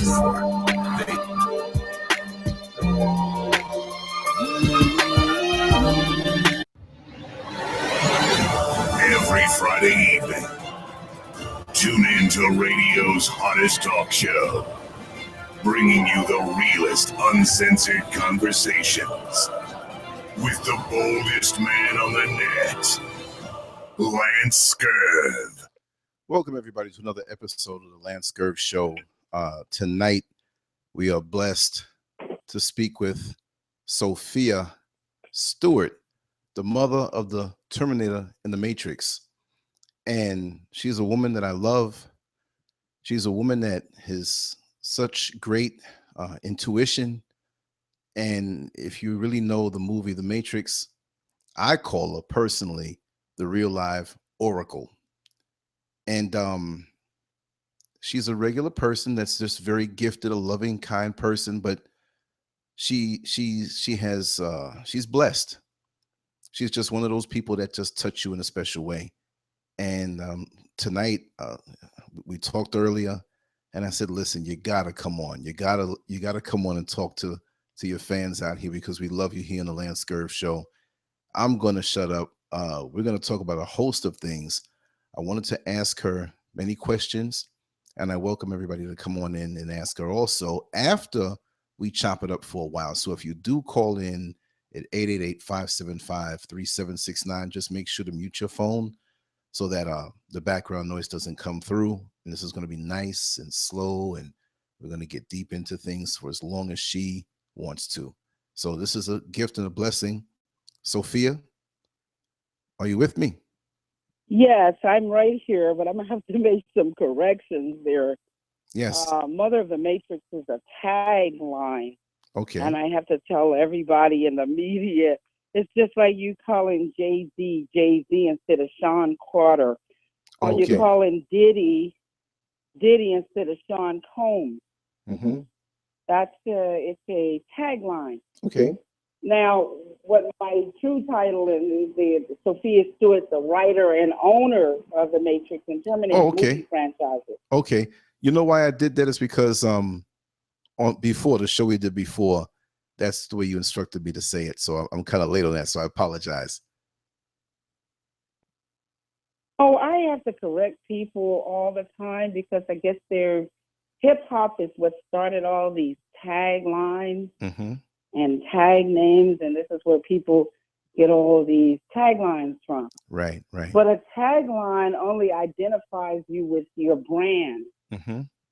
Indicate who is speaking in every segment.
Speaker 1: Every Friday evening, tune in to radio's hottest talk show, bringing you the realest, uncensored conversations with the boldest man on the net, LANCESCURV.
Speaker 2: Welcome, everybody, to another episode of the LANCESCURV show. Tonight, we are blessed to speak with Sophia Stewart, the mother of the Terminator in the Matrix. And she's a woman that I love. She's a woman that has such great intuition. And if you really know the movie The Matrix, I call her personally the real live Oracle. And she's a regular person that's just very gifted, a loving, kind person, but she's blessed. She's just one of those people that just touch you in a special way. And tonight, we talked earlier, and I said, listen, you gotta come on. You gotta come on and talk to your fans out here, because we love you here on the LANCESCURV show. I'm gonna shut up. We're gonna talk about a host of things. I wanted to ask her many questions, and I welcome everybody to come on in and ask her also after we chop it up for a while. So if you do call in at 888-575-3769, just make sure to mute your phone so that the background noise doesn't come through. And this is going to be nice and slow, and we're going to get deep into things for as long as she wants to. So this is a gift and a blessing. Sophia, are you with me?
Speaker 3: Yes, I'm right here, but I'm going to have to make some corrections there.
Speaker 2: Yes.
Speaker 3: Mother of the Matrix is a tagline.
Speaker 2: Okay.
Speaker 3: And I have to tell everybody in the media, it's just like you calling Jay-Z instead of Sean Carter. Or
Speaker 2: Okay.
Speaker 3: you calling Diddy instead of Sean Combs.
Speaker 2: Mm-hmm.
Speaker 3: It's a tagline.
Speaker 2: Okay.
Speaker 3: Now, what my true title is Sophia Stewart, the writer and owner of the Matrix and Terminator movie franchises.
Speaker 2: Okay. You know why I did that is because on before the show we did before, that's the way you instructed me to say it. So I'm kind of late on that, so I apologize.
Speaker 3: Oh, I have to correct people all the time because I guess their hip hop is what started all these taglines and tag names, and this is where people get all these taglines from.
Speaker 2: Right, right.
Speaker 3: But a tagline only identifies you with your brand,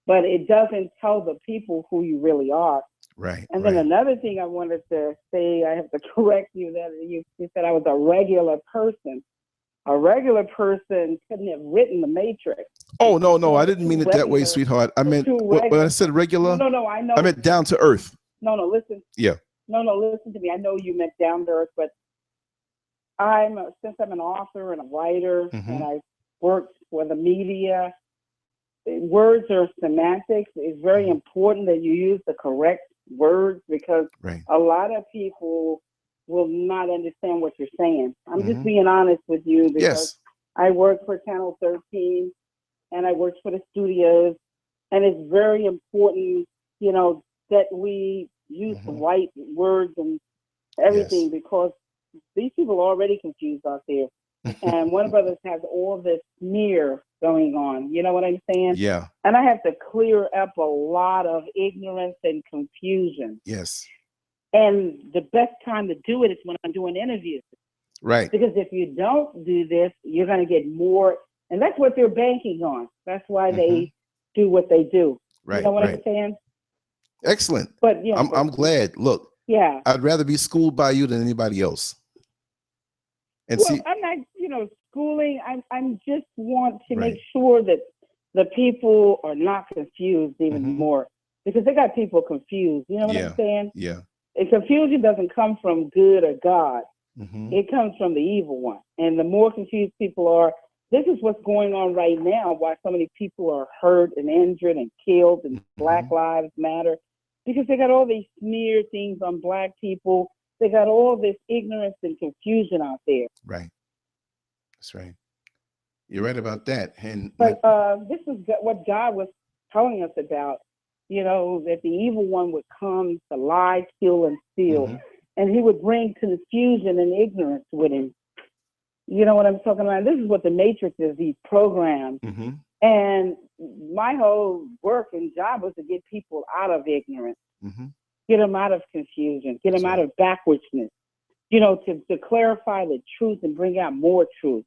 Speaker 3: but it doesn't tell the people who you really are.
Speaker 2: Right.
Speaker 3: And then another thing I wanted to say, I have to correct you that you said I was a regular person. A regular person couldn't have written The Matrix.
Speaker 2: Oh, no, I didn't mean it that way, sweetheart. I meant, when I said regular,
Speaker 3: no, I know.
Speaker 2: I meant down to earth.
Speaker 3: No, listen.
Speaker 2: Yeah.
Speaker 3: No, listen to me. I know you meant down to earth, but since I'm an author and a writer and I worked for the media, words are semantics. It's very important that you use the correct words because a lot of people will not understand what you're saying. I'm just being honest with you because I work for Channel 13 and I worked for the studios, and it's very important, that we use the right words and everything because these people are already confused out there. And Warner Brothers has all this smear going on. You know what I'm saying?
Speaker 2: Yeah.
Speaker 3: And I have to clear up a lot of ignorance and confusion.
Speaker 2: Yes.
Speaker 3: And the best time to do it is when I'm doing interviews.
Speaker 2: Right.
Speaker 3: Because if you don't do this, you're going to get more. And that's what they're banking on. That's why they do what they do.
Speaker 2: Right.
Speaker 3: You know what I'm saying?
Speaker 2: Excellent.
Speaker 3: But yeah,
Speaker 2: I'm glad. Look.
Speaker 3: Yeah.
Speaker 2: I'd rather be schooled by you than anybody else. And
Speaker 3: I'm not, schooling. I'm just want to make sure that the people are not confused even more because they got people confused. You know what I'm saying?
Speaker 2: Yeah.
Speaker 3: And confusion doesn't come from good or God. It comes from the evil one. And the more confused people are, this is what's going on right now, why so many people are hurt and injured and killed and Black Lives Matter, because they got all these smear things on Black people. They got all this ignorance and confusion out there.
Speaker 2: Right. That's right. You're right about that. But
Speaker 3: this is what God was telling us about. you know, that the evil one would come to lie, kill, and steal. And he would bring confusion and ignorance with him. You know what I'm talking about? This is what the Matrix is, these programs. And my whole work and job was to get people out of ignorance, get them out of confusion, get them out of backwardsness, you know, to clarify the truth and bring out more truth.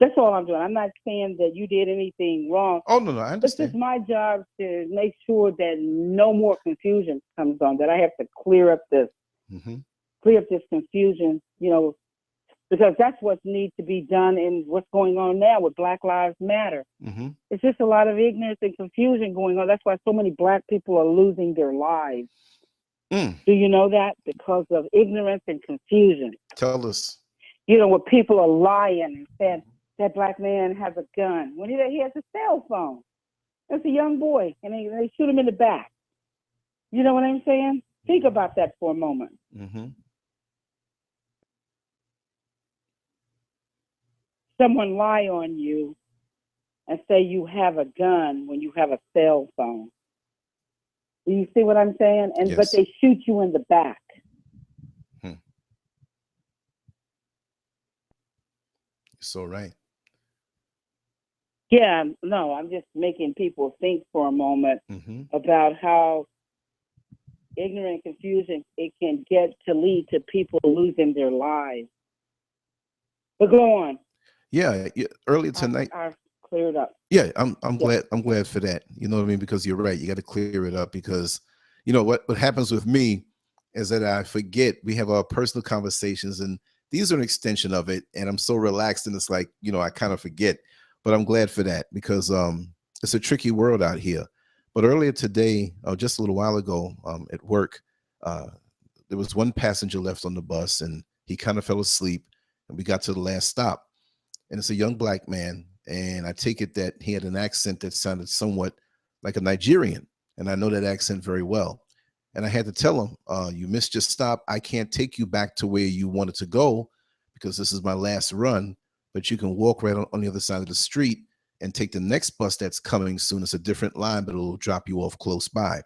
Speaker 3: That's all I'm doing. I'm not saying that you did anything wrong.
Speaker 2: Oh, no, I understand.
Speaker 3: It's just my job to make sure that no more confusion comes on, that I have to clear up this confusion, you know, because that's what needs to be done in what's going on now with Black Lives Matter. It's just a lot of ignorance and confusion going on. That's why so many Black people are losing their lives. Do you know that? Because of ignorance and confusion.
Speaker 2: Tell us.
Speaker 3: You know, where people are lying and saying that Black man has a gun when he has a cell phone. That's a young boy, and they shoot him in the back. You know what I'm saying? Think about that for a moment. Someone lie on you and say you have a gun when you have a cell phone. Do you see what I'm saying? And but they shoot you in the back.
Speaker 2: You're so right.
Speaker 3: Yeah, no, I'm just making people think for a moment about how ignorant confusion it can get to lead to people losing their lives. But go on.
Speaker 2: Yeah, earlier tonight.
Speaker 3: I've cleared up.
Speaker 2: Yeah, I'm glad. I'm glad for that. You know what I mean? Because you're right. You got to clear it up because, you know, what happens with me is that I forget. We have our personal conversations, and these are an extension of it. And I'm so relaxed, and it's like, you know, I kind of forget. But I'm glad for that because it's a tricky world out here. But earlier today, just a little while ago, at work, there was one passenger left on the bus, and he kind of fell asleep. And we got to the last stop. And it's a young Black man, and I take it that he had an accent that sounded somewhat like a Nigerian, and I know that accent very well. And I had to tell him, you missed your stop. I can't take you back to where you wanted to go because this is my last run, but you can walk right on the other side of the street and take the next bus that's coming soon. It's a different line, but it'll drop you off close by.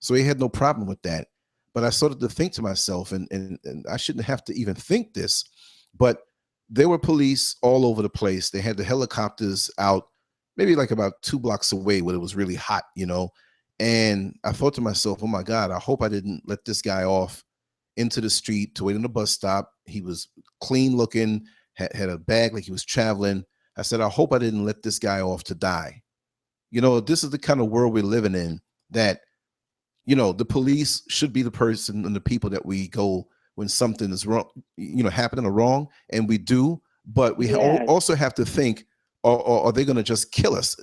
Speaker 2: So he had no problem with that. But I started to think to myself, and I shouldn't have to even think this, but there were police all over the place. They had the helicopters out, maybe like about 2 blocks away where it was really hot, you know. And I thought to myself, oh my God, I hope I didn't let this guy off into the street to wait on the bus stop. He was clean looking, had a bag like he was traveling. I said, I hope I didn't let this guy off to die. You know, this is the kind of world we're living in that, you know, the police should be the person and the people that we go when something is wrong, you know, happening or wrong, and we do, but we also have to think, are they going to just kill us?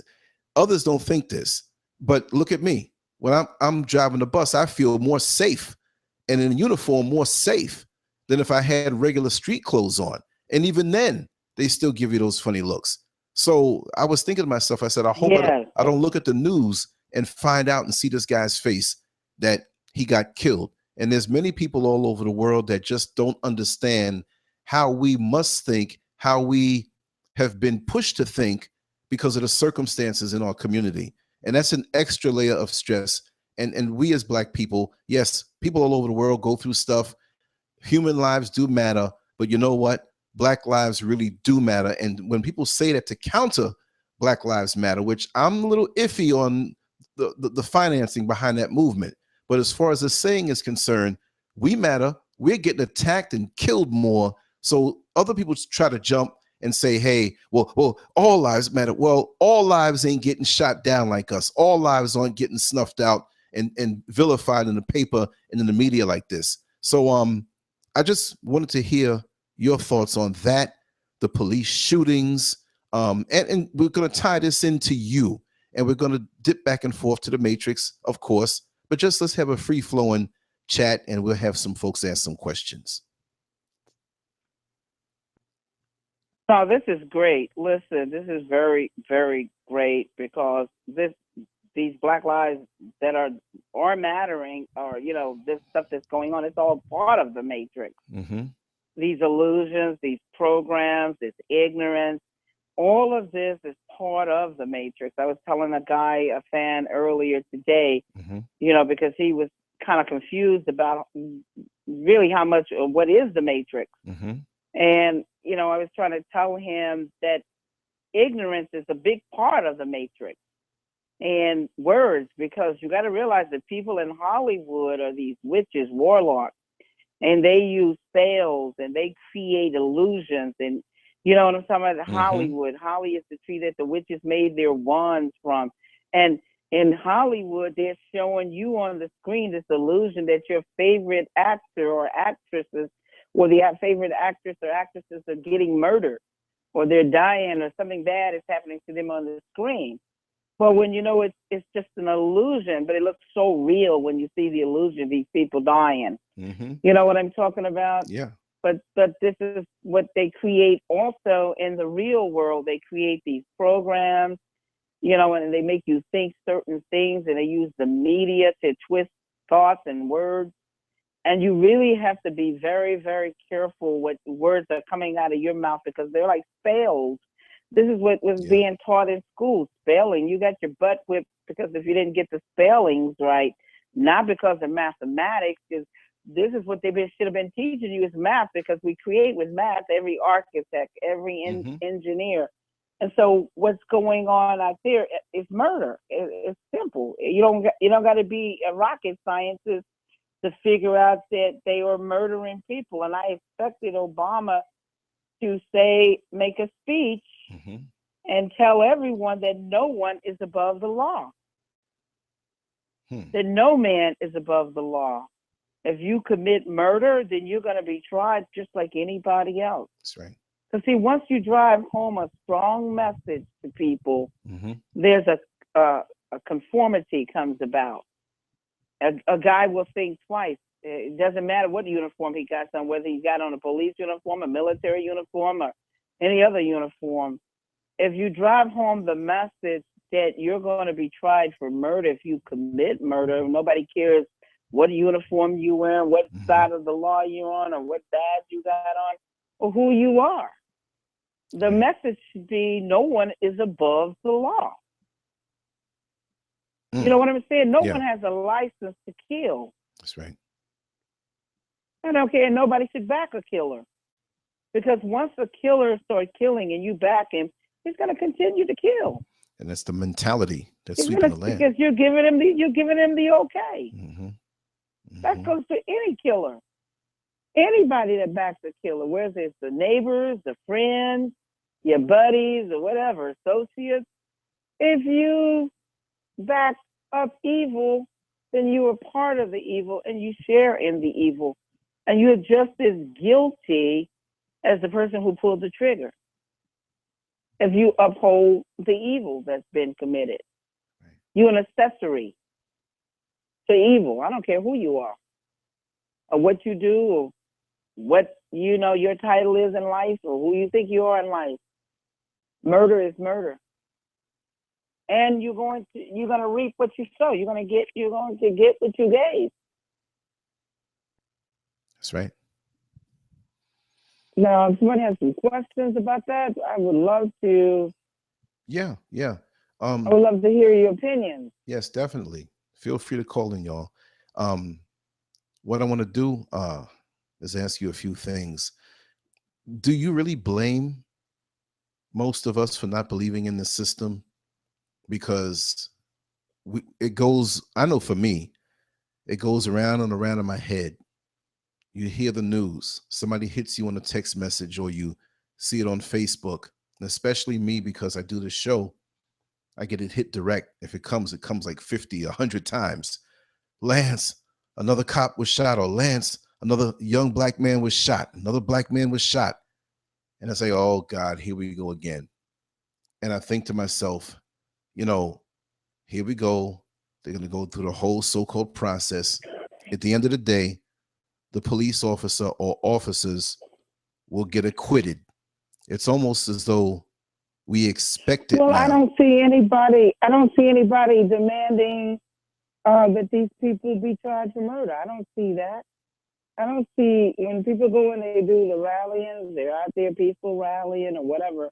Speaker 2: Others don't think this, but look at me. When I'm driving the bus, I feel more safe and in uniform more safe than if I had regular street clothes on. And even then, they still give you those funny looks. So I was thinking to myself, I said, I hope I don't look at the news and find out and see this guy's face that he got killed. And there's many people all over the world that just don't understand how we must think, how we have been pushed to think because of the circumstances in our community. And that's an extra layer of stress. And we as Black people, yes, people all over the world go through stuff. Human lives do matter, but you know what? Black lives really do matter. And when people say that to counter Black Lives Matter, which I'm a little iffy on the financing behind that movement. But as far as the saying is concerned, we matter. We're getting attacked and killed more. So other people try to jump and say, hey, well, all lives matter. Well, all lives ain't getting shot down like us. All lives aren't getting snuffed out and vilified in the paper and in the media like this. So I just wanted to hear your thoughts on that, the police shootings, and we're going to tie this into you, and we're going to dip back and forth to the Matrix, of course. But just let's have a free-flowing chat, and we'll have some folks ask some questions.
Speaker 3: No, this is great. Listen, this is very, very great because these Black lives that are mattering, or, you know, this stuff that's going on, it's all part of the Matrix. These illusions, these programs, this ignorance, all of this is part of the matrix. I was telling a fan earlier today,
Speaker 2: Mm-hmm.
Speaker 3: you know, because he was kind of confused about really how much, or what is the matrix.
Speaker 2: Mm-hmm.
Speaker 3: And, you know, I was trying to tell him that ignorance is a big part of the matrix. And words, because you got to realize that people in Hollywood are these witches, warlocks, and they use spells and they create illusions. And you know what I'm talking about?
Speaker 2: Mm-hmm.
Speaker 3: Hollywood. Holly is the tree that the witches made their wands from. And in Hollywood, they're showing you on the screen this illusion that your favorite actor or actresses, or the favorite actress or actresses are getting murdered, or they're dying, or something bad is happening to them on the screen. Well, when you know it's just an illusion, but it looks so real when you see the illusion of these people dying.
Speaker 2: Mm-hmm.
Speaker 3: You know what I'm talking about?
Speaker 2: Yeah.
Speaker 3: But this is what they create also in the real world. They create these programs, you know, and they make you think certain things, and they use the media to twist thoughts and words. And you really have to be very, very careful what words are coming out of your mouth, because they're like spells. This is what was being taught in school, spelling. You got your butt whipped because if you didn't get the spellings right, not because of mathematics, because this is what they should have been teaching you is math, because we create with math, every architect, every engineer. And so what's going on out there is murder. It's simple. You don't got to be a rocket scientist to figure out that they are murdering people. And I expected Obama to make a speech and tell everyone that no one is above the law, that no man is above the law. If you commit murder, then you're going to be tried just like anybody else.
Speaker 2: That's right.
Speaker 3: Because see, once you drive home a strong message to people, there's a conformity comes about. A guy will think twice. It doesn't matter what uniform he got on, whether he got on a police uniform, a military uniform, or any other uniform. If you drive home the message that you're going to be tried for murder if you commit murder, nobody cares what uniform you wear, what side of the law you're on, or what badge you got on, or who you are. The message should be no one is above the law. You know what I'm saying? No one has a license to kill.
Speaker 2: That's right.
Speaker 3: I don't care. Nobody should back a killer. Because once a killer starts killing and you back him, he's going to continue to kill.
Speaker 2: And that's the mentality that's sweeping the land.
Speaker 3: Because you're giving him the okay. That goes to any killer. Anybody that backs a killer, whether it's the neighbors, the friends, your buddies, or whatever, associates. If you back up evil, then you are part of the evil and you share in the evil. And you're just as guilty as the person who pulled the trigger if you uphold the evil that's been committed. You're an accessory to evil. I don't care who you are or what you do or what you know your title is in life or who you think you are in life. Murder is murder. And you're going to reap what you sow. You're going to get what you gave.
Speaker 2: That's right.
Speaker 3: Now, if somebody has some questions about that, I would love to.
Speaker 2: Yeah.
Speaker 3: I would love to hear your opinions.
Speaker 2: Yes, definitely. Feel free to call in, y'all. What I want to do is ask you a few things. Do you really blame most of us for not believing in the system? Because I know for me, it goes around and around in my head. You hear the news, somebody hits you on a text message, or you see it on Facebook, and especially me, because I do this show, I get it hit direct. If it comes like 50, 100 times. Lance, another cop was shot, or Lance, another young black man was shot, another black man was shot. And I say, oh God, here we go again. And I think to myself, here we go. They're going to go through the whole so-called process. At the end of the day, the police officer or officers will get acquitted. It's almost as though we expect it.
Speaker 3: Well,
Speaker 2: now.
Speaker 3: I don't see anybody demanding that these people be tried for murder. I don't see that. I don't see when people go and they do the rallying, they're out there peaceful rallying or whatever.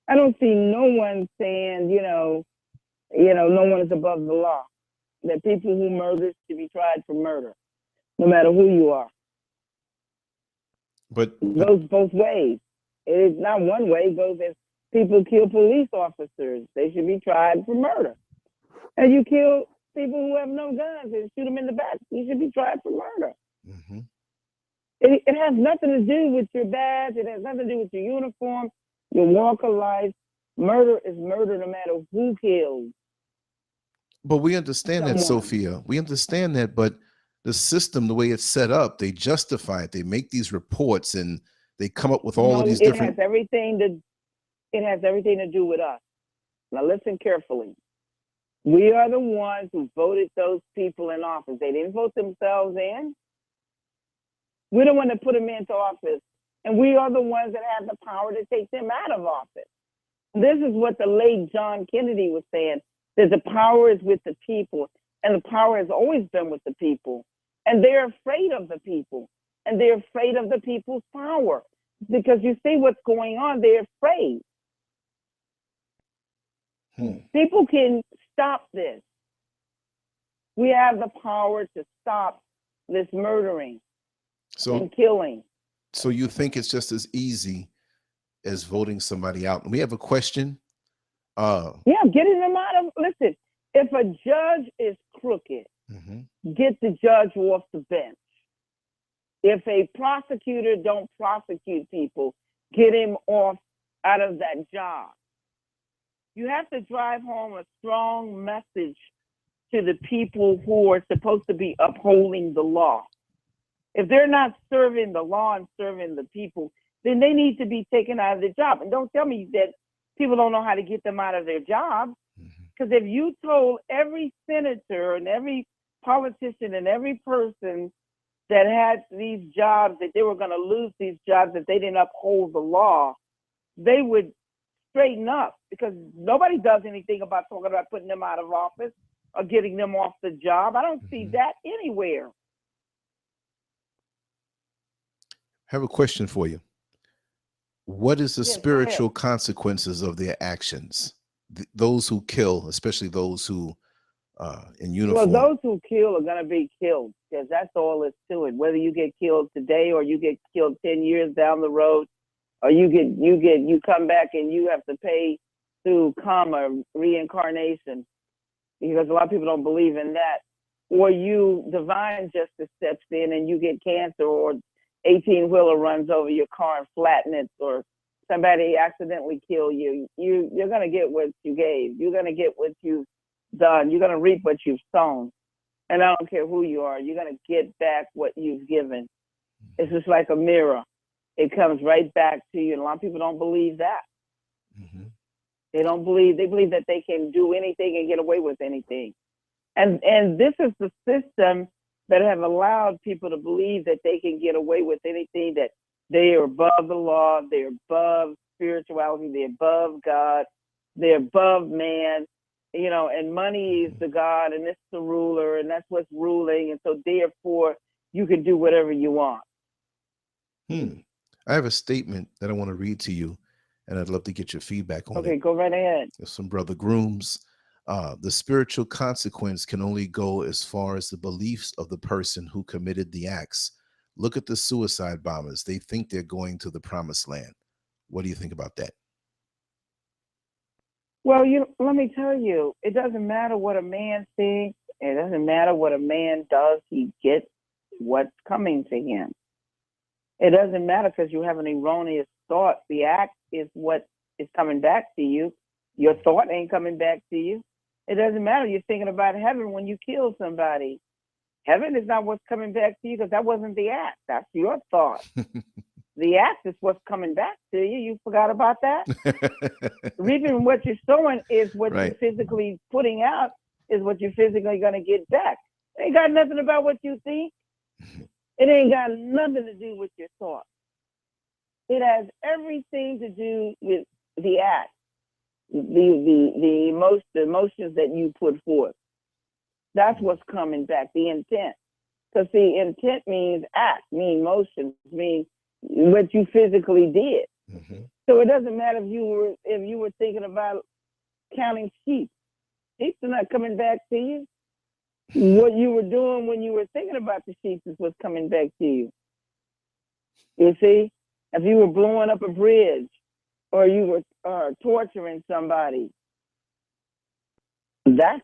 Speaker 3: I don't see no one saying, no one is above the law. That people who murder should be tried for murder, no matter who you are.
Speaker 2: But
Speaker 3: it goes both ways. It is not one way. It goes as people kill police officers, they should be tried for murder. And you kill people who have no guns and shoot them in the back, you should be tried for murder.
Speaker 2: Mm-hmm.
Speaker 3: It has nothing to do with your badge. It has nothing to do with your uniform, your walk of life. Murder is murder no matter who kills.
Speaker 2: But we understand that, Sophia. We understand that, but the system, the way it's set up, they justify it. They make these reports and they come up with all of these different.
Speaker 3: It has everything to do with us. Now listen carefully. We are the ones who voted those people in office. They didn't vote themselves in. We're the one that put them into office. And we are the ones that have the power to take them out of office. This is what the late John Kennedy was saying, that the power is with the people. And the power has always been with the people. And they're afraid of the people. And they're afraid of the people's power. Because you see what's going on, they're afraid. People can stop this. We have the power to stop this murdering and killing.
Speaker 2: So you think it's just as easy as voting somebody out? We have a question.
Speaker 3: Yeah, getting them out of, listen, if a judge is crooked, get the judge off the bench. If a prosecutor don't prosecute people, get him off out of that job. You have to drive home a strong message to the people who are supposed to be upholding the law. If they're not serving the law and serving the people, then they need to be taken out of their job. And don't tell me that people don't know how to get them out of their jobs. Because if you told every senator and every politician and every person that had these jobs that they were going to lose these jobs if they didn't uphold the law, they would straighten up, because nobody does anything about talking about putting them out of office or getting them off the job. I don't see that anywhere.
Speaker 2: I have a question for you. What is the spiritual consequences of their actions? Those who kill, especially those who in uniform.
Speaker 3: Well, those who kill are going to be killed, because that's all it's to it. Whether you get killed today or you get killed 10 years down the road, or you come back and you have to pay through karma, reincarnation, because a lot of people don't believe in that. Or divine justice steps in and you get cancer, or 18-wheeler runs over your car and flatten it, or somebody accidentally kill you. You're going to get what you gave. You're going to get what you've done. You're going to reap what you've sown. And I don't care who you are. You're going to get back what you've given. It's just like a mirror. It comes right back to you. And a lot of people don't believe that. They believe that they can do anything and get away with anything. And this is the system that have allowed people to believe that they can get away with anything, that they are above the law, they're above spirituality, they're above God, they're above man, and money is the God, and it's the ruler, and that's what's ruling. And so therefore you can do whatever you want.
Speaker 2: I have a statement that I want to read to you, and I'd love to get your feedback on it.
Speaker 3: Okay, go right ahead.
Speaker 2: There's some Brother Grooms. The spiritual consequence can only go as far as the beliefs of the person who committed the acts. Look at the suicide bombers. They think they're going to the promised land. What do you think about that?
Speaker 3: Well, let me tell you, it doesn't matter what a man thinks. It doesn't matter what a man does. He gets what's coming to him. It doesn't matter because you have an erroneous thought. The act is what is coming back to you. Your thought ain't coming back to you. It doesn't matter. You're thinking about heaven when you kill somebody. Heaven is not what's coming back to you, because that wasn't the act. That's your thought. The act is what's coming back to you. You forgot about that? Reaping what you're sowing is what you're physically putting out, is what you're physically going to get back. It ain't got nothing about what you think. It ain't got nothing to do with your thought. It has everything to do with the act, the emotions that you put forth. That's what's coming back, the intent. Because the intent means act, means motions, means what you physically did. So it doesn't matter if you were thinking about counting sheep. Sheep are not coming back to you. What you were doing when you were thinking about the sheep is what's coming back to you. You see, if you were blowing up a bridge or you were torturing somebody, that's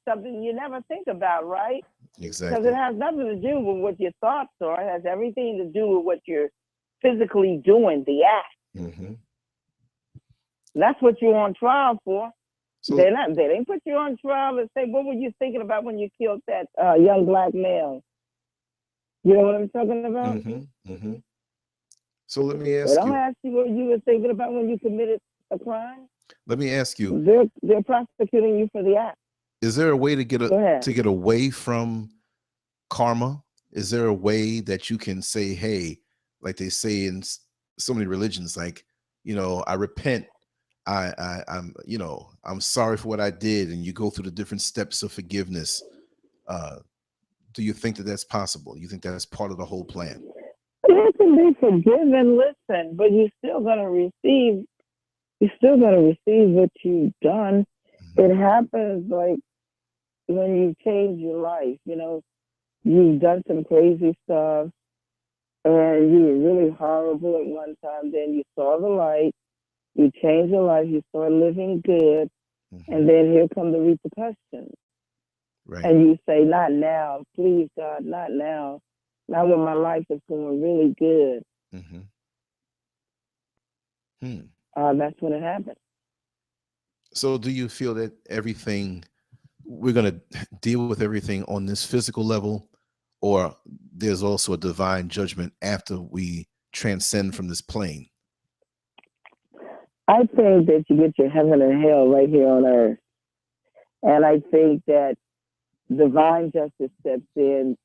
Speaker 3: something you never think about, right?
Speaker 2: Exactly.
Speaker 3: Because it has nothing to do with what your thoughts are. It has everything to do with what you're physically doing, the act.
Speaker 2: Mm-hmm.
Speaker 3: That's what you're on trial for.
Speaker 2: So,
Speaker 3: they didn't put you on trial and say, what were you thinking about when you killed that young black male? You know what I'm talking about?
Speaker 2: mm-hmm, mm-hmm. So let me
Speaker 3: They
Speaker 2: ask
Speaker 3: don't
Speaker 2: you.
Speaker 3: ask you what you were thinking about when you committed a crime.
Speaker 2: Let me ask you.
Speaker 3: They're prosecuting you for the act.
Speaker 2: Is there a way to get away from karma? Is there a way that you can say, hey, like they say in so many religions, like, I repent. I'm sorry for what I did, and you go through the different steps of forgiveness. Do you think that that's possible? You think that's part of the whole plan?
Speaker 3: You can be forgiven, listen, but you're still gonna receive. You're still gonna receive what you've done. Mm-hmm. It happens like when you change your life. You've done some crazy stuff, and you were really horrible at one time. Then you saw the light. You changed your life. You started living good, mm-hmm. and then here come the repercussions.
Speaker 2: Right.
Speaker 3: And you say, "Not now, please, God, not now. Not when my life is going really good."
Speaker 2: Mm-hmm.
Speaker 3: That's when it happens.
Speaker 2: So, do you feel that we're going to deal with everything on this physical level, or there's also a divine judgment after we transcend from this plane?
Speaker 3: I think that you get your heaven and hell right here on earth. And I think that divine justice steps in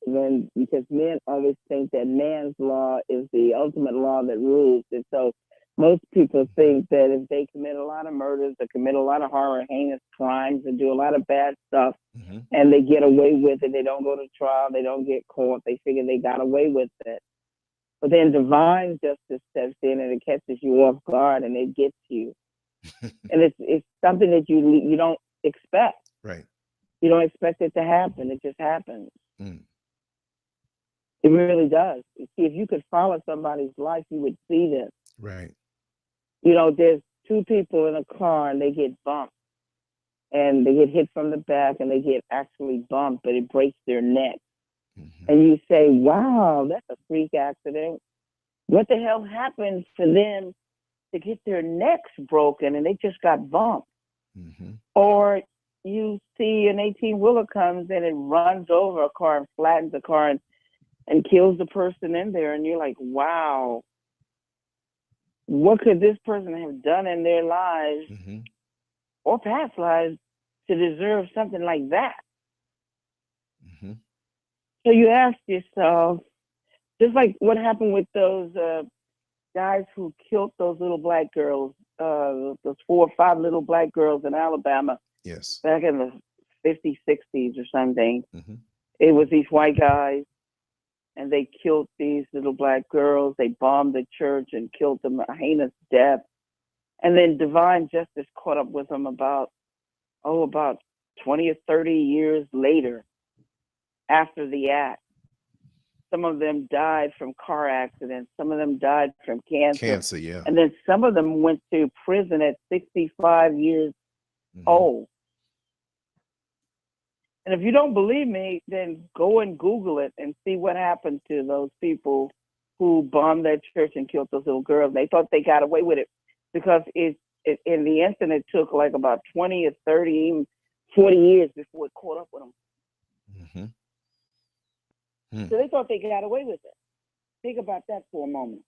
Speaker 3: because men always think that man's law is the ultimate law that rules. And so most people think that if they commit a lot of murders or commit a lot of horror, heinous crimes and do a lot of bad stuff, mm-hmm. and they get away with it, they don't go to trial, they don't get caught, they figure they got away with it. But then divine justice steps in and it catches you off guard and it gets you. And it's something that you don't expect.
Speaker 2: Right.
Speaker 3: You don't expect it to happen. It just happens.
Speaker 2: Mm.
Speaker 3: It really does. You see, if you could follow somebody's life, you would see this.
Speaker 2: Right.
Speaker 3: There's two people in a car and they get bumped. And they get hit from the back and they get actually bumped, but it breaks their neck. Mm-hmm. And you say, wow, that's a freak accident. What the hell happened for them to get their necks broken and they just got bumped? Mm-hmm. Or you see an 18-wheeler comes and it runs over a car and flattens the car and kills the person in there. And you're like, wow, what could this person have done in their lives mm-hmm. or past lives to deserve something like that? Mm-hmm. So you ask yourself, just like what happened with those guys who killed those little black girls, those 4 or 5 little black girls in Alabama.
Speaker 2: Yes.
Speaker 3: Back in the 50s, 60s or something. Mm-hmm. It was these white guys, and they killed these little black girls. They bombed the church and killed them a heinous death. And then divine justice caught up with them about 20 or 30 years later after the act. Some of them died from car accidents. Some of them died from cancer.
Speaker 2: Yeah.
Speaker 3: And then some of them went to prison at 65 years mm-hmm. old. And if you don't believe me, then go and Google it and see what happened to those people who bombed that church and killed those little girls. They thought they got away with it because in the end, it took like about 20 or 30, even 40 years before it caught up with them. Mm-hmm. So they thought they got away with it. Think about that for a moment.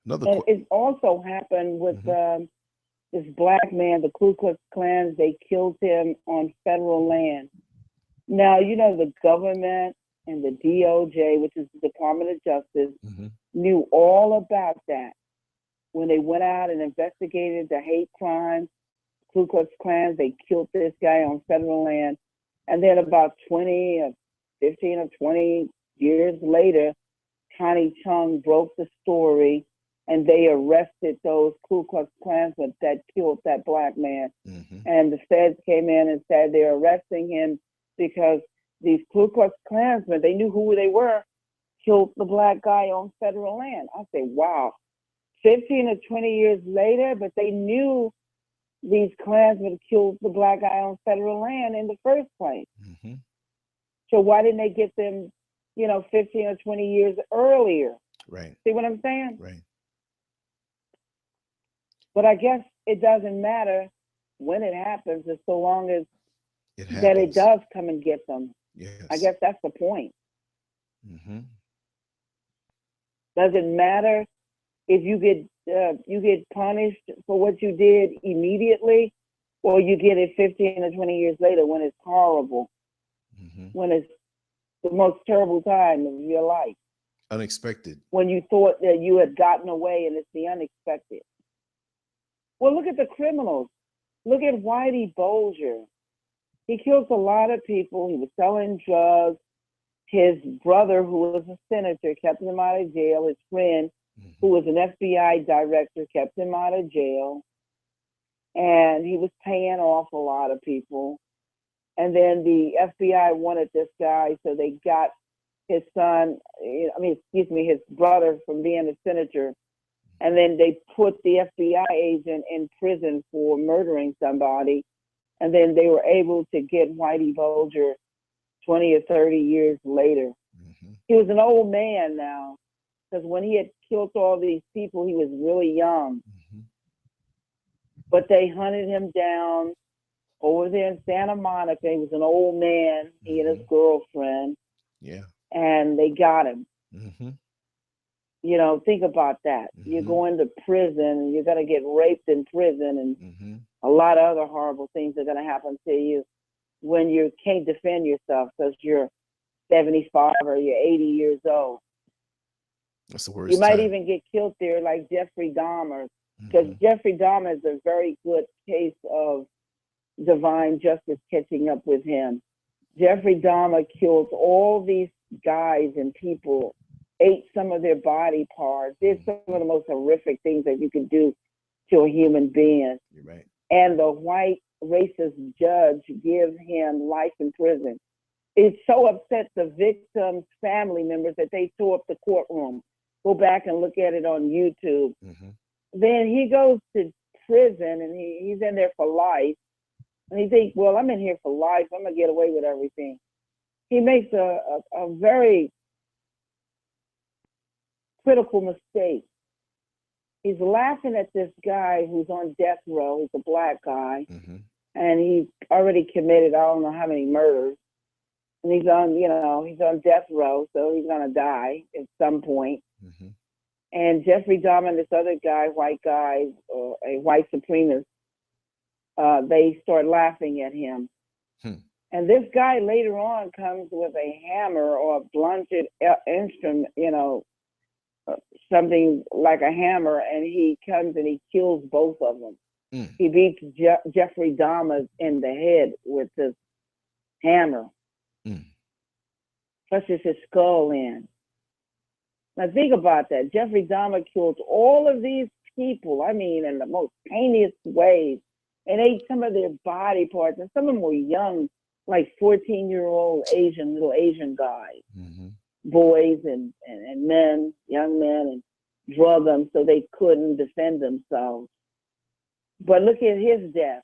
Speaker 3: It also happened with mm-hmm. This black man, the Ku Klux Klan. They killed him on federal land. Now, the government and the DOJ, which is the Department of Justice, mm-hmm. knew all about that when they went out and investigated the hate crimes. Ku Klux Klan, they killed this guy on federal land. And then about 15 or 20 years later, Connie Chung broke the story, and they arrested those Ku Klux Klansmen that killed that black man. And the feds came in and said they're arresting him because these Ku Klux Klansmen, they knew who they were, killed the black guy on federal land. I say, wow, 15 or 20 years later, but they knew these Klansmen killed the black guy on federal land in the first place. So why didn't they get them, 15 or 20 years earlier?
Speaker 2: Right.
Speaker 3: See what I'm saying?
Speaker 2: Right.
Speaker 3: But I guess it doesn't matter when it happens, as so long as that it does come and get them.
Speaker 2: Yes.
Speaker 3: I guess that's the point. Does it matter if you get punished for what you did immediately, or you get it 15 or 20 years later when it's horrible, when it's the most terrible time of your life?
Speaker 2: Unexpected.
Speaker 3: When you thought that you had gotten away, and it's the unexpected. Well, look at the criminals. Look at Whitey Bulger. He killed a lot of people. He was selling drugs. His brother, who was a senator, kept him out of jail. His friend, who was an FBI director, kept him out of jail. And he was paying off a lot of people. And then the FBI wanted this guy, so they got his son, his brother from being a senator. And then they put the FBI agent in prison for murdering somebody. And then they were able to get Whitey Bulger 20 or 30 years later. He was an old man now, because when he had killed all these people, he was really young. But they hunted him down over there in Santa Monica. He was an old man, he and his girlfriend. Yeah. And they got him. Think about that. You're going to prison, and you're going to get raped in prison, and a lot of other horrible things are going to happen to you when you can't defend yourself because you're 75 or you're 80 years old.
Speaker 2: That's the worst.
Speaker 3: You might even get killed there, like Jeffrey Dahmer, because Jeffrey Dahmer is a very good case of divine justice catching up with him. Jeffrey Dahmer killed all these guys and people, ate some of their body parts, did some of the most horrific things that you could do to a human being.
Speaker 2: You're right.
Speaker 3: And the white racist judge gives him life in prison. It so upset the victim's family members that they tore up the courtroom. Go back and look at it on YouTube. Then he goes to prison, and he's in there for life. And he thinks, well, I'm in here for life. I'm going to get away with everything. He makes a very critical mistake. He's laughing at this guy who's on death row. He's a black guy. And he's already committed, I don't know how many murders. And he's on death row, so he's going to die at some point. And Jeffrey Dahmer and this other guy, white guy, a white supremacist, they start laughing at him. And this guy later on comes with a hammer or a blunted instrument, something like a hammer, and he comes and he kills both of them. He beats Jeffrey Dahmer in the head with this hammer. Pushes his skull in. Now think about that. Jeffrey Dahmer killed all of these people, in the most heinous ways, and ate some of their body parts, and some of them were young, like 14-year-old little Asian guys, boys and men, young men, and drug them so they couldn't defend themselves. But look at his death.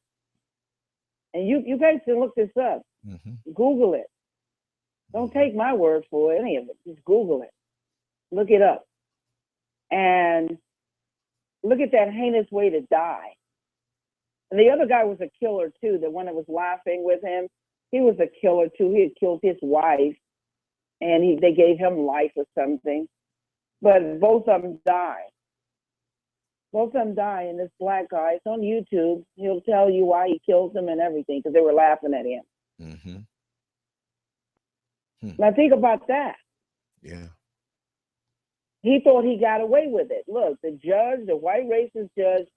Speaker 3: And you guys can look this up. Google it. Don't take my word for any of it. Just Google it. Look it up. And look at that heinous way to die. And the other guy was a killer too. The one that was laughing with him, he was a killer too. He had killed his wife, and they gave him life or something. But both of them died. Both of them die, and this black guy, it's on YouTube. He'll tell you why he killed them and everything, because they were laughing at him. Now think about that.
Speaker 2: Yeah.
Speaker 3: He thought he got away with it. Look, the judge, the white racist judge,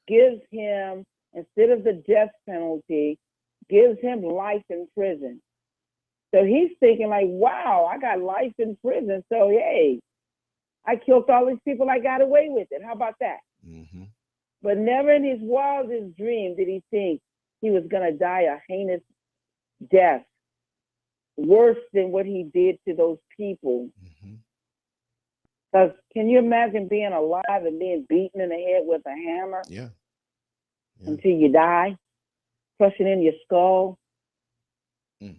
Speaker 3: gives him, instead of the death penalty, gives him life in prison. So he's thinking like, wow, I got life in prison. So, hey, I killed all these people. I got away with it. How about that?
Speaker 2: Mm-hmm.
Speaker 3: But never in his wildest dream did he think he was going to die a heinous death, worse than what he did to those people. Because can you imagine being alive and being beaten in the head with a hammer?
Speaker 2: Yeah.
Speaker 3: Until you die, crushing in your skull. And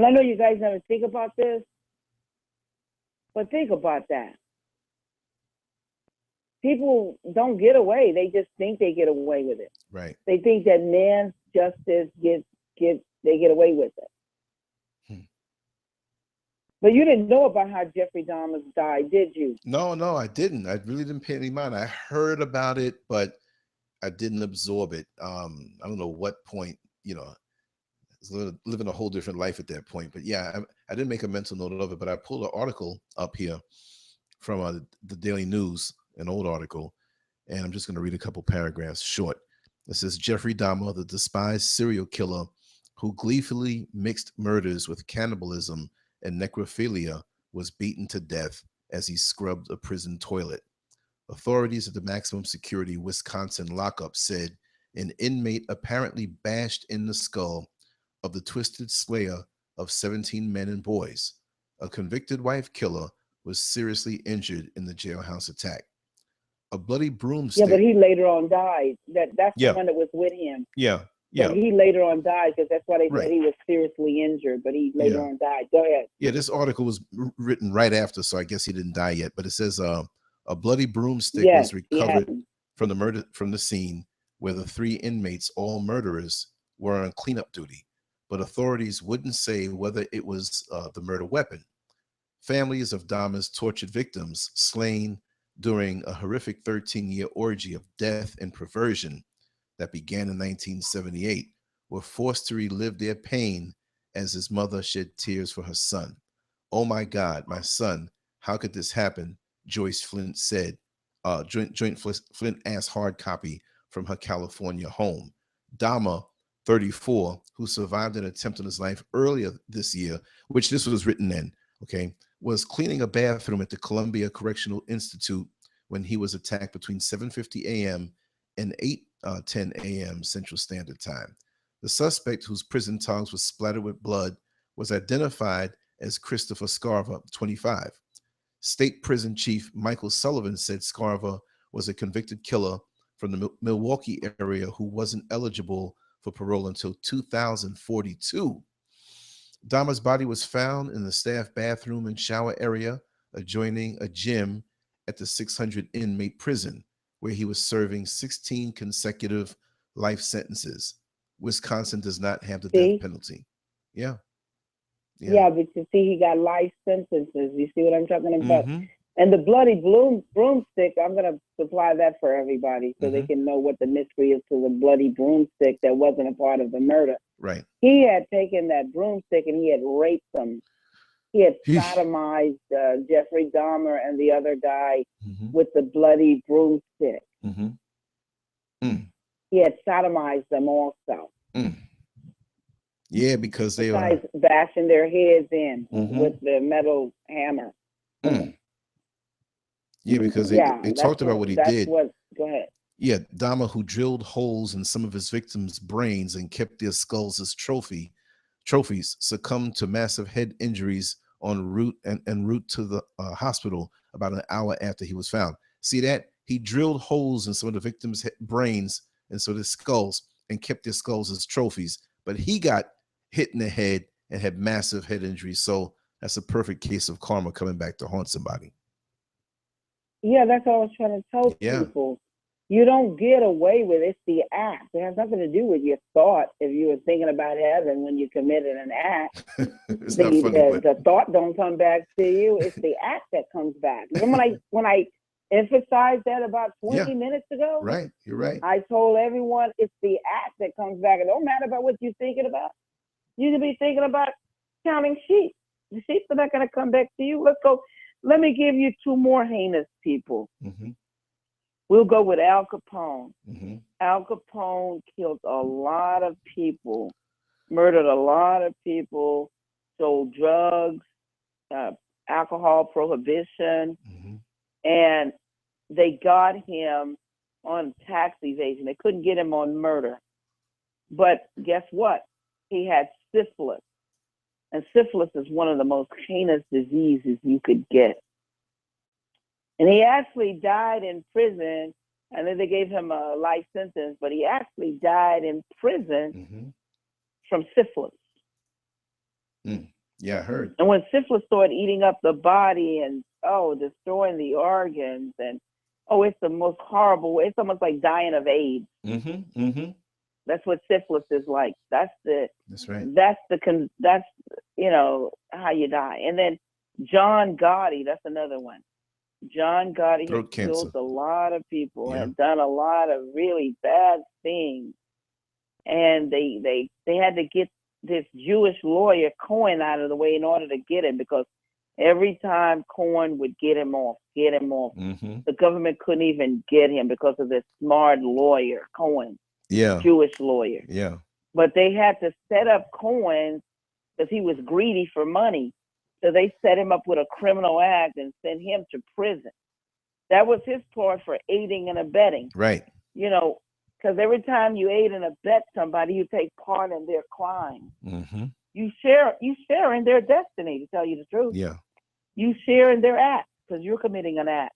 Speaker 3: I know you guys never think about this, but think about that. People don't get away. They just think they get away with it.
Speaker 2: Right.
Speaker 3: They think that man's justice they get away with it. But you didn't know about how Jeffrey Dahmer died, did you?
Speaker 2: No, I didn't. I really didn't pay any mind. I heard about it, but I didn't absorb it. I don't know what point, I was living a whole different life at that point. But yeah, I didn't make a mental note of it, but I pulled an article up here from the Daily News, an old article, and I'm just going to read a couple paragraphs short. It says, Jeffrey Dahmer, the despised serial killer who gleefully mixed murders with cannibalism and necrophilia, was beaten to death as he scrubbed a prison toilet. Authorities at the maximum security Wisconsin lockup said an inmate apparently bashed in the skull of the twisted slayer of 17 men and boys. A convicted wife killer was seriously injured in the jailhouse attack. A bloody broomstick.
Speaker 3: Yeah, but he later on died. That's the one that was with him.
Speaker 2: Yeah.
Speaker 3: But he later on died because that's why they said he was seriously injured, but he later on died. Go ahead.
Speaker 2: Yeah, this article was written right after, so I guess he didn't die yet. But it says a bloody broomstick was recovered from the scene where the 3 inmates, all murderers, were on cleanup duty. But authorities wouldn't say whether it was the murder weapon. Families of Dahmer's tortured victims, slain during a horrific 13-year orgy of death and perversion that began in 1978, were forced to relive their pain as his mother shed tears for her son. "Oh my God, my son, how could this happen?" Joyce Flint said. Joint Flint asked hard copy from her California home. Dahmer, 34, who survived an attempt on his life earlier this year, which this was written in, was cleaning a bathroom at the Columbia Correctional Institute when he was attacked between 7:50 a.m. and 8:10 a.m. Central Standard Time. The suspect, whose prison tongs were splattered with blood, was identified as Christopher SCURV, 25. State Prison Chief Michael Sullivan said SCURV was a convicted killer from the Milwaukee area who wasn't eligible for parole until 2042. Dahmer's body was found in the staff bathroom and shower area adjoining a gym at the 600 inmate prison, where he was serving 16 consecutive life sentences. Wisconsin does not have the death penalty. Yeah, but
Speaker 3: you see, he got life sentences. You see what I'm talking about? And the bloody broomstick, I'm going to supply that for everybody so they can know what the mystery is to the bloody broomstick that wasn't a part of the murder.
Speaker 2: Right.
Speaker 3: He had taken that broomstick and he had raped them. He had sodomized Jeffrey Dahmer and the other guy with the bloody broomstick. He had sodomized them also.
Speaker 2: Yeah, because they
Speaker 3: were bashing their heads in with the metal hammer.
Speaker 2: Yeah, because they talked about what he did.
Speaker 3: Go ahead.
Speaker 2: Yeah, Dahmer, who drilled holes in some of his victims' brains and kept their skulls as trophies, succumbed to massive head injuries en route to the hospital about an hour after he was found. See that? He drilled holes in some of the victims' brains and so their skulls and kept their skulls as trophies. But he got hit in the head and had massive head injuries. So that's a perfect case of karma coming back to haunt somebody.
Speaker 3: Yeah, that's what I was trying to tell people. You don't get away with it. It's the act. It has nothing to do with your thought. If you were thinking about heaven when you committed an act, the thought don't come back to you. It's the act that comes back. Remember when I emphasized that about 20 minutes ago?
Speaker 2: Right, you're right.
Speaker 3: I told everyone it's the act that comes back. It don't matter about what you're thinking about. You could be thinking about counting sheep. The sheep are not going to come back to you. Let's go. Let me give you 2 more heinous people. We'll go with Al Capone. Al Capone killed a lot of people, murdered a lot of people, sold drugs, alcohol prohibition, and they got him on tax evasion. They couldn't get him on murder. But guess what? He had syphilis. And syphilis is one of the most heinous diseases you could get. And he actually died in prison. And then they gave him a life sentence, but he actually died in prison from syphilis.
Speaker 2: Yeah, I heard.
Speaker 3: And when syphilis started eating up the body and, destroying the organs, and, it's the most horrible way. It's almost like dying of AIDS. That's what syphilis is like. That's right. That's how you die. And then John Gotti, that's another one. John Gotti has killed a lot of people and done a lot of really bad things. And they had to get this Jewish lawyer Cohen out of the way in order to get him, because every time Cohen would get him off, the government couldn't even get him because of this smart lawyer, Cohen, Jewish lawyer. But they had to set up Cohen because he was greedy for money. So they set him up with a criminal act and sent him to prison. That was his part for aiding and abetting.
Speaker 2: Right.
Speaker 3: Because every time you aid and abet somebody, you take part in their crime. You share in their destiny, to tell you the truth.
Speaker 2: Yeah.
Speaker 3: You share in their act because you're committing an act.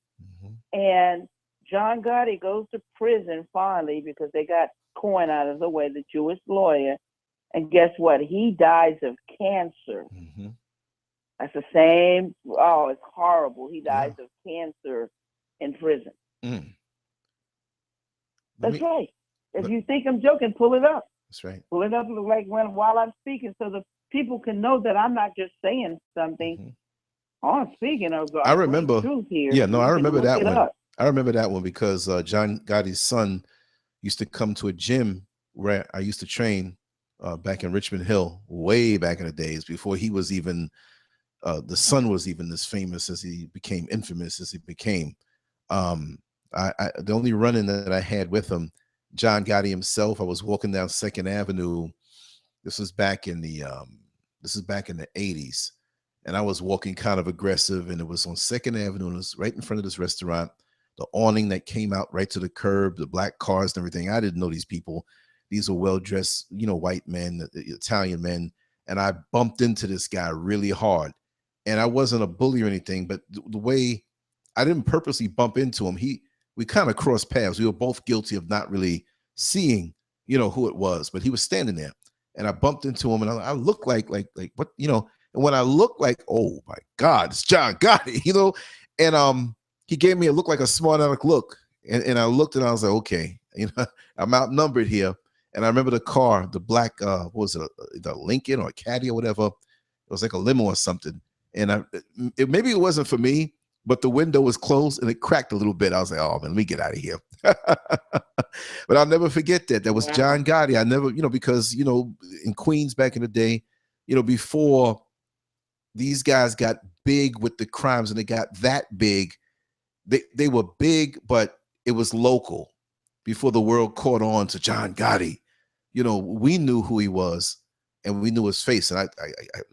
Speaker 3: And John Gotti goes to prison finally because they got Cohen out of the way, the Jewish lawyer. And guess what? He dies of cancer. That's the same. Oh, it's horrible. He dies of cancer in prison. That's right. If you think I'm joking, pull it up.
Speaker 2: That's right.
Speaker 3: Pull it up like while I'm speaking, so the people can know that I'm not just saying something. I'm speaking of God.
Speaker 2: I remember.
Speaker 3: Truth here.
Speaker 2: Yeah, no, I remember that one. I remember that one because John Gotti's son used to come to a gym where I used to train back in Richmond Hill, way back in the days before he was even. The son was even as famous as he became, infamous as he became. The only run-in that I had with him, John Gotti himself, I was walking down 2nd Avenue. This was back in the 80s, and I was walking kind of aggressive, and it was on 2nd Avenue, and it was right in front of this restaurant. The awning that came out right to the curb, the black cars and everything. I didn't know these people. These were well-dressed, white men, Italian men, and I bumped into this guy really hard. And I wasn't a bully or anything, but the way I didn't purposely bump into him, we kind of crossed paths. We were both guilty of not really seeing, who it was, but he was standing there, and I bumped into him, and I looked like what, and when I looked like, oh my God, it's John Gotti, and he gave me a look like a smart aleck look, and I looked and I was like, okay, I'm outnumbered here. And I remember the car, the black, what was it, the Lincoln or a Caddy or whatever. It was like a limo or something. And maybe it wasn't for me, but the window was closed and it cracked a little bit. I was like, oh man, let me get out of here. But I'll never forget that. That was John Gotti. I never, because, in Queens back in the day, before these guys got big with the crimes and they got that big, they were big, but it was local before the world caught on to John Gotti. We knew who he was. And we knew his face. And I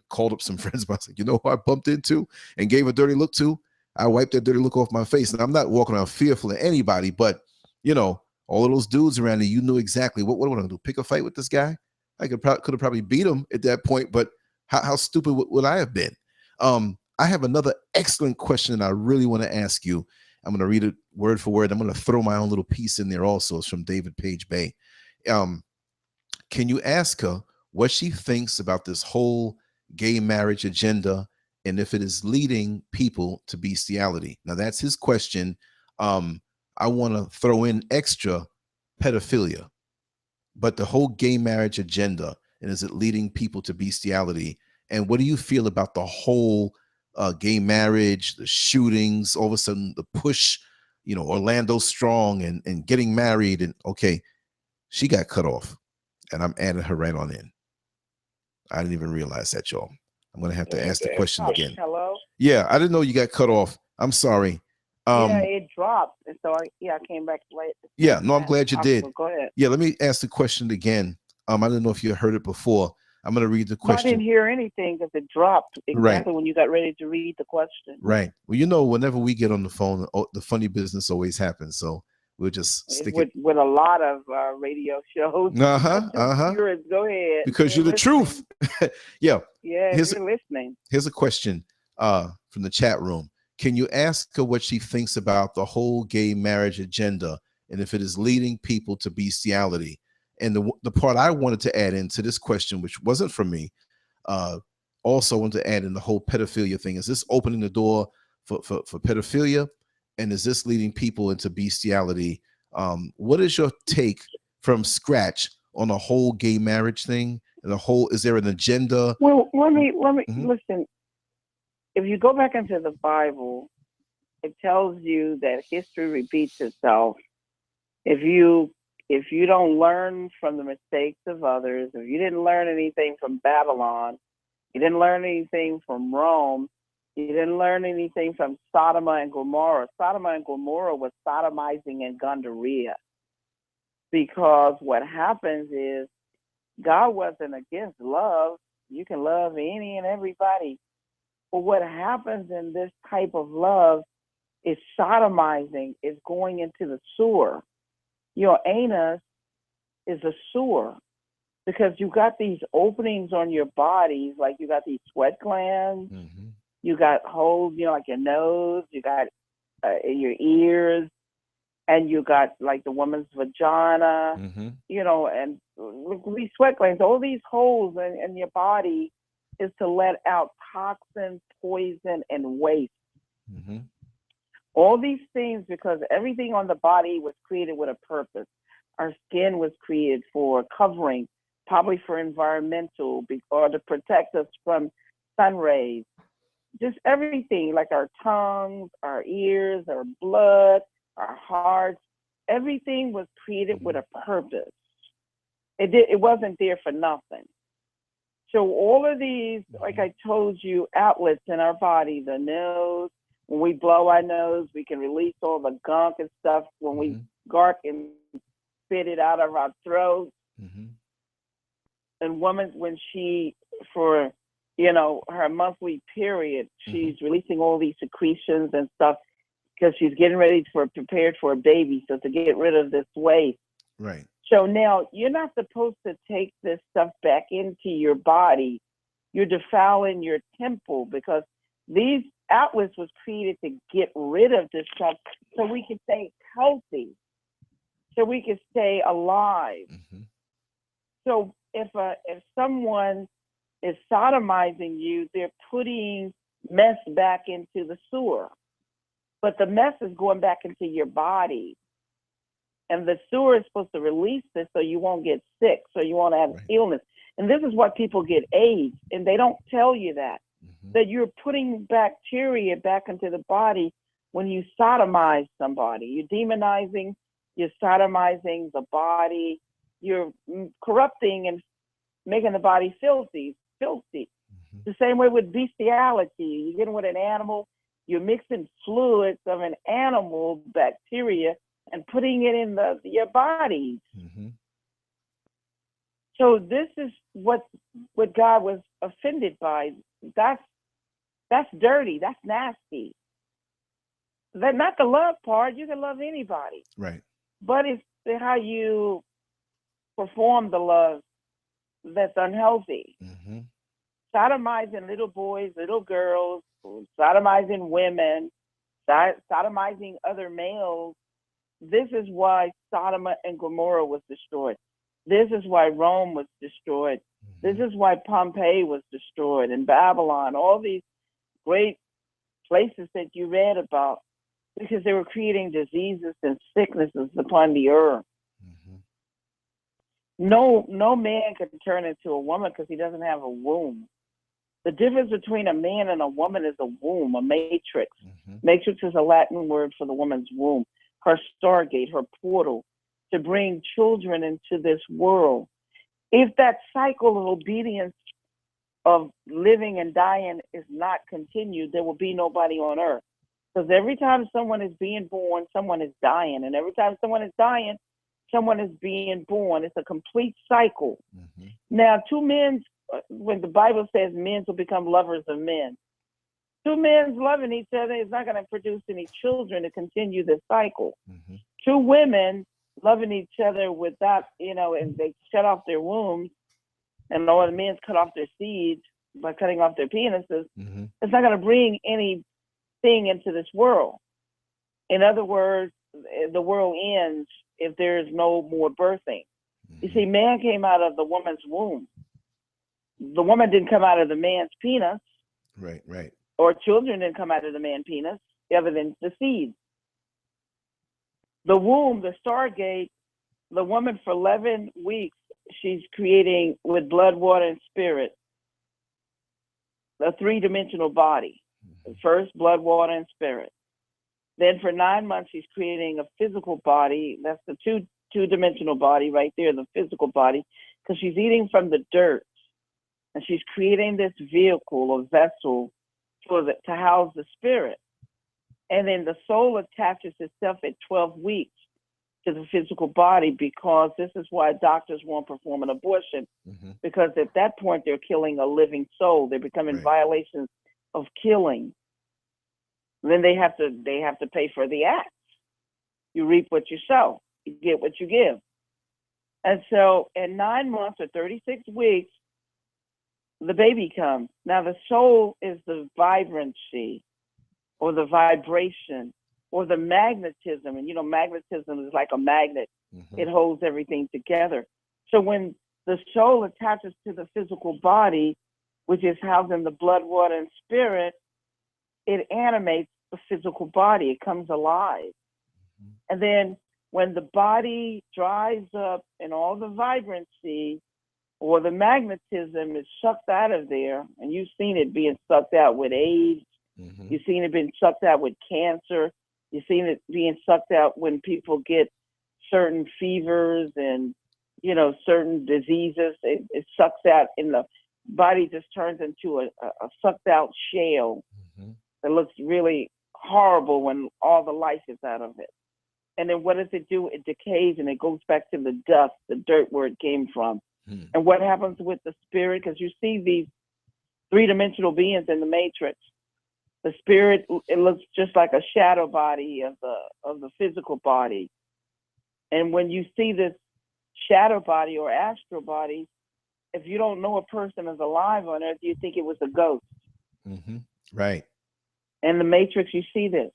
Speaker 2: called up some friends. I was like, who I bumped into and gave a dirty look to? I wiped that dirty look off my face. And I'm not walking around fearful of anybody, but, all of those dudes around there, you knew exactly what am I going to do? Pick a fight with this guy? I could have probably beat him at that point, but how stupid would I have been? I have another excellent question I really want to ask you. I'm going to read it word for word. I'm going to throw my own little piece in there also. It's from David Page Bay. Can you ask her what she thinks about this whole gay marriage agenda and if it is leading people to bestiality? Now, that's his question. I want to throw in extra pedophilia, but the whole gay marriage agenda, and is it leading people to bestiality? And what do you feel about the whole gay marriage, the shootings, all of a sudden the push, Orlando Strong and getting married? And okay, she got cut off and I'm adding her right on in. I didn't even realize that, y'all. I'm going to have to ask the question again.
Speaker 3: Hello?
Speaker 2: Yeah, I didn't know you got cut off. I'm sorry.
Speaker 3: It dropped. And so I came back late.
Speaker 2: Yeah, no, I'm glad you did.
Speaker 3: Go ahead.
Speaker 2: Yeah, let me ask the question again. I didn't know if you heard it before. I'm going to read the
Speaker 3: Well, I
Speaker 2: question.
Speaker 3: didn't hear anything because it dropped exactly when you got ready to read the question.
Speaker 2: Right. Well, you know, whenever we get on the phone, the funny business always happens. So we'll just stick it
Speaker 3: with a lot of radio shows. Viewers, go ahead.
Speaker 2: Because you're the truth. Yeah.
Speaker 3: Yeah, you're listening.
Speaker 2: Here's a question from the chat room. Can you ask her what she thinks about the whole gay marriage agenda and if it is leading people to bestiality? And the part I wanted to add into this question, which wasn't from me, also wanted to add in the whole pedophilia thing. Is this opening the door for pedophilia? And is this leading people into bestiality? What is your take from scratch on the whole gay marriage thing? And the whole, is there an agenda?
Speaker 3: Well, let me listen. If you go back into the Bible, it tells you that history repeats itself. If you don't learn from the mistakes of others, if you didn't learn anything from Babylon, you didn't learn anything from Rome, you didn't learn anything from Sodom and Gomorrah. Sodom and Gomorrah was sodomizing and gonorrhea. Because what happens is God wasn't against love. You can love any and everybody. But what happens in this type of love is sodomizing, is going into the sewer. Your anus is a sewer because you got these openings on your bodies, like you got these sweat glands, you got holes, like your nose, you got your ears, and you got like the woman's vagina, and these sweat glands, all these holes in your body is to let out toxins, poison, and waste. All these things, because everything on the body was created with a purpose. Our skin was created for covering, probably for environmental, or to protect us from sun rays. Just everything, like our tongues, our ears, our blood, our hearts, everything was created with a purpose. It wasn't there for nothing. So all of these, like I told you, outlets in our body, the nose, when we blow our nose, we can release all the gunk and stuff. When we gark and spit it out of our throat. And women, when she, for, her monthly period, she's releasing all these secretions and stuff because she's getting ready prepared for a baby. So to get rid of this waste.
Speaker 2: Right.
Speaker 3: So now you're not supposed to take this stuff back into your body. You're defiling your temple because these outlets was created to get rid of this stuff so we can stay healthy, so we can stay alive. So if someone is sodomizing you, they're putting mess back into the sewer, but the mess is going back into your body. And the sewer is supposed to release this so you won't get sick, so you won't have illness. And this is why people get AIDS, and they don't tell you that you're putting bacteria back into the body when you sodomize somebody. You're demonizing, you're sodomizing the body, you're corrupting and making the body filthy. The same way with bestiality. You get with an animal, you're mixing fluids of an animal bacteria and putting it in your body. So this is what God was offended by. That's dirty. That's nasty. That not the love part. You can love anybody.
Speaker 2: Right.
Speaker 3: But it's how you perform the love that's unhealthy. Sodomizing little boys, little girls, sodomizing women, sodomizing other males. This is why Sodom and Gomorrah was destroyed. This is why Rome was destroyed. This is why Pompeii was destroyed, and Babylon, all these great places that you read about, because they were creating diseases and sicknesses upon the earth. No man can turn into a woman because he doesn't have a womb. The difference between a man and a woman is a womb, a matrix. Matrix is a Latin word for the woman's womb, her stargate, her portal to bring children into this world. If that cycle of obedience of living and dying is not continued, there will be nobody on earth. Because every time someone is being born, someone is dying. And every time someone is dying, someone is being born. It's a complete cycle. Now, two men
Speaker 4: when the Bible says men will become lovers of men, two men loving each other is not going to produce any children to continue the cycle.
Speaker 2: Mm-hmm.
Speaker 4: Two women loving each other without, and they shut off their wombs, and all the men cut off their seeds by cutting off their penises.
Speaker 2: Mm-hmm.
Speaker 4: It's not going to bring anything into this world. In other words, the world ends if there is no more birthing.
Speaker 2: Mm-hmm.
Speaker 4: You see, man came out of the woman's womb. The woman didn't come out of the man's penis.
Speaker 2: Right, right.
Speaker 4: Or children didn't come out of the man's penis, other than the seed. The womb, the stargate, the woman for 11 weeks, she's creating with blood, water, and spirit a three-dimensional body.
Speaker 2: Mm-hmm.
Speaker 4: First, blood, water, and spirit. Then for 9 months, she's creating a physical body. That's the two-dimensional body right there, the physical body, because she's eating from the dirt. And she's creating this vehicle or vessel to house the spirit. And then the soul attaches itself at 12 weeks to the physical body, because this is why doctors won't perform an abortion,
Speaker 2: Mm-hmm.
Speaker 4: because at that point they're killing a living soul. They're becoming
Speaker 2: Right.
Speaker 4: violations of killing. Then they have to pay for the act. You reap what you sow. You get what you give. And so in 9 months or 36 weeks, the baby comes. Now the soul is the vibrancy or the vibration or the magnetism. And magnetism is like a magnet.
Speaker 2: Mm-hmm.
Speaker 4: It holds everything together. So when the soul attaches to the physical body, which is housed in the blood, water, and spirit, it animates the physical body. It comes alive.
Speaker 2: Mm-hmm.
Speaker 4: And then when the body dries up and all the vibrancy or the magnetism is sucked out of there, and you've seen it being sucked out with AIDS,
Speaker 2: Mm-hmm.
Speaker 4: you've seen it being sucked out with cancer, you've seen it being sucked out when people get certain fevers and, certain diseases. It sucks out in the body, just turns into a sucked out shell.
Speaker 2: Mm-hmm.
Speaker 4: That looks really horrible when all the life is out of it. And then what does it do? It decays and it goes back to the dust, the dirt where it came from.
Speaker 2: Mm-hmm.
Speaker 4: And what happens with the spirit? Because you see these three-dimensional beings in the Matrix. The spirit, it looks just like a shadow body of the physical body. And when you see this shadow body or astral body, if you don't know a person is alive on earth, you think it was a ghost.
Speaker 2: Mm-hmm. Right.
Speaker 4: In the Matrix, you see this.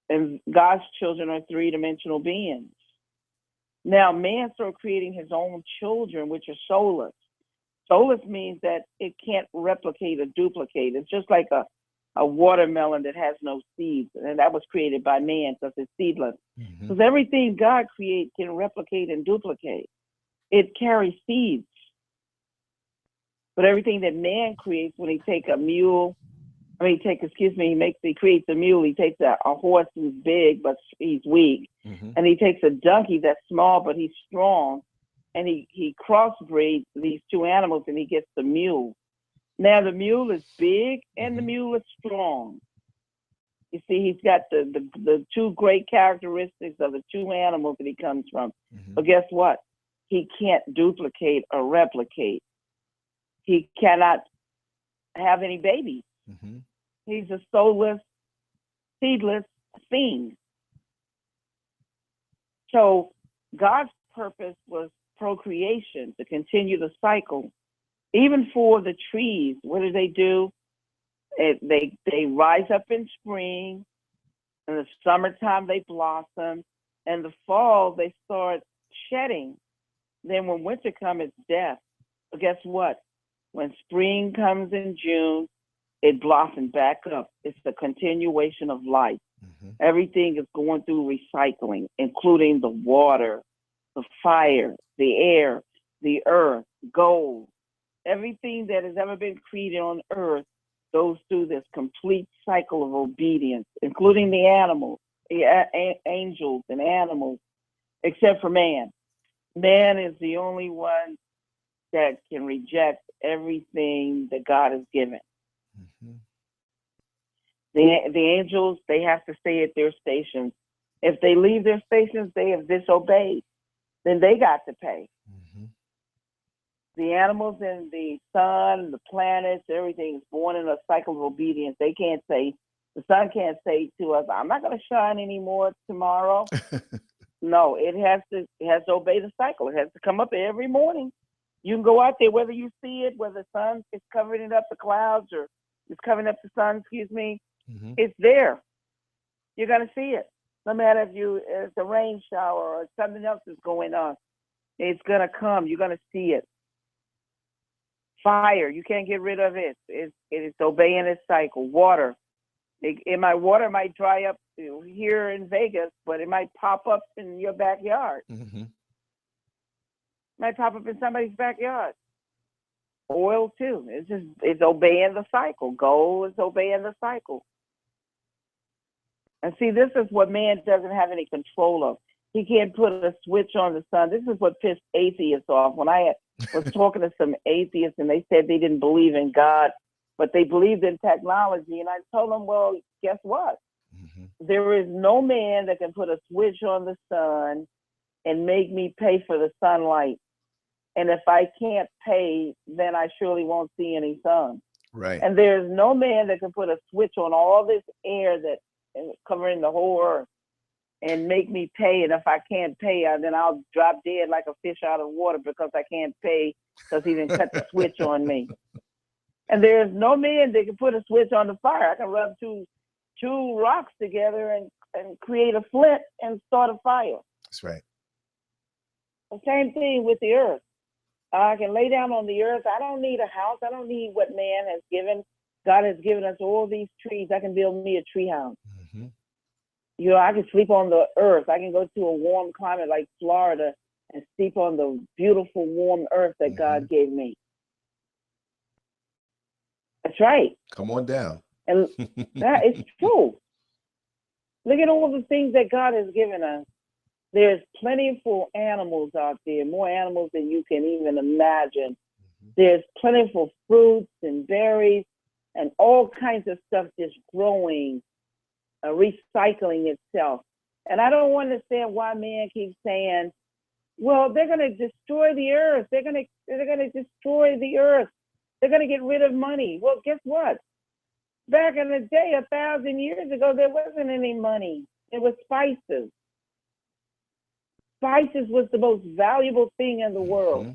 Speaker 4: And God's children are three-dimensional beings. Now, man started creating his own children, which are soulless. Soulless means that it can't replicate or duplicate. It's just like a watermelon that has no seeds. And that was created by man because it's seedless.
Speaker 2: Mm-hmm.
Speaker 4: Because everything God creates can replicate and duplicate. It carries seeds. But everything that man creates, when he takes a mule, he creates a mule. He takes a horse who's big, but he's weak.
Speaker 2: Mm-hmm.
Speaker 4: And he takes a donkey that's small, but he's strong. And he crossbreeds these two animals and he gets the mule. Now the mule is big and the mule is strong. You see, he's got the two great characteristics of the two animals that he comes from.
Speaker 2: Mm-hmm.
Speaker 4: But guess what? He can't duplicate or replicate. He cannot have any babies.
Speaker 2: Mm-hmm.
Speaker 4: He's a soulless, seedless thing. So God's purpose was procreation, to continue the cycle. Even for the trees, what do? They rise up in spring. In the summertime, they blossom. In the fall, they start shedding. Then when winter comes, it's death. But guess what? When spring comes in June, it blossoms back up. It's the continuation of life.
Speaker 2: Mm-hmm.
Speaker 4: Everything is going through recycling, including the water, the fire, the air, the earth, gold. Everything that has ever been created on earth goes through this complete cycle of obedience, including the animals, the angels and animals, except for man. Man is the only one that can reject everything that God has given.
Speaker 2: Mm-hmm.
Speaker 4: The angels, they have to stay at their stations. If they leave their stations, they have disobeyed. Then they got to pay.
Speaker 2: Mm-hmm.
Speaker 4: The animals and the sun, the planets, everything is born in a cycle of obedience. They can't say, the sun can't say to us, I'm not going to shine anymore tomorrow. No, it has to obey the cycle. It has to come up every morning. You can go out there, whether you see it, whether the sun is covering up the clouds or it's covering up the sun, excuse me, it's there. You're going to see it. No matter if it's a rain shower or something else is going on, it's going to come. You're going to see it. Fire, you can't get rid of it. It's obeying its cycle. Water, water might dry up here in Vegas, but it might pop up in your backyard. Might pop up in somebody's backyard. Oil too. It's obeying the cycle. Gold is obeying the cycle. And see, this is what man doesn't have any control of. He can't put a switch on the sun. This is what pissed atheists off. When I was talking to some atheists and they said they didn't believe in God, but they believed in technology. And I told them, well, guess what? There is no man that can put a switch on the sun and make me pay for the sunlight. And if I can't pay, then I surely won't see any sun.
Speaker 2: Right.
Speaker 4: And there's no man that can put a switch on all this air that covering the whole earth and make me pay. And if I can't pay, then I'll drop dead like a fish out of water because I can't pay because he didn't cut the switch on me. And there's no man that can put a switch on the fire. I can rub two rocks together and create a flint and start a fire.
Speaker 2: That's right.
Speaker 4: The same thing with the earth. I can lay down on the earth. I don't need a house. I don't need what man has given. God has given us all these trees. I can build me a tree house. You know, I can sleep on the earth. I can go to a warm climate like Florida and sleep on the beautiful warm earth that God gave me. That's right.
Speaker 2: Come on down.
Speaker 4: And that is true. Look at all the things that God has given us. There's plentiful animals out there, more animals than you can even imagine. There's plentiful fruits and berries and all kinds of stuff just growing, recycling itself. And I don't understand why man keeps saying, well, they're going to destroy the earth. They're going to destroy the earth. They're going to get rid of money. Well, guess what? Back in the day, 1,000 years ago, there wasn't any money. It was spices. Spices was the most valuable thing in the world.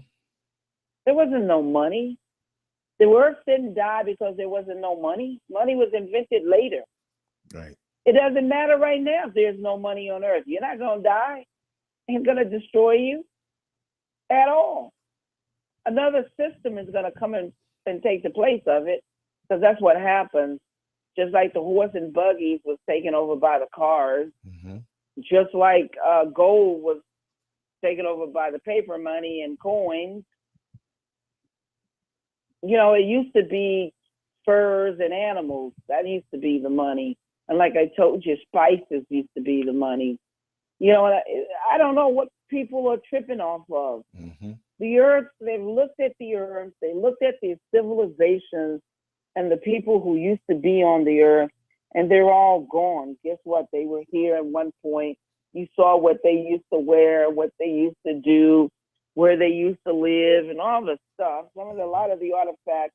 Speaker 4: There wasn't no money. The earth didn't die because there wasn't no money. Money was invented later.
Speaker 2: Right.
Speaker 4: It doesn't matter right now if there's no money on earth. You're not going to die. It's going to destroy you at all. Another system is going to come in and take the place of it, because that's what happens. Just like the horse and buggies was taken over by the cars, just like gold was taken over by the paper money and coins. You know, it used to be furs and animals. That used to be the money. And like I told you, spices used to be the money. You know, I don't know what people are tripping off of. The earth, they've looked at the earth, they looked at the civilizations and the people who used to be on the earth, and they're all gone. Guess what? They were here at one point. You saw what they used to wear, what they used to do, where they used to live, and all the stuff. A lot of the artifacts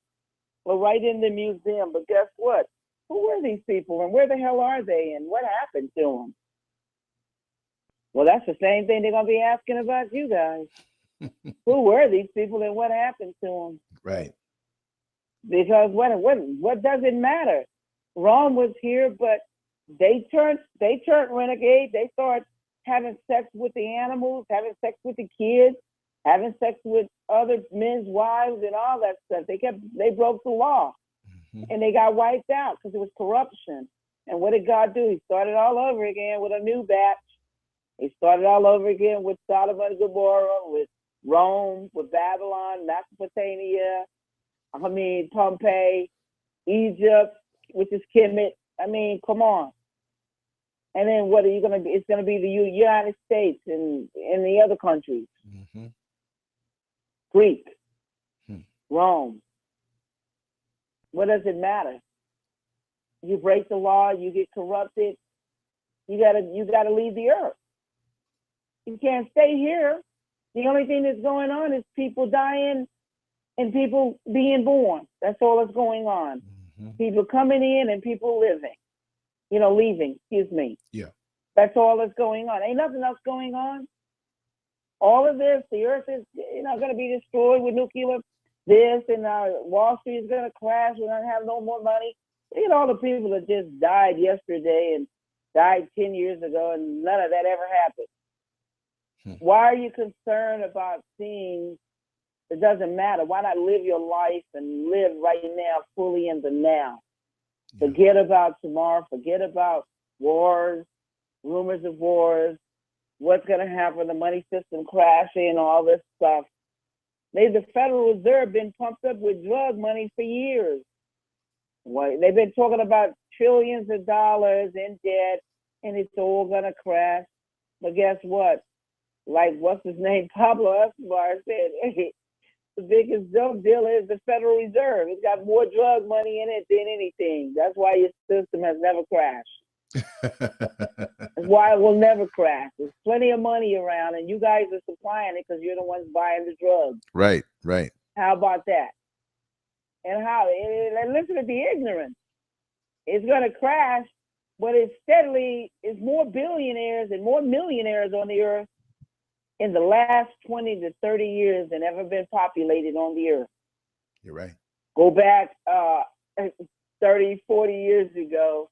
Speaker 4: were right in the museum. But guess what? Who were these people, and where the hell are they, and what happened to them? Well, that's the same thing they're going to be asking about you guys. Who were these people, and what happened to them?
Speaker 2: Right.
Speaker 4: Because what does it matter? Rome was here, but they turned renegade. They started having sex with the animals, having sex with the kids, having sex with other men's wives, and all that stuff. They broke the law, and they got wiped out because it was corruption. And what did God do? He started all over again with a new batch. He started all over again with Sodom and Gomorrah, with Rome, with Babylon, Mesopotamia, Pompeii, Egypt, which is Kemet. I mean, come on. And then what are you going to be? It's going to be the United States and the other countries. Greek, Rome. What does it matter? You break the law, you get corrupted. You gotta leave the earth. You can't stay here. The only thing that's going on is people dying and people being born. That's all that's going on. People coming in and people leaving, excuse me.
Speaker 2: Yeah.
Speaker 4: That's all that's going on. Ain't nothing else going on. All of this, the earth is, going to be destroyed with nuclear this, and Wall Street is going to crash. We're going to have no more money. Look at all the people that just died yesterday and died 10 years ago, and none of that ever happened. Why are you concerned about seeing it doesn't matter? Why not live your life and live right now, fully in the now? Yeah. Forget about tomorrow. Forget about wars, rumors of wars, what's going to happen, the money system crashing, all this stuff. The Federal Reserve been pumped up with drug money for years. They've been talking about trillions of dollars in debt, and it's all going to crash. But guess what? Like, what's his name? Pablo Escobar said, hey, the biggest dope dealer is the Federal Reserve. It's got more drug money in it than anything. That's why your system has never crashed. That's why it will never crash. There's plenty of money around, and you guys are supplying it because you're the ones buying the drugs.
Speaker 2: Right, right.
Speaker 4: How about that? And listen to the ignorance. It's going to crash, but it's more billionaires and more millionaires on the earth in the last 20 to 30 years than ever been populated on the earth.
Speaker 2: You're right.
Speaker 4: Go back 30, 40 years ago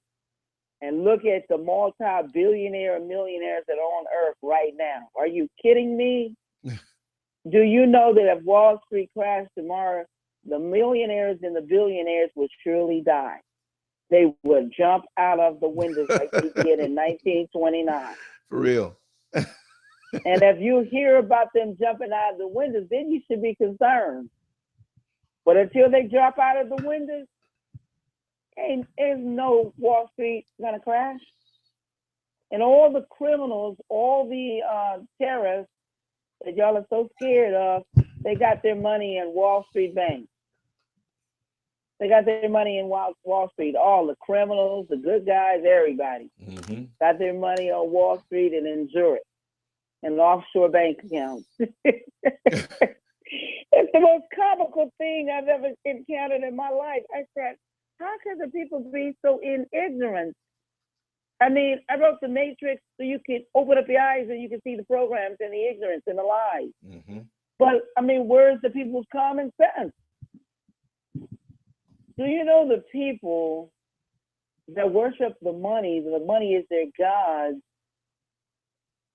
Speaker 4: and look at the multi-billionaire and millionaires that are on earth right now. Are you kidding me? Do you know that if Wall Street crashed tomorrow, the millionaires and the billionaires would surely die? They would jump out of the windows like they did in 1929.
Speaker 2: For real.
Speaker 4: And if you hear about them jumping out of the windows, then you should be concerned. But until they jump out of the windows, there's no Wall Street going to crash. And all the criminals, all the terrorists that y'all are so scared of, they got their money in Wall Street banks. They got their money in Wall Street. All the criminals, the good guys, everybody got their money on Wall Street and in Zurich and offshore bank accounts. It's the most comical thing I've ever encountered in my life. I said, how can the people be so in ignorance? I mean, I wrote The Matrix so you can open up your eyes and you can see the programs and the ignorance and the lies. But, I mean, where's the people's common sense? Do you know the people that worship the money is their God?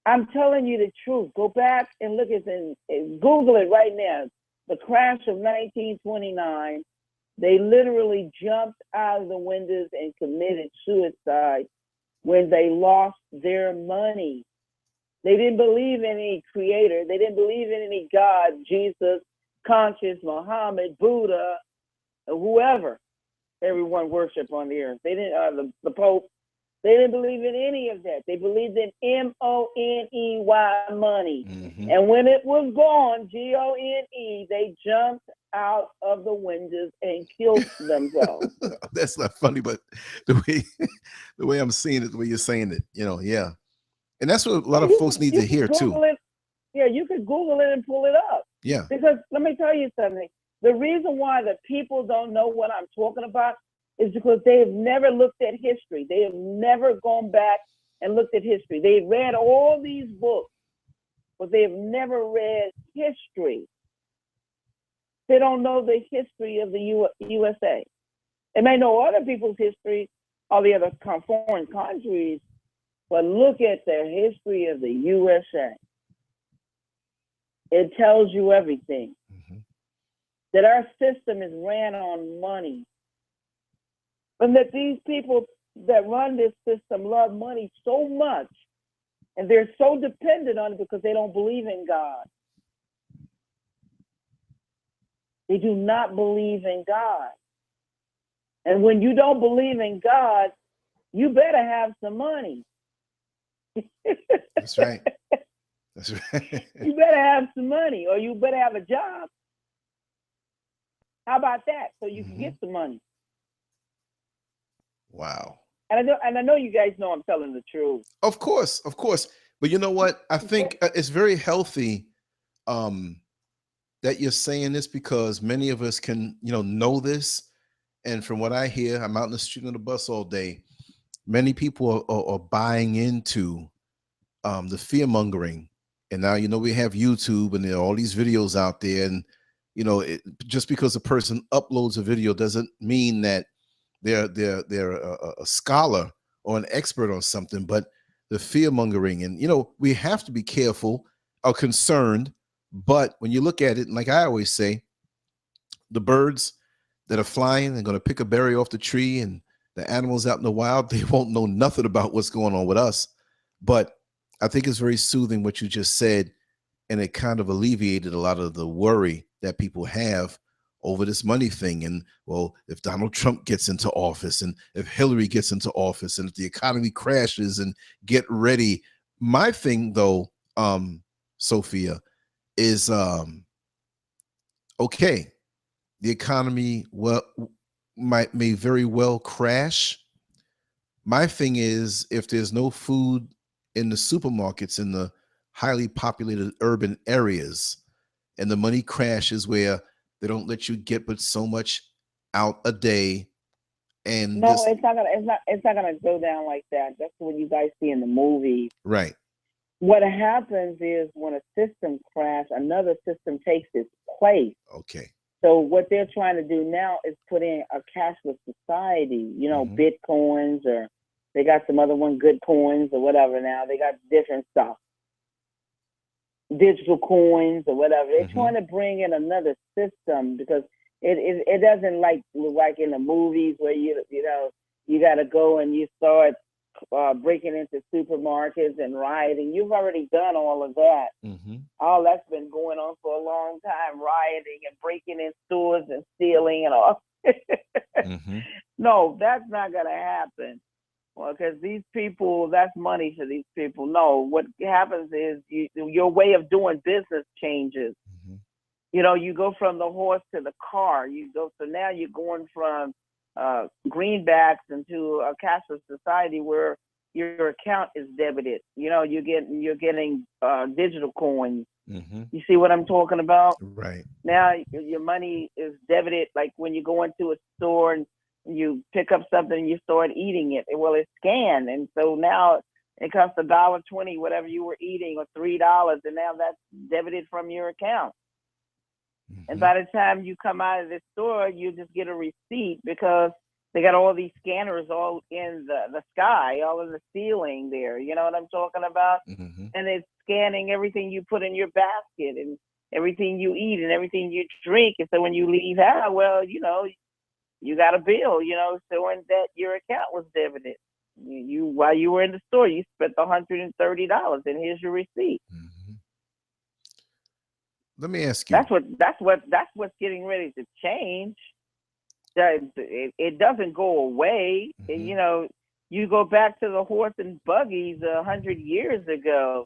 Speaker 4: I'm telling you the truth. Go back and look at it, Google it right now. The crash of 1929, they literally jumped out of the windows and committed suicide when they lost their money. They didn't believe in any creator. They didn't believe in any God, Jesus, conscience, Muhammad, Buddha, whoever everyone worshiped on the earth. They didn't, the Pope, they didn't believe in any of that. They believed in M-O-N-E-Y, money. And when it was gone, G-O-N-E, they jumped out of the windows and killed themselves.
Speaker 2: That's not funny, but the way I'm seeing it, the way you're saying it, yeah. And that's what a lot of folks need to hear too.
Speaker 4: Yeah, you could Google it and pull it up.
Speaker 2: Yeah.
Speaker 4: Because let me tell you something. The reason why the people don't know what I'm talking about is because they have never looked at history. They have never gone back and looked at history. They've read all these books, but they have never read history. They don't know the history of the USA. They may know other people's history, all the other foreign countries, but look at the history of the USA. It tells you everything. That our system is ran on money. And that these people that run this system love money so much, and they're so dependent on it because they don't believe in God. They do not believe in God. And when you don't believe in God, you better have some money.
Speaker 2: That's right. That's right.
Speaker 4: You better have some money, or you better have a job. How about that? So you can get some money.
Speaker 2: Wow.
Speaker 4: And I know you guys know I'm telling the truth.
Speaker 2: Of course. But you know what? I think it's very healthy. that you're saying this because many of us can, know this. And from what I hear, I'm out in the street on the bus all day. Many people are buying into the fear mongering. And now, we have YouTube and there are all these videos out there. And, just because a person uploads a video doesn't mean that they're a scholar or an expert on something, but the fear mongering. And, we have to be careful or concerned. But when you look at it, and like I always say, the birds that are flying, they're going to pick a berry off the tree, and the animals out in the wild, they won't know nothing about what's going on with us. But I think it's very soothing what you just said, and it kind of alleviated a lot of the worry that people have over this money thing. And, well, if Donald Trump gets into office, and if Hillary gets into office, and if the economy crashes, and get ready. My thing, though, Sophia, is okay, the economy may very well crash. My thing is, if there's no food in the supermarkets in the highly populated urban areas, and the money crashes where they don't let you get but so much out a day, and
Speaker 4: no, it's not gonna go down like that. That's what you guys see in the movies.
Speaker 2: Right.
Speaker 4: What happens is when a system crashes, another system takes its place.
Speaker 2: Okay.
Speaker 4: So what they're trying to do now is put in a cashless society, Bitcoins, or they got some other one, good coins or whatever now. They got different stuff, digital coins or whatever. They're trying to bring in another system because it doesn't like in the movies where you got to go and you start breaking into supermarkets and rioting. You've already done all of that. All that's been going on for a long time, rioting and breaking in stores and stealing and all. No, that's not going to happen. Well, because these people, that's money for these people. No, what happens is your way of doing business changes. You go from the horse to the car. So now you're going from greenbacks into a cashless society where your account is debited. You're getting digital coins. You see what I'm talking about?
Speaker 2: Right.
Speaker 4: Now your money is debited, like when you go into a store and you pick up something and you start eating it. Well, it's scanned, and so now it costs $1.20, whatever you were eating, or $3, and now that's debited from your account. And by the time you come out of the store, you just get a receipt because they got all these scanners all in the sky, all in the ceiling there. You know what I'm talking about? And it's scanning everything you put in your basket and everything you eat and everything you drink. And so when you leave out, well, you got a bill, showing that your account was debited. You while you were in the store, you spent $130, and here's your receipt.
Speaker 2: Let me ask you.
Speaker 4: That's what's getting ready to change. It doesn't go away. You go back to the horse and buggies 100 years ago.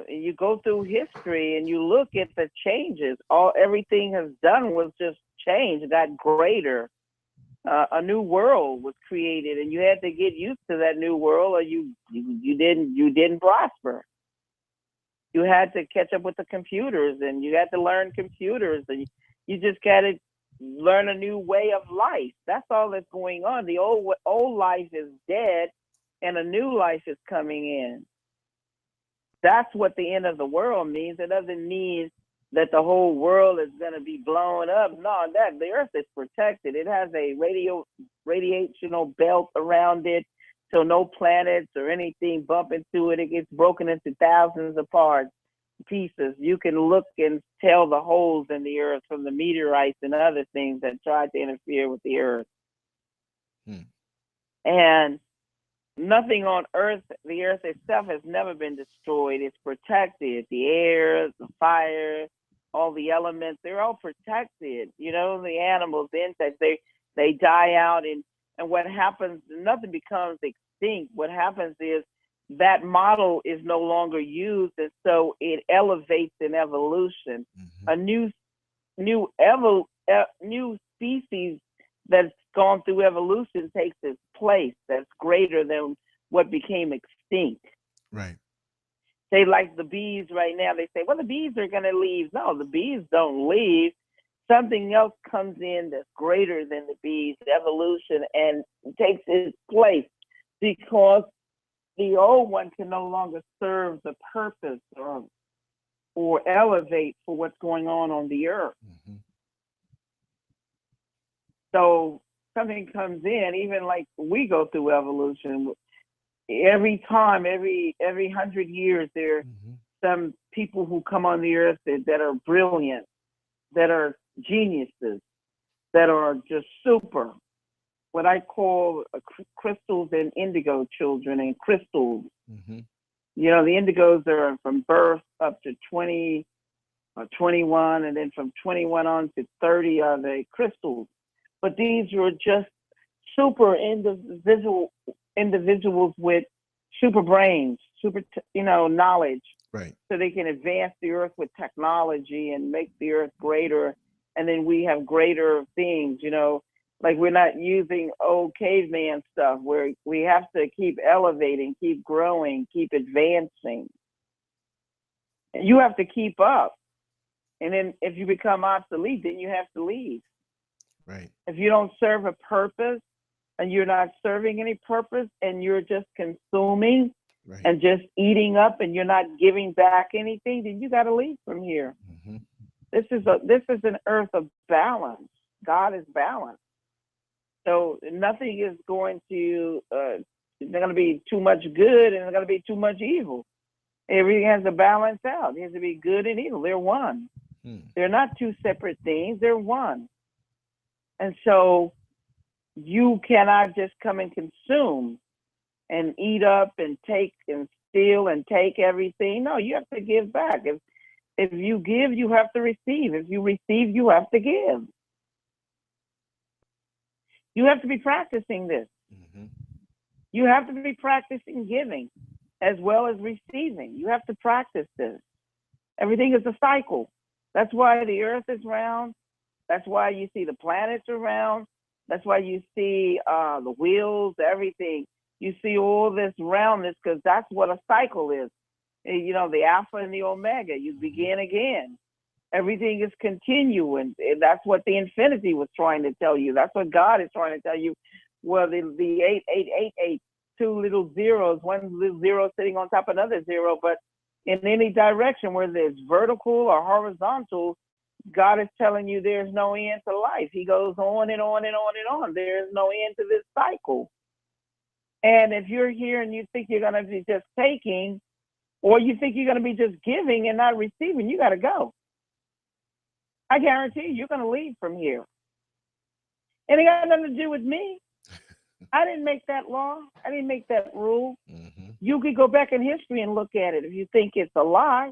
Speaker 4: You go through history and you look at the changes. Everything has done was just change, got greater. A new world was created, and you had to get used to that new world, or you didn't prosper. You had to catch up with the computers, and you had to learn computers, and you just got to learn a new way of life. That's all that's going on. The old life is dead, and a new life is coming in. That's what the end of the world means. It doesn't mean that the whole world is going to be blown up. No, the earth is protected. It has a radiational belt around it, so no planets or anything bump into it. It gets broken into thousands of pieces. You can look and tell the holes in the earth from the meteorites and other things that tried to interfere with the earth. And nothing on earth, the earth itself, has never been destroyed. It's protected. The air, the fire, all the elements, they're all protected. The animals, the insects, they die out, and what happens, nothing becomes extinct. What happens is that model is no longer used, and so it elevates in evolution. A new species that's gone through evolution takes its place, that's greater than what became extinct.
Speaker 2: Right.
Speaker 4: They like the bees right now. They say, well, the bees are going to leave. No, the bees don't leave. Something else comes in that's greater than the bees, evolution, and takes its place because the old one can no longer serve the purpose or elevate for what's going on the earth.
Speaker 2: Mm-hmm.
Speaker 4: So something comes in, even like we go through evolution. Every time, every 100 years, there are some people who come on the earth that are brilliant, that are geniuses, that are just super. What I call crystals and indigo children and crystals.
Speaker 2: Mm-hmm.
Speaker 4: You know, the indigos are from birth up to 20 or 21, and then from 21 on to 30 are the crystals. But these were just super individuals with super brains, super, knowledge.
Speaker 2: Right.
Speaker 4: So they can advance the earth with technology and make the earth greater. And then we have greater things, like we're not using old caveman stuff where we have to keep elevating, keep growing, keep advancing. And you have to keep up. And then if you become obsolete, then you have to leave.
Speaker 2: Right.
Speaker 4: If you don't serve a purpose and you're not serving any purpose and you're just consuming and just eating up and you're not giving back anything, then you got to leave from here.
Speaker 2: Mm-hmm.
Speaker 4: This is an earth of balance. God is balance. So nothing is going to, there's going to be too much good and there's going to be too much evil. Everything has to balance out. It has to be good and evil. They're one. They're not two separate things. They're one. And so you cannot just come and consume and eat up and take and steal and take everything. No, you have to give back. If you give, you have to receive. If you receive, you have to give. You have to be practicing this.
Speaker 2: Mm-hmm.
Speaker 4: You have to be practicing giving as well as receiving. You have to practice this. Everything is a cycle. That's why the earth is round. That's why you see the planets around. That's why you see the wheels, everything. You see all this roundness because that's what a cycle is. The alpha and the omega. You begin again. Everything is continuing. That's what the infinity was trying to tell you. That's what God is trying to tell you. Well, the 8888, two little zeros, one little zero sitting on top of another zero, but in any direction, whether it's vertical or horizontal, God is telling you there's no end to life. He goes on and on and on and on. There is no end to this cycle. And if you're here and you think you're going to be just taking, or you think you're going to be just giving and not receiving, you got to go. I guarantee you're going to leave from here. And it got nothing to do with me. I didn't make that law. I didn't make that rule.
Speaker 2: Mm-hmm.
Speaker 4: You could go back in history and look at it if you think it's a lie.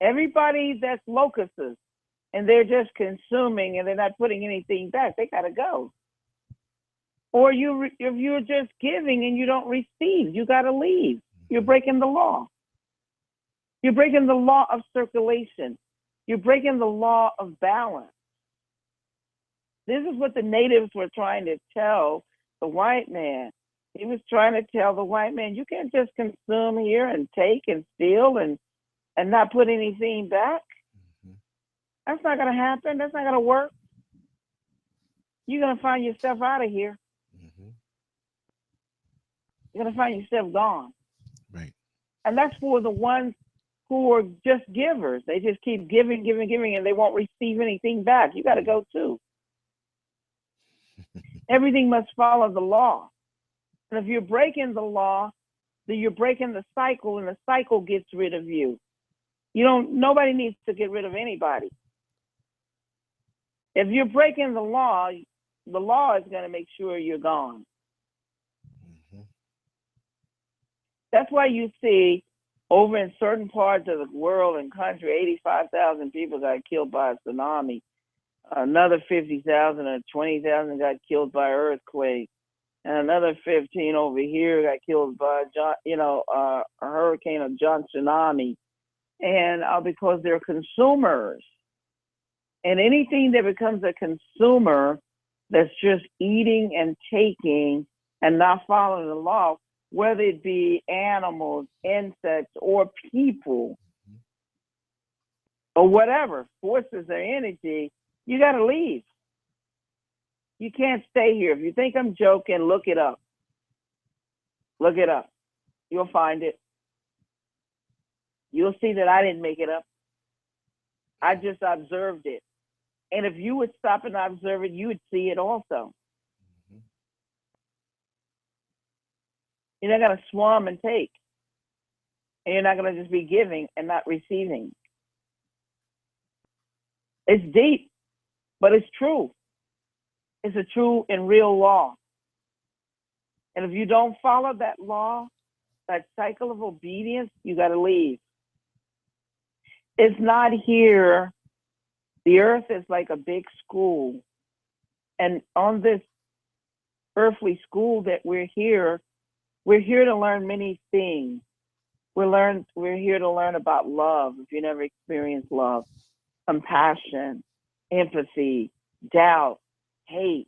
Speaker 4: Everybody that's locusts and they're just consuming and they're not putting anything back, they got to go. Or if you're just giving and you don't receive, you got to leave. You're breaking the law. You're breaking the law of circulation. You're breaking the law of balance. This is what the natives were trying to tell the white man. He was trying to tell the white man, you can't just consume here and take and steal and not put anything back. Mm-hmm. That's not going to happen. That's not going to work. You're going to find yourself out of here. Mm-hmm. You're going to find yourself gone.
Speaker 2: Right.
Speaker 4: And that's for the ones who are just givers. They just keep giving, and they won't receive anything back. You got to go too. Everything must follow the law. And if you're breaking the law, then you're breaking the cycle, and the cycle gets rid of you. Nobody needs to get rid of anybody. If you're breaking the law is going to make sure you're gone. Mm-hmm. That's why you see over in certain parts of the world and country, 85,000 people got killed by a tsunami. Another 50,000 or 20,000 got killed by earthquake. And another 15 over here got killed by, a hurricane or tsunami. And because they're consumers. And anything that becomes a consumer that's just eating and taking and not following the law whether it be animals, insects, or people, or whatever, forces or energy, you got to leave. You can't stay here. If you think I'm joking, look it up. Look it up. You'll find it. You'll see that I didn't make it up. I just observed it. And if you would stop and observe it, you would see it also. You're not going to swarm and take. And you're not going to just be giving and not receiving. It's deep, but it's true. It's a true and real law. And if you don't follow that law, that cycle of obedience, you got to leave. It's not here. The earth is like a big school. And on this earthly school that we're here to learn many things. We're here to learn about love, if you never experienced love, compassion, empathy, doubt, hate,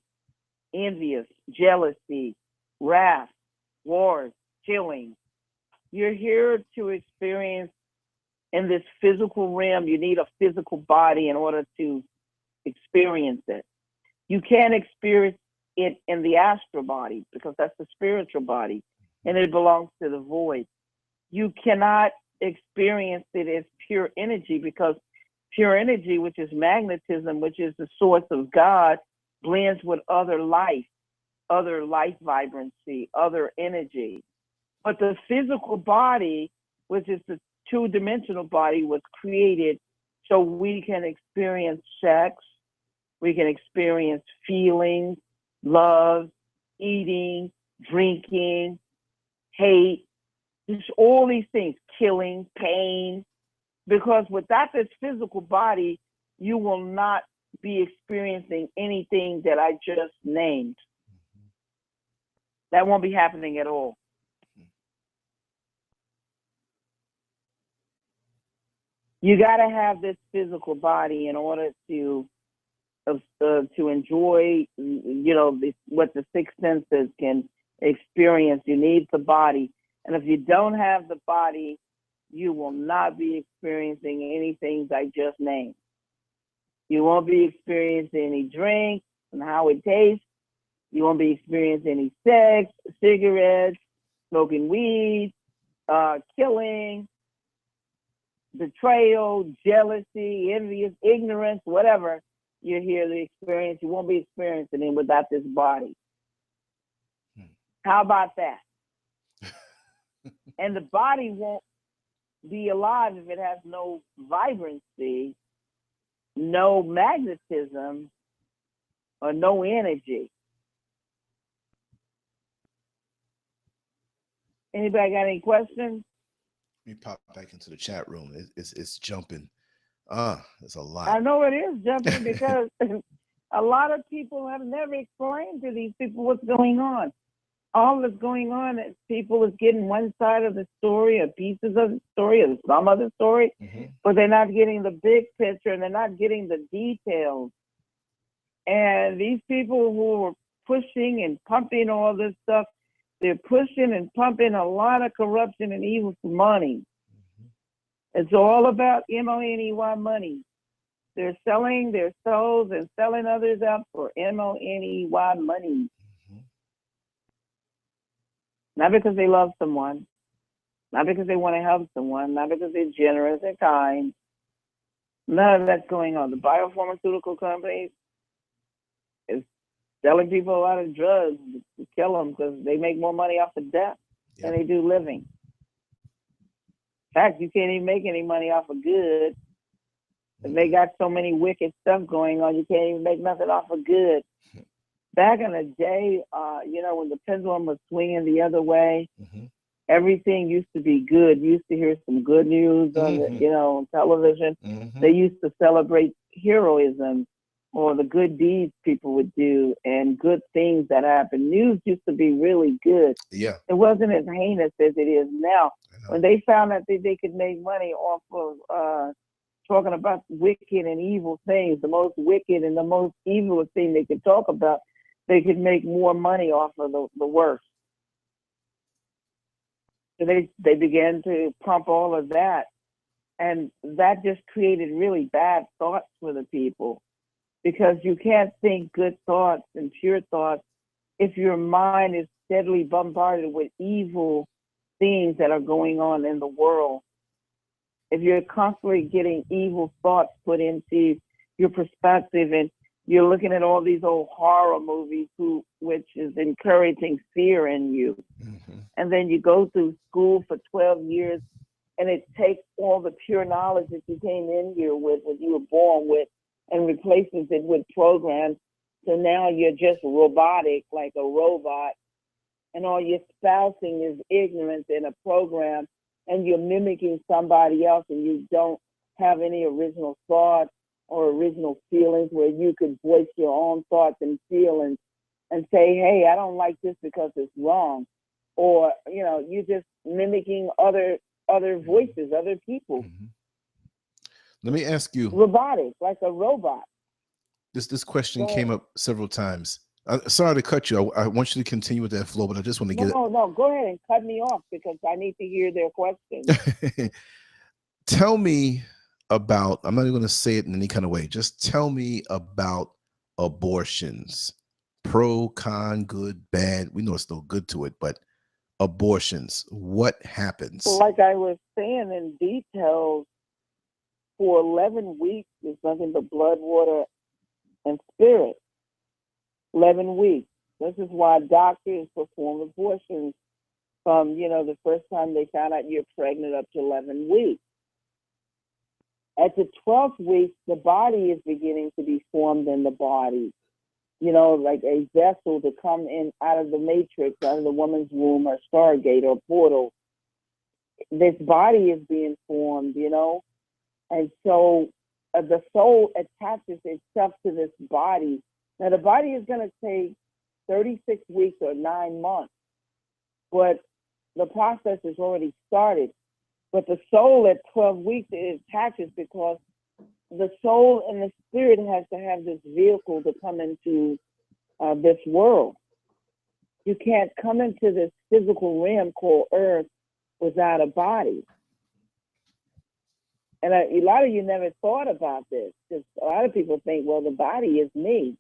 Speaker 4: envious, jealousy, wrath, wars, killing. You're here to experience in this physical realm. You need a physical body in order to experience it. You can't experience it in the astral body because that's the spiritual body and it belongs to the void. You cannot experience it as pure energy because pure energy, which is magnetism, which is the source of God, blends with other life vibrancy, other energy. But the physical body, which is the two-dimensional body, was created so we can experience sex, we can experience feelings, love, eating, drinking, hate, just all these things, killing, pain, because without this physical body, you will not be experiencing anything that I just named. That won't be happening at all. You got to have this physical body in order to enjoy, what the six senses can experience. You need the body. And if you don't have the body, you will not be experiencing anything I just named. You won't be experiencing any drink and how it tastes. You won't be experiencing any sex, cigarettes, smoking weed, killing, betrayal, jealousy, envious, ignorance, whatever you're here to experience. You won't be experiencing it without this body. How about that? And the body won't be alive if it has no vibrancy, no magnetism, or no energy. Anybody got any questions?
Speaker 2: Let me pop back into the chat room. It's jumping. There's a lot.
Speaker 4: I know it is jumping because a lot of people have never explained to these people what's going on. All that's going on is people is getting one side of the story, or pieces of the story, or some of the story, but they're not getting the big picture and they're not getting the details. And these people who are pushing and pumping all this stuff, they're pushing and pumping a lot of corruption and evil for money. It's all about money. They're selling their souls and selling others out for money. Not because they love someone, not because they want to help someone, not because they're generous and kind. None of that's going on. The biopharmaceutical companies is selling people a lot of drugs to kill them because they make more money off of death than they do living. In fact, you can't even make any money off of good. If they got so many wicked stuff going on, you can't even make nothing off of good. Back in the day, when the pendulum was swinging the other way, everything used to be good. You used to hear some good news on on television. They used to celebrate heroism or the good deeds people would do and good things that happened. News used to be really good.
Speaker 2: Yeah.
Speaker 4: It wasn't as heinous as it is now. When they found out that they could make money off of talking about wicked and evil things, the most wicked and the most evil thing they could talk about, they could make more money off of the worst. So they began to pump all of that. And that just created really bad thoughts for the people, because you can't think good thoughts and pure thoughts if your mind is steadily bombarded with evil things that are going on in the world. If you're constantly getting evil thoughts put into your perspective, and you're looking at all these old horror movies, which is encouraging fear in you, and then you go through school for 12 years, and it takes all the pure knowledge that you came in here with, what you were born with, and replaces it with programs. So now you're just robotic, like a robot, and all you're spousing is ignorance in a program, and you're mimicking somebody else, and you don't have any original thoughts or original feelings where you could voice your own thoughts and feelings and say, hey, I don't like this because it's wrong. Or, you're just mimicking other voices, other people.
Speaker 2: Let me ask you.
Speaker 4: Robotic, like a robot.
Speaker 2: This question came up several times. Sorry to cut you. I want you to continue with that flow, but I just want to get it.
Speaker 4: No, go ahead and cut me off, because I need to hear their questions.
Speaker 2: Tell me about, I'm not even going to say it in any kind of way. Just tell me about abortions. Pro, con, good, bad. We know it's no good to it, but abortions, what happens?
Speaker 4: Well, like I was saying in details, for 11 weeks, there's nothing but blood, water, and spirit. 11 weeks. This is why doctors perform abortions from, the first time they found out you're pregnant up to 11 weeks. At the 12th week, the body is beginning to be formed in the body. Like a vessel to come in out of the matrix, out of the woman's womb, or stargate or portal. This body is being formed, and so the soul attaches itself to this body. Now, the body is going to take 36 weeks or 9 months, but the process has already started. But the soul at 12 weeks, it attaches, because the soul and the spirit has to have this vehicle to come into this world. You can't come into this physical realm called Earth without a body. And a lot of you never thought about this, because a lot of people think, well, the body is me.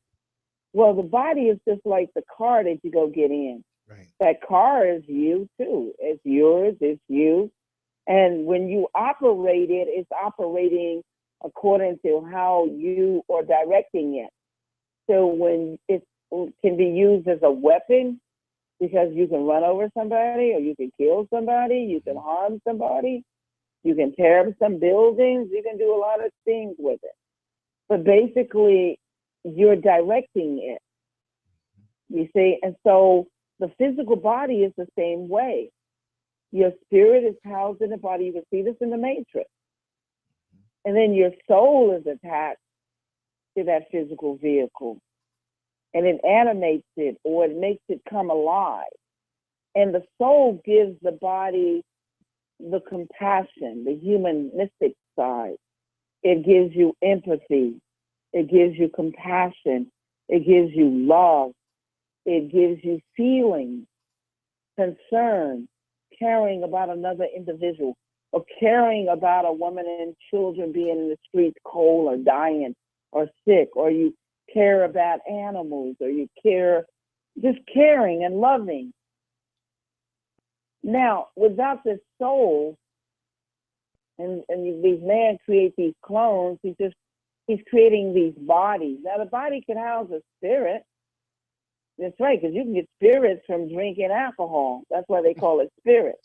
Speaker 4: Well, the body is just like the car that you go get in.
Speaker 2: Right.
Speaker 4: That car is you too. It's yours, it's you. And when you operate it, it's operating according to how you are directing it. So when it can be used as a weapon, because you can run over somebody, or you can kill somebody, you can harm somebody, you can tear up some buildings, you can do a lot of things with it. But basically, you're directing it, you see? And so the physical body is the same way. Your spirit is housed in the body. You can see this in the matrix. And then your soul is attached to that physical vehicle. And it animates it, or it makes it come alive. And the soul gives the body the compassion, the humanistic side. It gives you empathy. It gives you compassion. It gives you love. It gives you feelings, concern, caring about another individual, or caring about a woman and children being in the streets cold or dying or sick, or you care about animals, or you care, just caring and loving. Now, without the soul, and these men create these clones, he's creating these bodies. Now, the body can house a spirit. That's right, because you can get spirits from drinking alcohol. That's why they call it spirit.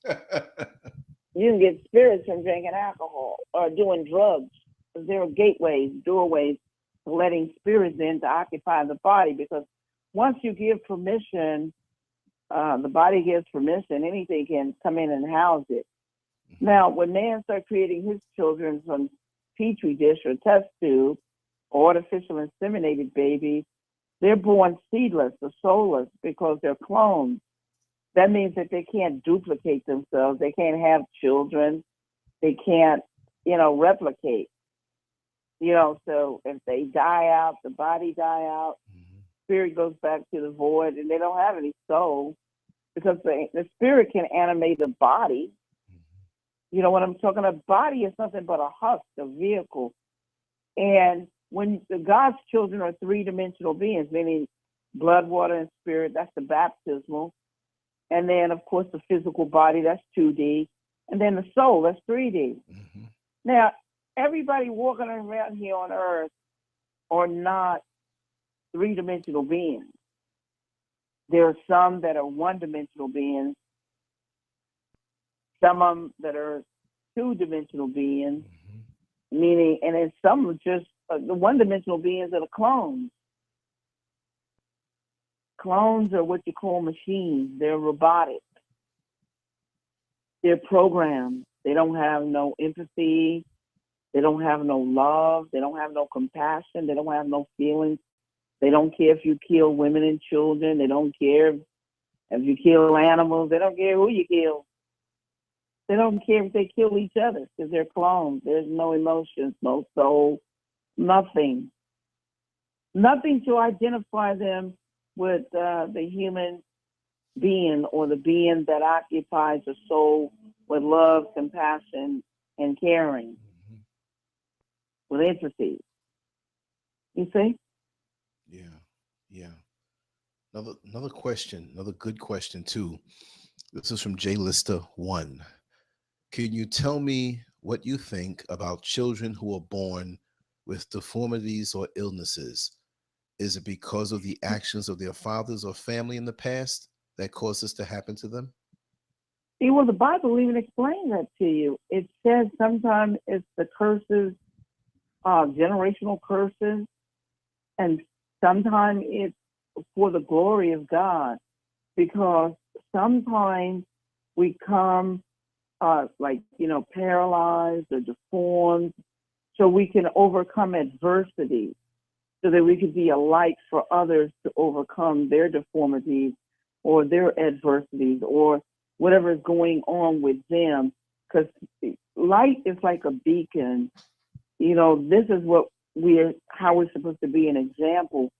Speaker 4: You can get spirits from drinking alcohol or doing drugs. There are gateways, doorways, to letting spirits in to occupy the body, because once you give permission, the body gives permission, anything can come in and house it. Now, when man starts creating his children from petri dish or test tube or artificial inseminated babies, they're born seedless or soulless because they're clones. That means that they can't duplicate themselves. They can't have children. They can't, replicate. So if they die out, the body die out, spirit goes back to the void, and they don't have any soul. because the spirit can animate a body. You know what I'm talking about? Body is nothing but a husk, a vehicle. And when God's children are three-dimensional beings, meaning blood, water, and spirit, that's the baptismal. And then, of course, the physical body, that's 2D. And then the soul, that's 3D. Mm-hmm. Now, everybody walking around here on earth are not three-dimensional beings. There are some that are one-dimensional beings, some of them that are two-dimensional beings, mm-hmm. meaning, and then some are just the one-dimensional beings are the clones. Clones are what you call machines. They're robotic. They're programmed. They don't have no empathy. They don't have no love. They don't have no compassion. They don't have no feelings. They don't care if you kill women and children. They don't care if you kill animals. They don't care who you kill. They don't care if they kill each other because they're clones. There's no emotions, no soul, nothing. Nothing to identify them with the human being or the being that occupies a soul with love, compassion, and caring, mm-hmm. with empathy. You see?
Speaker 2: Yeah. Another question, another good question too. This is from J Lister 1. Can you tell me what you think about children who are born with deformities or illnesses? Is it because of the actions of their fathers or family in the past that caused this to happen to them?
Speaker 4: Well, the Bible even explains that to you. It says sometimes it's the curses, generational curses, and sometimes it's for the glory of God, because sometimes we come paralyzed or deformed, so we can overcome adversity, so that we could be a light for others to overcome their deformities or their adversities or whatever is going on with them. Because light is like a beacon. You know, this is how we're supposed to be an example.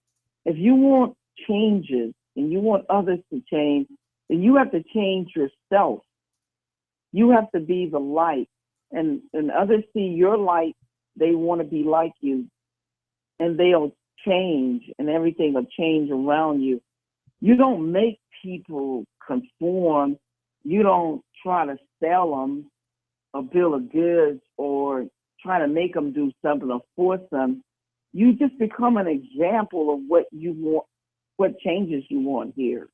Speaker 4: If you want changes and you want others to change, then you have to change yourself. You have to be the light. And others see your light, they want to be like you. And they'll change, and everything will change around you. You don't make people conform. You don't try to sell them a bill of goods or try to make them do something or force them. You just become an example of what you want, what changes you want here.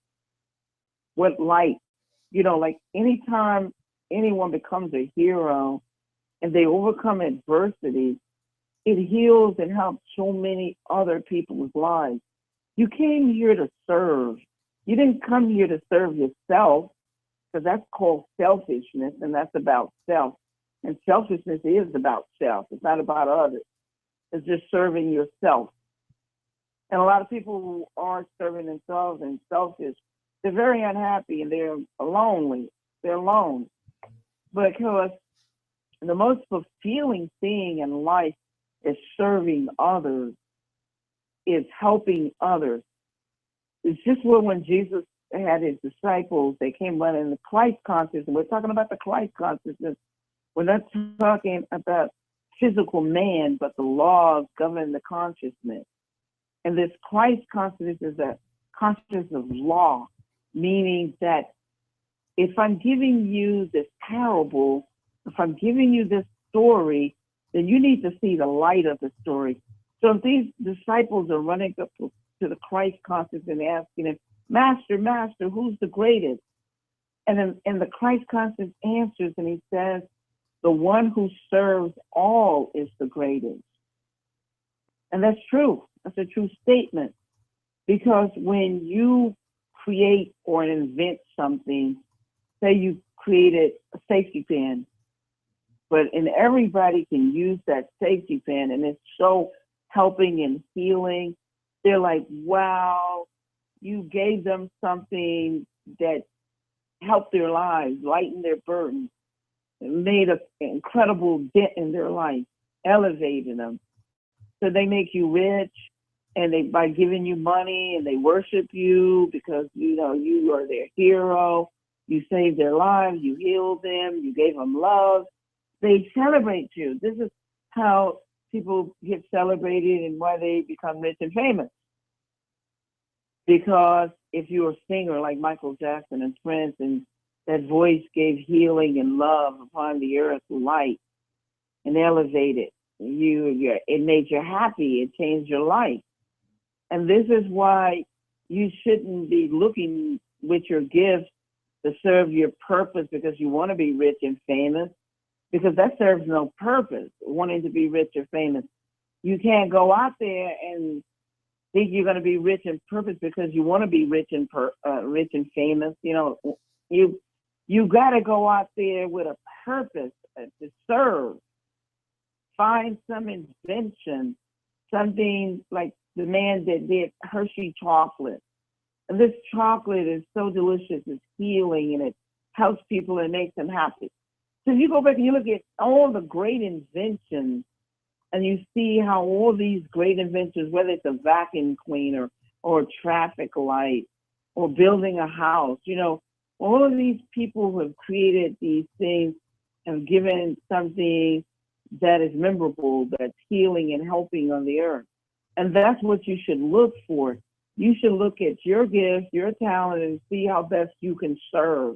Speaker 4: What light, like anytime anyone becomes a hero and they overcome adversity, it heals and helps so many other people's lives. You came here to serve. You didn't come here to serve yourself, because that's called selfishness, and that's about self. And selfishness is about self. It's not about others. It's just serving yourself. And a lot of people who are serving themselves and selfish, they're very unhappy and they're lonely. They're alone. Because the most fulfilling thing in life is serving others, is helping others. It's just when Jesus had his disciples, they came running the Christ consciousness. We're talking about the Christ consciousness. We're not talking about physical man, but the laws governing the consciousness. And this Christ consciousness is a consciousness of law, meaning that if I'm giving you this parable, if I'm giving you this story, then you need to see the light of the story. So if these disciples are running up to the Christ consciousness and asking him, Master, Master, who's the greatest? And the Christ consciousness answers and he says, the one who serves all is the greatest. And that's true. That's a true statement. Because when you create or invent something, say you created a safety pin, and everybody can use that safety pin, and it's so helping and healing. They're like, wow, you gave them something that helped their lives, lightened their burden, made an incredible dent in their life, elevated them. So they make you rich and they by giving you money, and they worship you because you are their hero. You saved their lives, you healed them, you gave them love. They celebrate you. This is how people get celebrated and why they become rich and famous. Because if you're a singer like Michael Jackson and Prince, and that voice gave healing and love upon the earth, light, and elevated it made you happy. It changed your life. And this is why you shouldn't be looking with your gifts to serve your purpose because you want to be rich and famous, because that serves no purpose, wanting to be rich or famous. You can't go out there and think you're going to be rich and purpose because you want to be rich and famous. You got to go out there with a purpose to serve. Find some invention, something like the man that did Hershey chocolate. And this chocolate is so delicious, it's healing, and it helps people and makes them happy. So you go back and you look at all the great inventions, and you see how all these great inventions, whether it's a vacuum cleaner or a traffic light or building a house, all of these people who have created these things have given something that is memorable, that's healing and helping on the earth. And that's what you should look for. You should look at your gift, your talent, and see how best you can serve.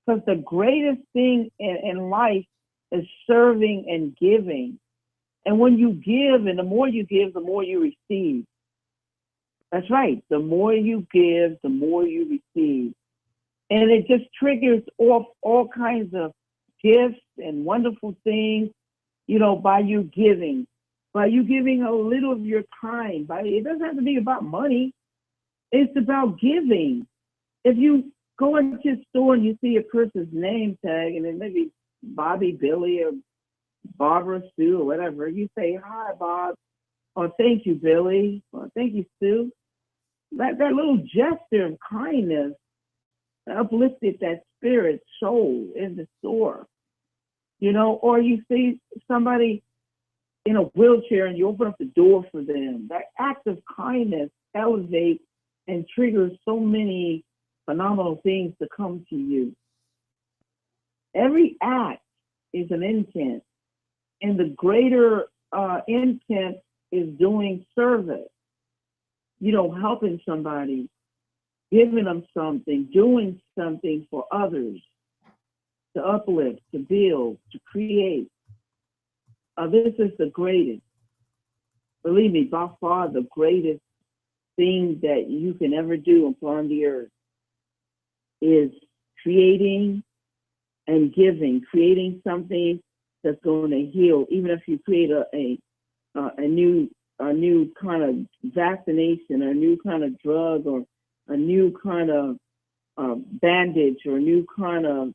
Speaker 4: Because the greatest thing in life is serving and giving. And when you give, and the more you give, the more you receive. That's right. The more you give, the more you receive. And it just triggers off all kinds of gifts and wonderful things, by you giving. By you giving a little of your time. It doesn't have to be about money. It's about giving. If you go into a store and you see a person's name tag, and it may be Bobby, Billy, or Barbara, Sue, or whatever, you say, "Hi, Bob," or "Thank you, Billy," or "Thank you, Sue." That little gesture of kindness uplifted that spirit, soul in the store. Or you see somebody in a wheelchair and you open up the door for them. That act of kindness elevates and triggers so many phenomenal things to come to you. Every act is an intent, and the greater intent is doing service, helping somebody, giving them something, doing something for others, to uplift, to build, to create. This is the greatest. Believe me, by far the greatest thing that you can ever do upon the earth is creating and giving, creating something that's going to heal. Even if you create a new kind of vaccination, or a new kind of drug, or a new kind of bandage, or a new kind of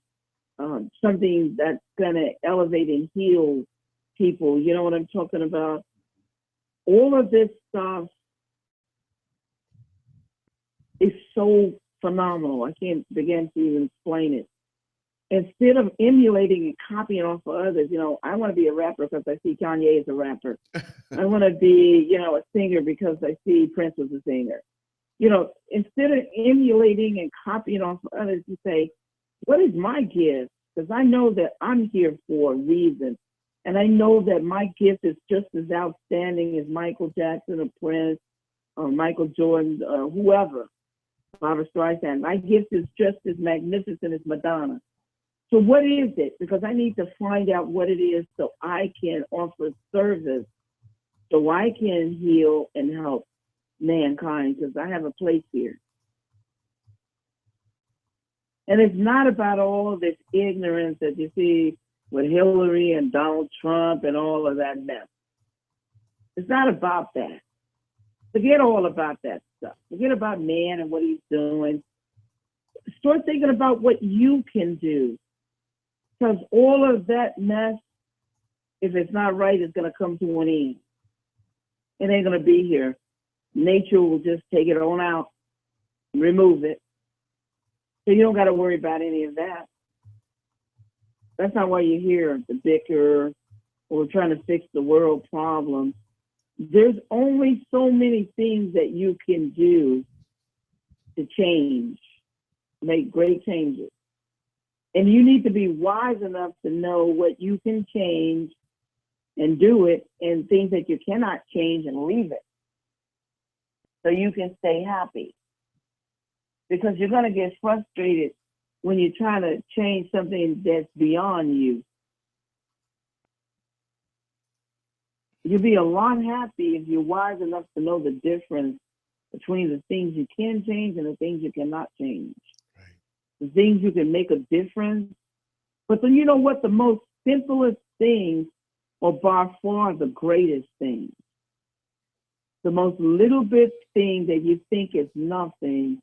Speaker 4: something that's going to elevate and heal people. You know what I'm talking about? All of this stuff is so phenomenal. I can't begin to even explain it. Instead of emulating and copying off of others, I want to be a rapper because I see Kanye as a rapper. I want to be, a singer because I see Prince was a singer. Instead of emulating and copying off of others, you say, what is my gift? Because I know that I'm here for a reason. And I know that my gift is just as outstanding as Michael Jackson or Prince or Michael Jordan or whoever, Barbra Streisand. My gift is just as magnificent as Madonna. So what is it? Because I need to find out what it is so I can offer service, so I can heal and help mankind, because I have a place here. And it's not about all this ignorance that you see with Hillary and Donald Trump and all of that mess. It's not about that. Forget all about that stuff. Forget about man and what he's doing. Start thinking about what you can do. Because all of that mess, if it's not right, it's going to come to an end. It ain't going to be here. Nature will just take it on out, remove it. So you don't got to worry about any of that. That's not why you're here to bicker or trying to fix the world problems. there's only so many things that you can do to change, make great changes. And you need to be wise enough to know what you can change and do it, and things that you cannot change and leave it, so you can stay happy. Because you're going to get frustrated when you're trying to change something that's beyond you. You'll be a lot happy if you're wise enough to know the difference between the things you can change and the things you cannot change.
Speaker 2: Right.
Speaker 4: The things you can make a difference. But then you know what? The most simplest things are by far the greatest things. The most little bit thing that you think is nothing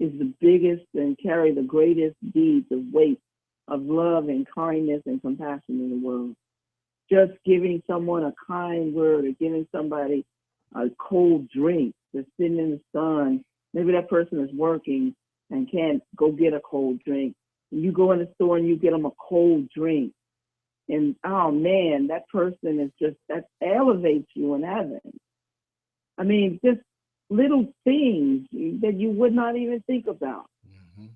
Speaker 4: is the biggest and carry the greatest deeds of weight of love and kindness and compassion in the world. Just giving someone a kind word, or giving somebody a cold drink that's sitting in the sun. Maybe that person is working and can't go get a cold drink. And you go in the store and you get them a cold drink. And oh man, that person is just, that elevates you in heaven. I mean, just little things that you would not even think about.
Speaker 2: Mm-hmm.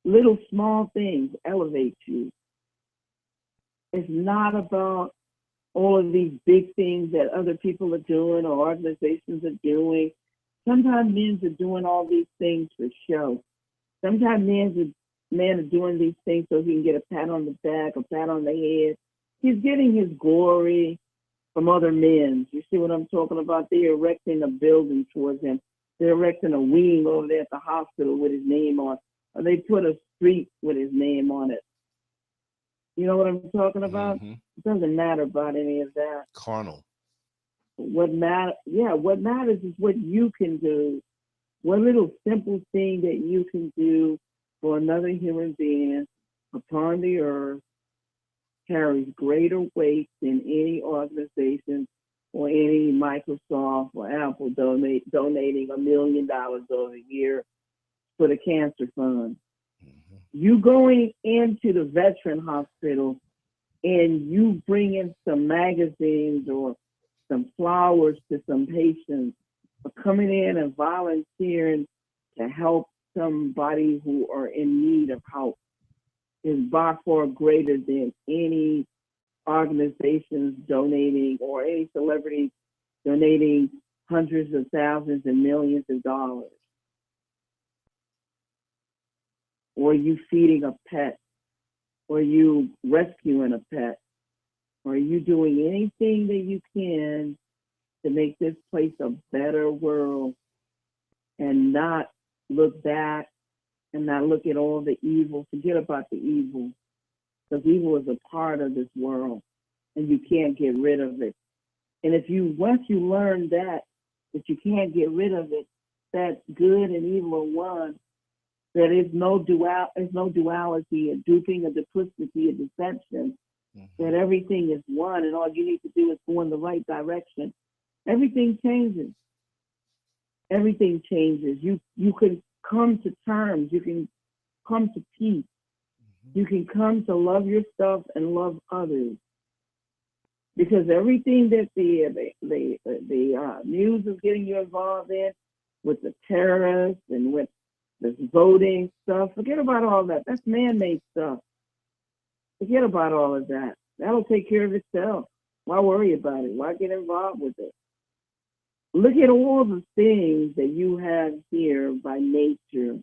Speaker 4: Little small things elevate you. It's not about all of these big things that other people are doing or organizations are doing. Sometimes men are doing all these things for show. Sometimes men are doing these things so he can get a pat on the back, a pat on the head. He's getting his glory from other men. You see what I'm talking about? They're erecting a building towards him. They're erecting a wing over there at the hospital with his name on, or they put a street with his name on it. You know what I'm talking about?
Speaker 2: Mm-hmm.
Speaker 4: It doesn't matter about any of that.
Speaker 2: Carnal.
Speaker 4: What matters is what you can do. One little simple thing that you can do for another human being upon the earth carries greater weight than any organization or any Microsoft or Apple donating $1 million over a year for the cancer fund.
Speaker 2: Mm-hmm.
Speaker 4: You going into the veteran hospital and you bring in some magazines or some flowers to some patients, or coming in and volunteering to help somebody who are in need of help is by far greater than any organizations donating or any celebrities donating hundreds of thousands and millions of dollars. Or you feeding a pet, or you rescuing a pet, or you doing anything that you can to make this place a better world and not look back and not look at all the evil. Forget about the evil, because evil is a part of this world and you can't get rid of it. And once you learn that you can't get rid of it, that good and evil are one, that is no duality, a duping, a duplicity, a deception, that everything is one and all you need to do is go in the right direction. Everything changes. Everything changes. You can come to terms. You can come to peace. You can come to love yourself and love others. Because everything that the news is getting you involved in, with the terrorists and with this voting stuff, forget about all that. That's man-made stuff. Forget about all of that. That'll take care of itself. Why worry about it? Why get involved with it? Look at all the things that you have here by nature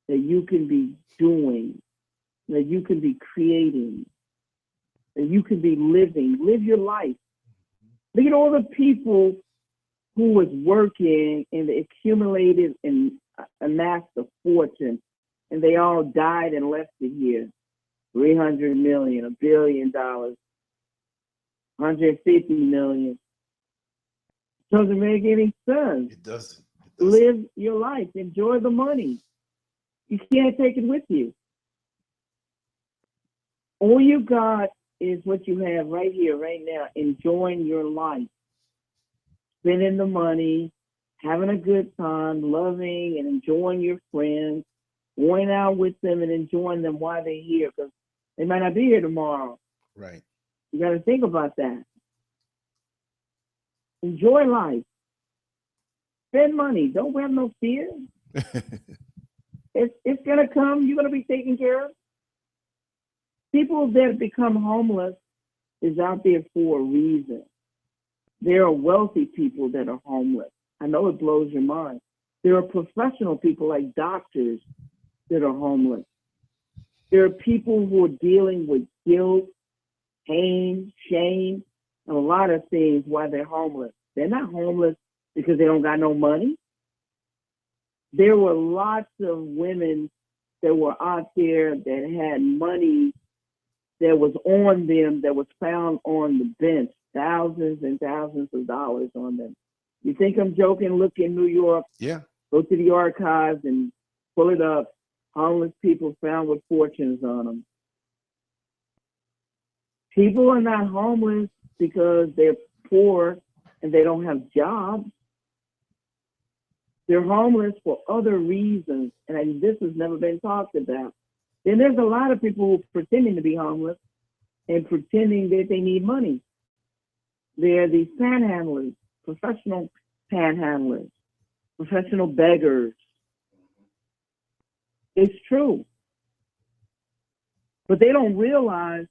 Speaker 4: that you can be doing, that you can be creating, that you can be living. Live your life. Look at all the people who was working and they accumulated and amassed a fortune, and they all died and left it here. 300 million, $1 billion, 150 million. Doesn't make any sense.
Speaker 2: It doesn't.
Speaker 4: Live your life. Enjoy the money. You can't take it with you. All you got is what you have right here, right now, enjoying your life. Spending the money, having a good time, loving and enjoying your friends, going out with them and enjoying them while they're here, because they might not be here tomorrow.
Speaker 2: Right.
Speaker 4: You got to think about that. Enjoy life. Spend money. Don't have no fear. It's going to come. You're going to be taken care of. People that become homeless is out there for a reason. There are wealthy people that are homeless. I know it blows your mind. There are professional people like doctors that are homeless. There are people who are dealing with guilt, pain, shame, and a lot of things why they're homeless. They're not homeless because they don't got no money. There were lots of women that were out there that had money that was on them, that was found on the bench, thousands and thousands of dollars on them. You think I'm joking? Look in New York.
Speaker 2: Yeah.
Speaker 4: Go to the archives and pull it up. Homeless people found with fortunes on them. People are not homeless because they're poor and they don't have jobs. They're homeless for other reasons, and this has never been talked about. Then there's a lot of people who are pretending to be homeless and pretending that they need money. They're these panhandlers, professional panhandlers, professional beggars. It's true. But they don't realize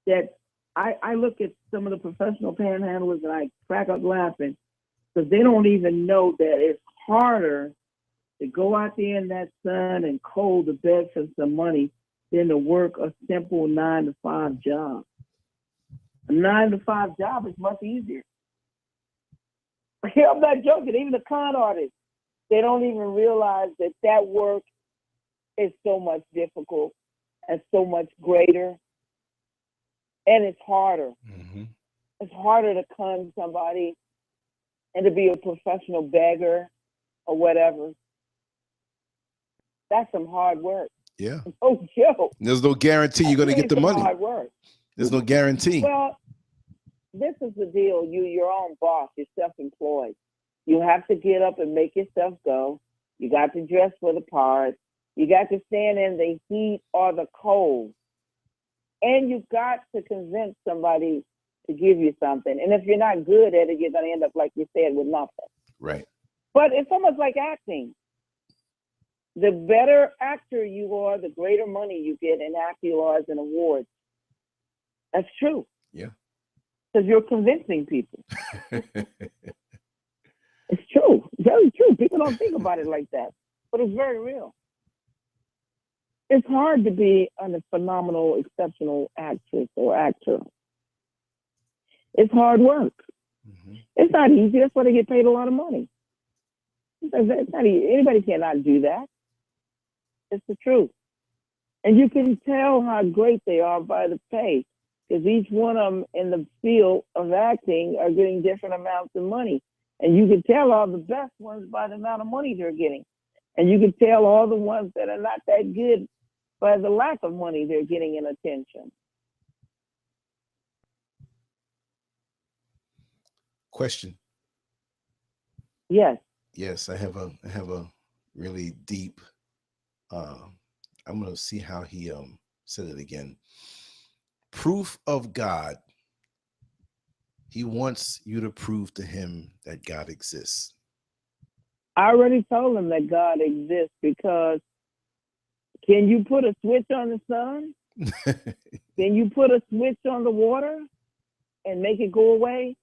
Speaker 4: that I look at some of the professional panhandlers and I crack up laughing because they don't even know that it's harder to go out there in that sun and cold to beg for some money than to work a simple 9-to-5 job. A 9-to-5 job is much easier. I'm not joking. Even the con artists, they don't even realize that that work is so much difficult and so much greater. And it's harder.
Speaker 2: Mm-hmm.
Speaker 4: It's harder to con somebody and to be a professional beggar or whatever. That's some hard work.
Speaker 2: Yeah.
Speaker 4: Oh, Joe.
Speaker 2: There's no guarantee you're going to get the money.
Speaker 4: Hard work.
Speaker 2: There's no guarantee.
Speaker 4: Well, this is the deal. You're your own boss. You're self-employed. You have to get up and make yourself go. You got to dress for the part. You got to stand in the heat or the cold. And you got to convince somebody to give you something. And if you're not good at it, you're going to end up, like you said, with nothing.
Speaker 2: Right.
Speaker 4: But it's almost like acting. The better actor you are, the greater money you get in accolades and awards. That's true.
Speaker 2: Yeah.
Speaker 4: Because you're convincing people. It's true. Very true. People don't think about it like that. But it's very real. It's hard to be a phenomenal, exceptional actress or actor. It's hard work. Mm-hmm. It's not easy. That's why they get paid a lot of money. It's not easy. Anybody cannot do that. It's the truth. And you can tell how great they are by the pay, because each one of them in the field of acting are getting different amounts of money. And you can tell all the best ones by the amount of money they're getting. And you can tell all the ones that are not that good by the lack of money they're getting in attention.
Speaker 2: Question.
Speaker 4: Yes.
Speaker 2: Yes, I have a really deep. I'm gonna see how he said it again. Proof of God. He wants you to prove to him that God exists.
Speaker 4: I already told him that God exists, because can you put a switch on the sun? Can you put a switch on the water and make it go away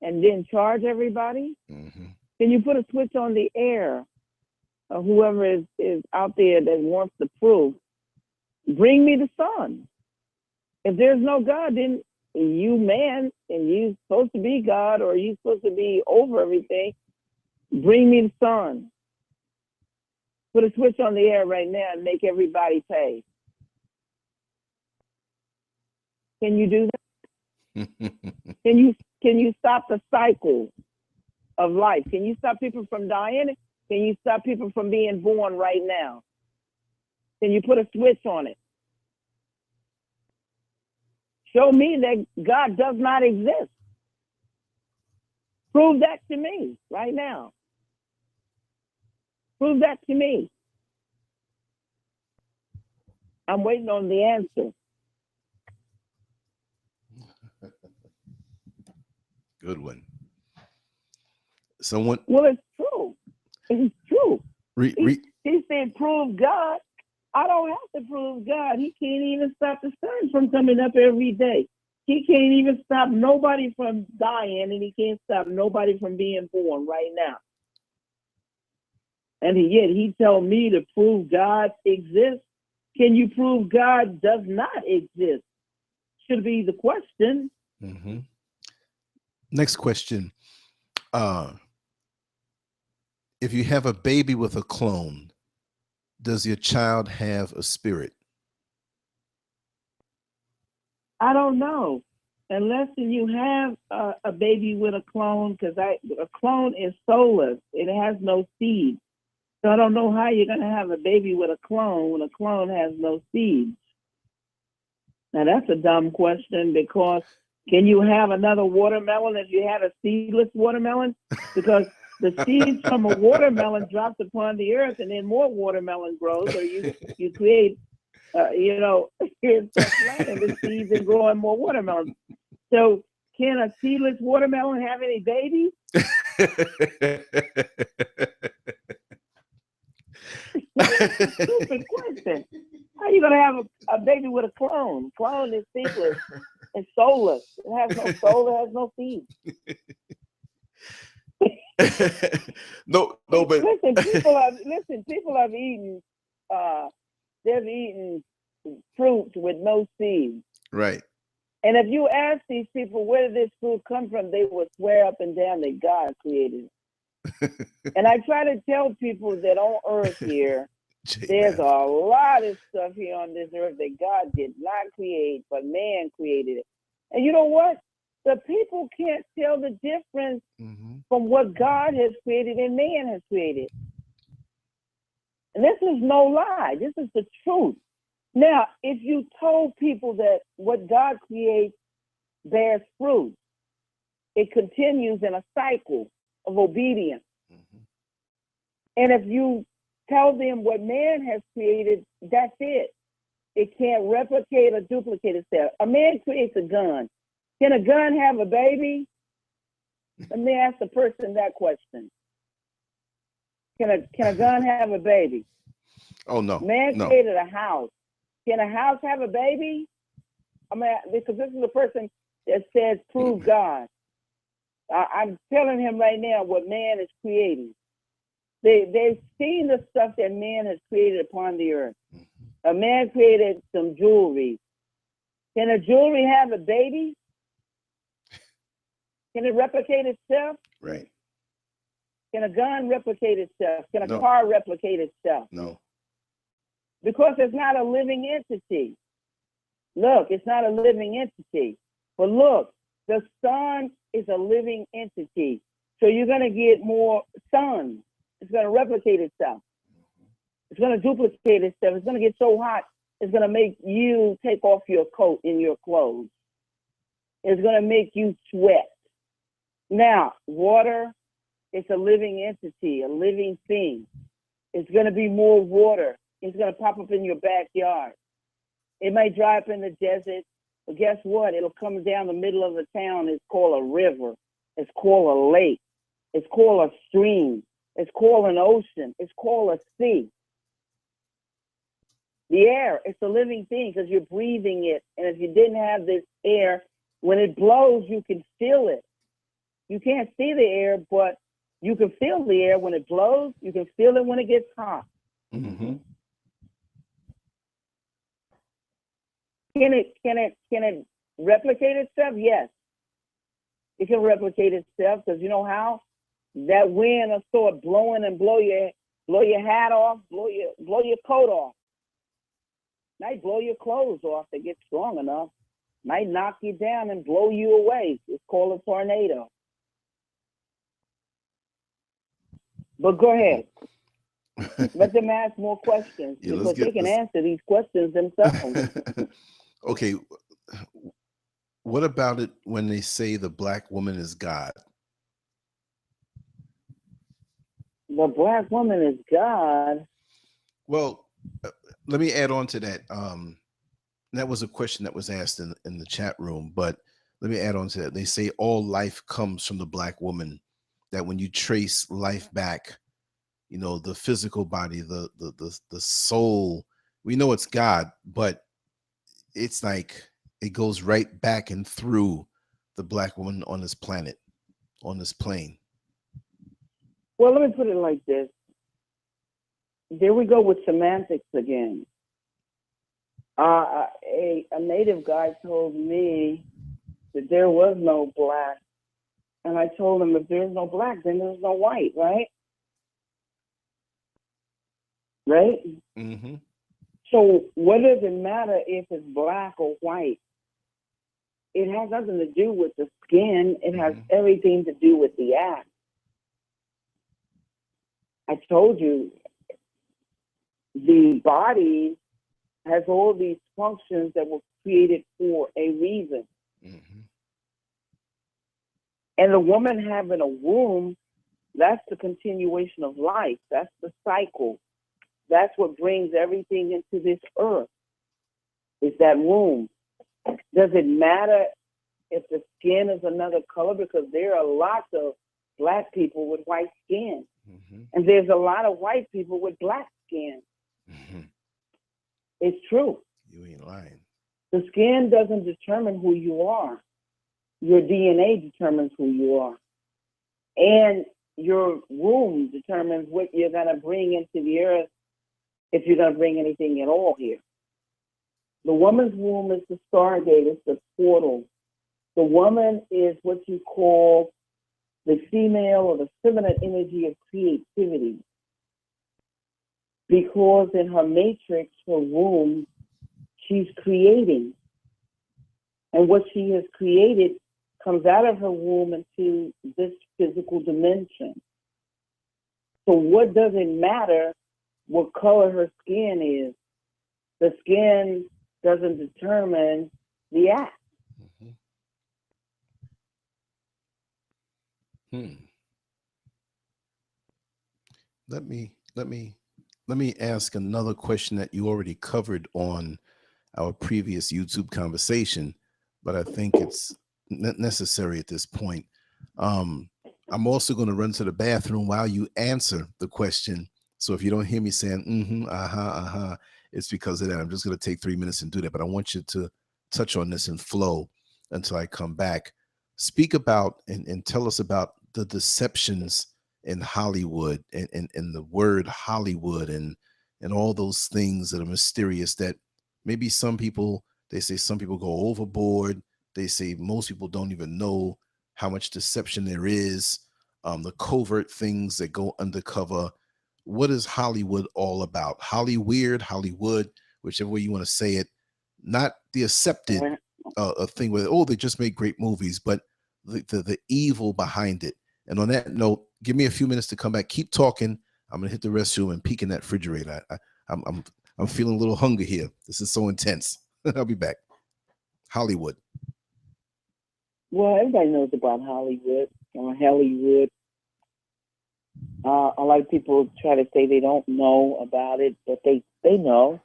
Speaker 4: and then charge everybody? Mm-hmm. Can you put a switch on the air? Or whoever is out there that wants the proof, bring me the sun. If there's no God, then you man, and you supposed to be God, or you supposed to be over everything, bring me the sun. Put a switch on the air right now and make everybody pay. Can you do that? Can you stop the cycle of life? Can you stop people from dying? Can you stop people from being born right now? Can you put a switch on it? Show me that God does not exist. Prove that to me right now. Prove that to me. I'm waiting on the answer.
Speaker 2: Good one. Someone.
Speaker 4: Well, it's true. It's true.
Speaker 2: He
Speaker 4: said, prove God. I don't have to prove God. He can't even stop the sun from coming up every day. He can't even stop nobody from dying, and he can't stop nobody from being born right now. And yet he told me to prove God exists. Can you prove God does not exist? Should be the question.
Speaker 2: Mm-hmm. Next question. If you have a baby with a clone, does your child have a spirit?
Speaker 4: I don't know. Unless you have a baby with a clone, because a clone is soulless. It has no seed. So I don't know how you're going to have a baby with a clone when a clone has no seeds. Now, that's a dumb question, because can you have another watermelon if you had a seedless watermelon? Because the seeds from a watermelon drops upon the earth, and then more watermelon grows, or you create, here's planting the seeds and growing more watermelons. So can a seedless watermelon have any babies? Stupid question. How are you going to have a baby with a clone? Clone is seedless. It's soulless. It has no soul. It has no seed.
Speaker 2: No, but
Speaker 4: people have eaten. They've eaten fruit with no seeds.
Speaker 2: Right.
Speaker 4: And if you ask these people where did this fruit come from, they will swear up and down that God created it. And I try to tell people that on earth here, there's a lot of stuff here on this earth that God did not create, but man created it. And you know what? The people can't tell the difference from what God has created and man has created. And this is no lie. This is the truth. Now, if you told people that what God creates bears fruit, it continues in a cycle of obedience. And if you tell them what man has created, that's it. It can't replicate or duplicate itself. A man creates a gun. Can a gun have a baby? Let me ask the person that question. Can a gun have a baby?
Speaker 2: Oh, no.
Speaker 4: Man created a house. Can a house have a baby? I mean, because this is a person that says, prove God. I'm telling him right now what man is creating. They've seen the stuff that man has created upon the earth. A man created some jewelry. Can a jewelry have a baby? Can it replicate itself?
Speaker 2: Right.
Speaker 4: Can a gun replicate itself? Can a car replicate itself?
Speaker 2: No.
Speaker 4: Because it's not a living entity. Look, it's not a living entity. But look, the sun is a living entity. So you're going to get more sun. It's going to replicate itself. It's going to duplicate itself. It's going to get so hot, it's going to make you take off your coat and your clothes. It's going to make you sweat. Now, water, it's a living entity, a living thing. It's going to be more water. It's going to pop up in your backyard. It might dry up in the desert, but guess what? It'll come down the middle of the town. It's called a river. It's called a lake. It's called a stream. It's called an ocean. It's called a sea. The air, it's a living thing because you're breathing it. And if you didn't have this air, when it blows, you can feel it. You can't see the air, but you can feel the air when it blows. You can feel it when it gets hot.
Speaker 2: Mm-hmm.
Speaker 4: Can it replicate itself? Yes. It can replicate itself because you know how? That wind will start blowing and blow your hat off, blow your coat off. Might blow your clothes off to get strong enough. Might knock you down and blow you away. It's called a tornado. But go ahead. Let them ask more questions because they can answer these questions themselves.
Speaker 2: Okay. What about it when they say the black woman is God?
Speaker 4: The black woman is God.
Speaker 2: Well, let me add on to that. That was a question that was asked in the chat room, but let me add on to that. They say all life comes from the black woman. that when you trace life back, you know, the physical body, the soul, we know it's God, but it's like it goes right back and through the black woman on this planet, on this plane.
Speaker 3: Well, let me put it like this. There we go with semantics again. A native guy told me that there was no black. And I told him, if there's no black, then there's no white, right? Right?
Speaker 2: Mm-hmm.
Speaker 3: So what does it matter if it's black or white? It has nothing to do with the skin. It has everything to do with the act. I told you, the body has all these functions that were created for a reason.
Speaker 2: Mm-hmm.
Speaker 3: And the woman having a womb, that's the continuation of life. That's the cycle. That's what brings everything into this earth, is that womb. Does it matter if the skin is another color? Because there are lots of black people with white skin.
Speaker 2: Mm-hmm.
Speaker 3: And there's a lot of white people with black skin.
Speaker 2: Mm-hmm.
Speaker 3: It's true.
Speaker 2: You ain't lying.
Speaker 3: The skin doesn't determine who you are. Your DNA determines who you are. And your womb determines what you're going to bring into the earth, if you're going to bring anything at all here. The woman's womb is the stargate, it's the portal. The woman is what you call the female or the feminine energy of creativity. Because in her matrix, her womb, she's creating. And what she has created comes out of her womb into this physical dimension. So what does it matter what color her skin is? The skin doesn't determine the act.
Speaker 2: Let me ask another question that you already covered on our previous YouTube conversation, but I think it's necessary at this point. I'm also going to run to the bathroom while you answer the question. So if you don't hear me saying it's because of that. I'm just going to take 3 minutes and do that. But I want you to touch on this and flow until I come back. Speak about and tell us about the deceptions in Hollywood and the word Hollywood and all those things that are mysterious that maybe some people, they say some people go overboard. They say most people don't even know how much deception there is, the covert things that go undercover. What is Hollywood all about? Hollywood, whichever way you want to say it, not the accepted thing where, oh, they just make great movies, but the evil behind it. And on that note, give me a few minutes to come back. Keep talking. I'm gonna hit the restroom and peek in that refrigerator. I'm feeling a little hunger here. This is so intense. I'll be back. Hollywood.
Speaker 3: Well, everybody knows about Hollywood. Hollywood. A lot of people try to say they don't know about it, but they know.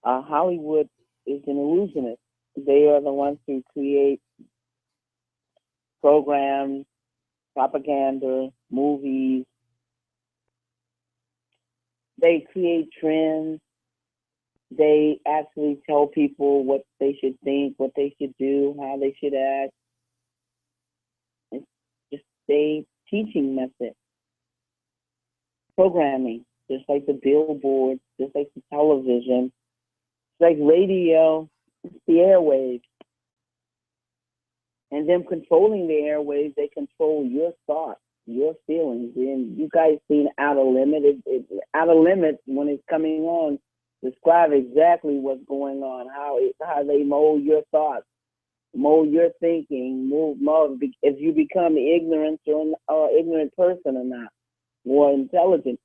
Speaker 3: Hollywood is an illusionist. They are the ones who create programs, propaganda, movies. They create trends. They actually tell people what they should think, what they should do, how they should act. It's just a teaching method. Programming, just like the billboards, just like the television, just like radio, the airwaves. And them controlling the airwaves, they control your thoughts, your feelings. And you guys seen Outer Limits. Outer Limits, when it's coming on, describe exactly what's going on, how they mold your thoughts, mold your thinking, mold if you become ignorant or ignorant person or not, or intelligent.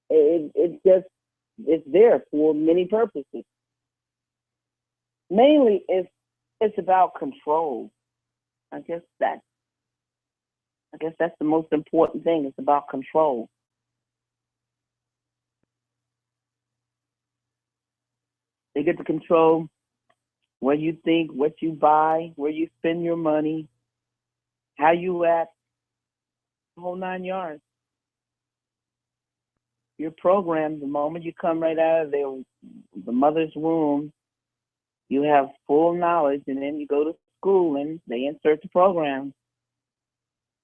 Speaker 3: It's there for many purposes. Mainly, it's about control. I guess that's the most important thing. It's about control. They get to control what you think, what you buy, where you spend your money, how you act,
Speaker 4: the whole 9 yards. You're programmed the moment you come right out of the mother's womb. You have full knowledge, and then you go to school and they insert the program.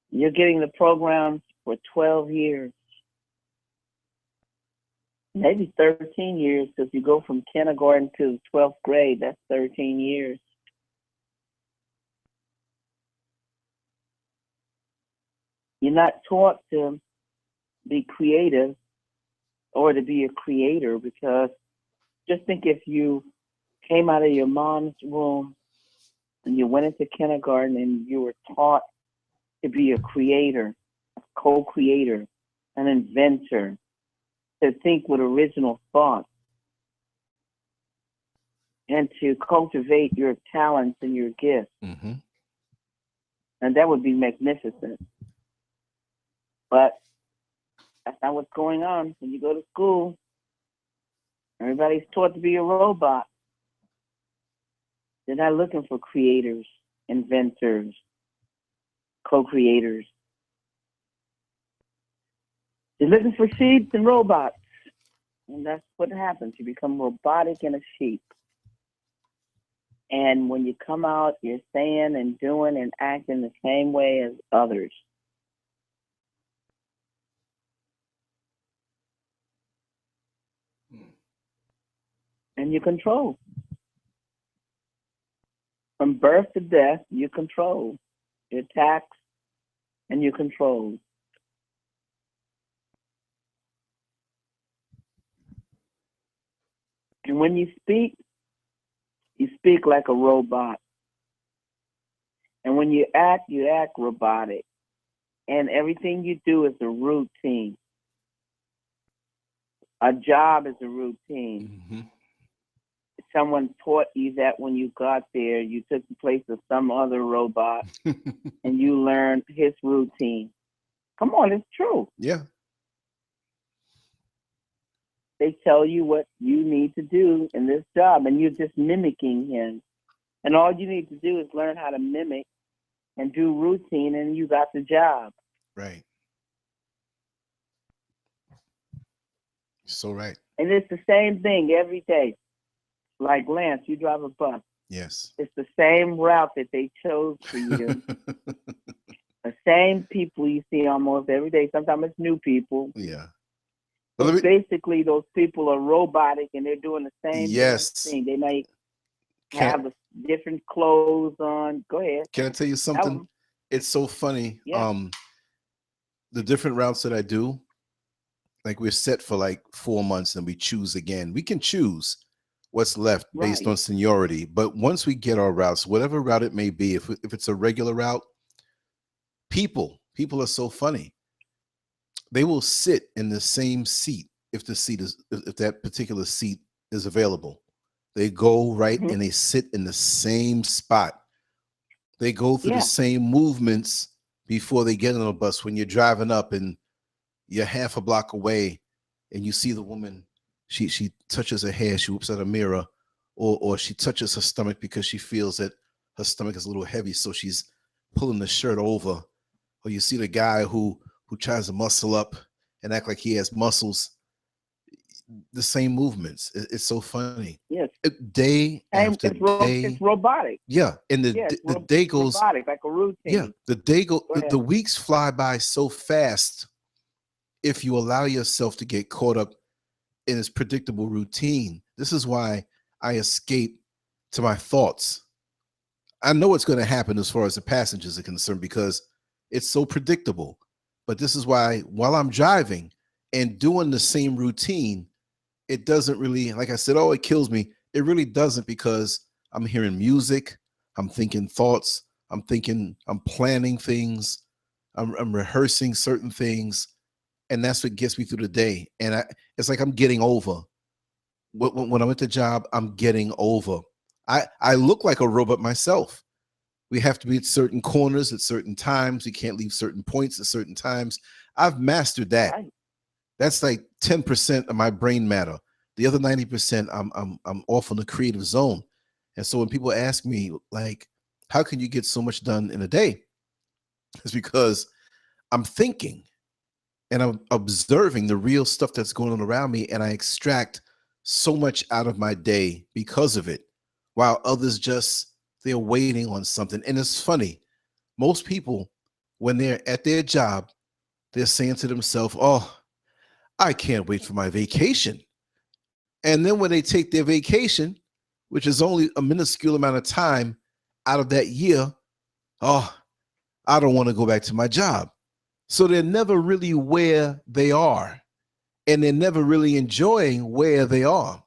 Speaker 4: You're getting the program for 12 years, maybe 13 years, because you go from kindergarten to 12th grade. That's 13 years. You're not taught to be creative or to be a creator, because just think if you came out of your mom's womb and you went into kindergarten and you were taught to be a creator, a co-creator, an inventor, to think with original thoughts, and to cultivate your talents and your gifts.
Speaker 2: Mm-hmm.
Speaker 4: And that would be magnificent. But that's not what's going on. When you go to school, everybody's taught to be a robot. They're not looking for creators, inventors, co-creators. They're looking for sheep and robots. And that's what happens. You become robotic and a sheep. And when you come out, you're saying and doing and acting the same way as others. And you control. From birth to death, you control. You tax and you control. And when you speak like a robot. And when you act robotic. And everything you do is a routine. A job is a routine.
Speaker 2: Mm-hmm.
Speaker 4: Someone taught you that when you got there, you took the place of some other robot and you learned his routine. Come on, it's true.
Speaker 2: Yeah.
Speaker 4: They tell you what you need to do in this job, and you're just mimicking him. And all you need to do is learn how to mimic and do routine, and you got the job.
Speaker 2: Right. So right.
Speaker 4: And it's the same thing every day. Like Lance, you drive a bus.
Speaker 2: Yes.
Speaker 4: It's the same route that they chose for you. The same people you see almost every day. Sometimes it's new people.
Speaker 2: Yeah.
Speaker 4: But basically, those people are robotic and they're doing the same thing. They might have different clothes on. Go ahead.
Speaker 2: Can I tell you something? It's so funny.
Speaker 4: Yeah.
Speaker 2: The different routes that I do, like we're set for like 4 months and we choose again. We can choose what's left based on seniority. But once we get our routes, whatever route it may be, if it's a regular route, people are so funny. They will sit in the same seat if that particular seat is available. They go right and they sit in the same spot. They go through the same movements before they get on the bus. When you're driving up and you're half a block away and you see the woman, she touches her hair, she whoops at a mirror, or she touches her stomach because she feels that her stomach is a little heavy, so she's pulling the shirt over. Or you see the guy who tries to muscle up and act like he has muscles. The same movements. It's so funny.
Speaker 4: Yes.
Speaker 2: Day after day.
Speaker 4: It's robotic.
Speaker 2: Yeah. And the day goes
Speaker 4: robotic, like a routine.
Speaker 2: Yeah. The weeks fly by so fast if you allow yourself to get caught up in this predictable routine. This is why I escape to my thoughts. I know what's going to happen as far as the passengers are concerned because it's so predictable. But this is why while I'm driving and doing the same routine, it doesn't really, like I said, it kills me. It really doesn't, because I'm hearing music, I'm thinking thoughts, I'm planning things, I'm rehearsing certain things, and that's what gets me through the day. And it's like I'm getting over. When I'm at the job, I'm getting over. I look like a robot myself. We have to be at certain corners at certain times. We can't leave certain points at certain times. I've mastered that.
Speaker 4: Right.
Speaker 2: That's like 10% of my brain matter. The other 90%, I'm off on the creative zone. And so when people ask me, like, how can you get so much done in a day? It's because I'm thinking and I'm observing the real stuff that's going on around me, and I extract so much out of my day because of it, while others they're waiting on something. And it's funny, most people, when they're at their job, they're saying to themselves, oh, I can't wait for my vacation. And then when they take their vacation, which is only a minuscule amount of time out of that year, oh, I don't want to go back to my job. So they're never really where they are, and they're never really enjoying where they are.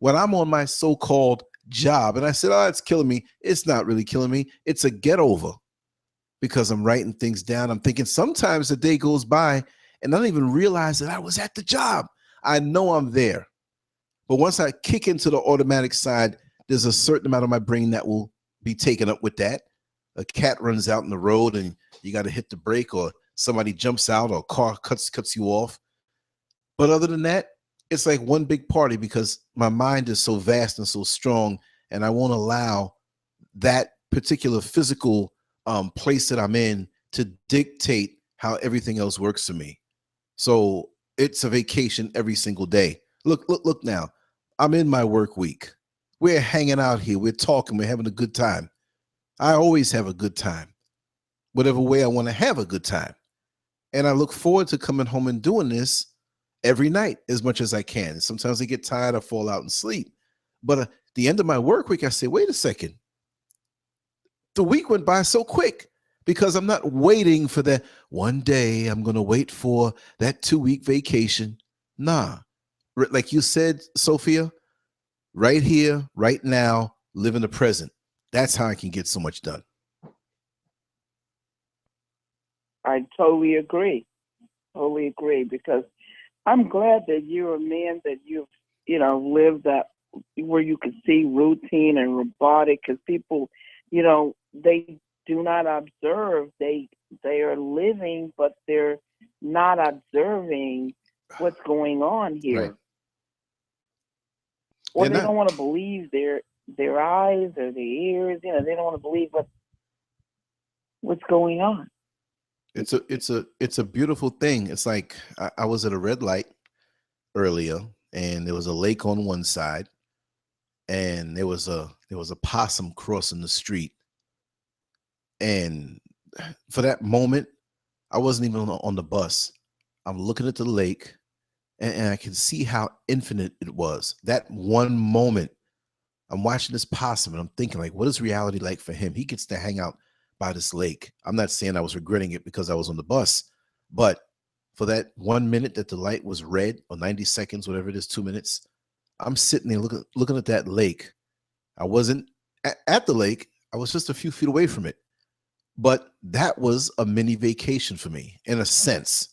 Speaker 2: When I'm on my so-called job, and I said, oh, it's killing me. It's not really killing me. It's a get over, because I'm writing things down. I'm thinking sometimes the day goes by and I don't even realize that I was at the job. I know I'm there. But once I kick into the automatic side, there's a certain amount of my brain that will be taken up with that. A cat runs out in the road and you got to hit the brake, or somebody jumps out, or a car cuts you off. But other than that, it's like one big party, because my mind is so vast and so strong, and I won't allow that particular physical place that I'm in to dictate how everything else works for me. So it's a vacation every single day. Look now. I'm in my work week. We're hanging out here. We're talking. We're having a good time. I always have a good time, whatever way I want to have a good time. And I look forward to coming home and doing this every night as much as I can. Sometimes I get tired, I fall out and sleep. But at the end of my work week, I say, wait a second. The week went by so quick, because I'm not waiting for that one day. I'm going to wait for that 2-week vacation. Nah, like you said, Sophia, right here, right now, live in the present. That's how I can get so much done.
Speaker 4: I totally agree. Totally agree, because I'm glad that you're a man that you've, lived that, where you can see routine and robotic, because people, they do not observe. They are living, but they're not observing what's going on here. Right. Or they don't want to believe their eyes or their ears. They don't want to believe what's going on.
Speaker 2: It's a beautiful thing. It's like I was at a red light earlier, and there was a lake on one side, and there was a possum crossing the street. And for that moment, I wasn't even on the bus. I'm looking at the lake, and I can see how infinite it was. That one moment, I'm watching this possum, and I'm thinking, like, what is reality like for him? He gets to hang out by this lake. I'm not saying I was regretting it because I was on the bus, but for that 1 minute that the light was red, or 90 seconds, whatever it is, 2 minutes, I'm sitting there looking at that lake. I wasn't at the lake. I was just a few feet away from it. But that was a mini vacation for me, in a sense,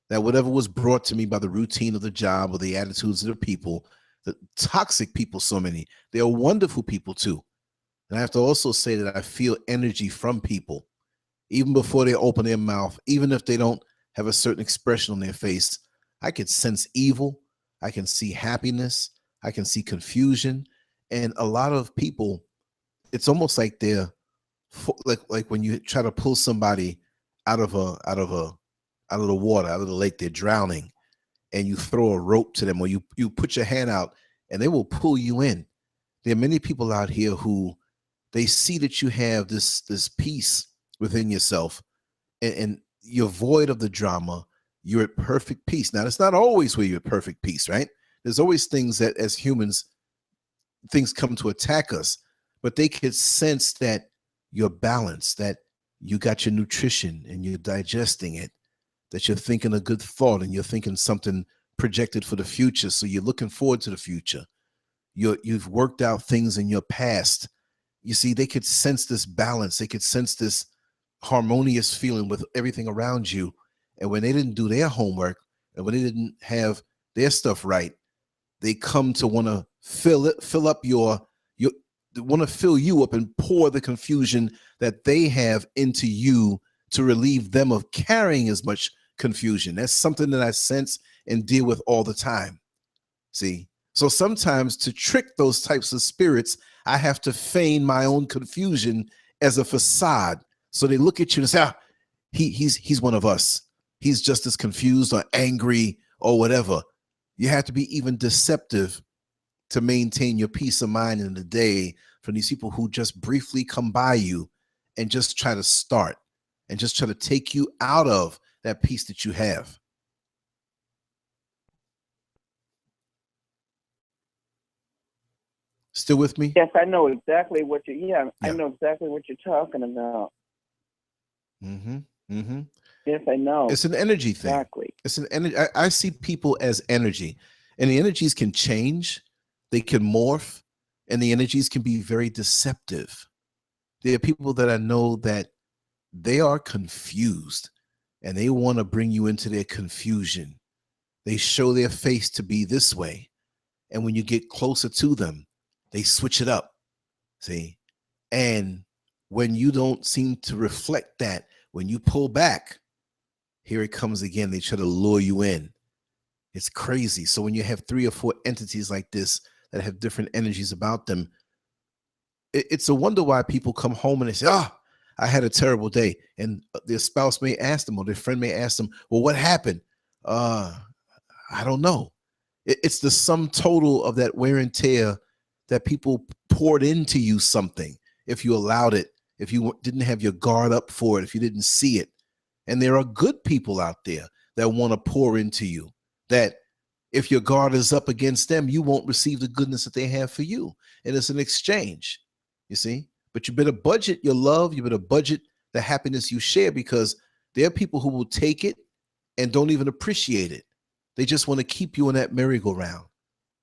Speaker 2: that whatever was brought to me by the routine of the job or the attitudes of the people, the toxic people, so many, they are wonderful people too. And I have to also say that I feel energy from people, even before they open their mouth, even if they don't have a certain expression on their face. I can sense evil. I can see happiness. I can see confusion. And a lot of people, it's almost like they're like when you try to pull somebody out of the water, out of the lake, they're drowning, and you throw a rope to them, or you put your hand out and they will pull you in. There are many people out here who they see that you have this peace within yourself, and you're void of the drama. You're at perfect peace. Now, it's not always where you're at perfect peace, right? There's always things that as humans, things come to attack us, but they could sense that you're balanced, that you got your nutrition and you're digesting it, that you're thinking a good thought and you're thinking something projected for the future. So you're looking forward to the future. You've worked out things in your past. You see, they could sense this balance. They could sense this harmonious feeling with everything around you. And when they didn't do their homework, and when they didn't have their stuff right, they come to want to fill you up and pour the confusion that they have into you to relieve them of carrying as much confusion. That's something that I sense and deal with all the time. See? So sometimes to trick those types of spirits, I have to feign my own confusion as a facade. So they look at you and say, he's one of us. He's just as confused or angry or whatever. You have to be even deceptive to maintain your peace of mind in the day from these people who just briefly come by you and just try to start and just try to take you out of that peace that you have. Still with me?
Speaker 4: Yes, I know exactly what I know exactly what you're talking about. Yes, I know.
Speaker 2: It's an energy thing.
Speaker 4: Exactly.
Speaker 2: It's an energy. I see people as energy, and the energies can change, they can morph, and the energies can be very deceptive. There are people that I know that they are confused and they want to bring you into their confusion. They show their face to be this way. And when you get closer to them, they switch it up. See? And when you don't seem to reflect that, when you pull back, here it comes again. They try to lure you in. It's crazy. So when you have 3 or 4 entities like this that have different energies about them, it's a wonder why people come home and they say, I had a terrible day. And their spouse may ask them, or their friend may ask them, well, what happened? I don't know. It's the sum total of that wear and tear that people poured into you something. If you allowed it, if you didn't have your guard up for it, if you didn't see it. And there are good people out there that want to pour into you, that if your guard is up against them, you won't receive the goodness that they have for you. And it's an exchange, you see. But you better budget your love. You better budget the happiness you share, because there are people who will take it and don't even appreciate it. They just want to keep you in that merry-go-round.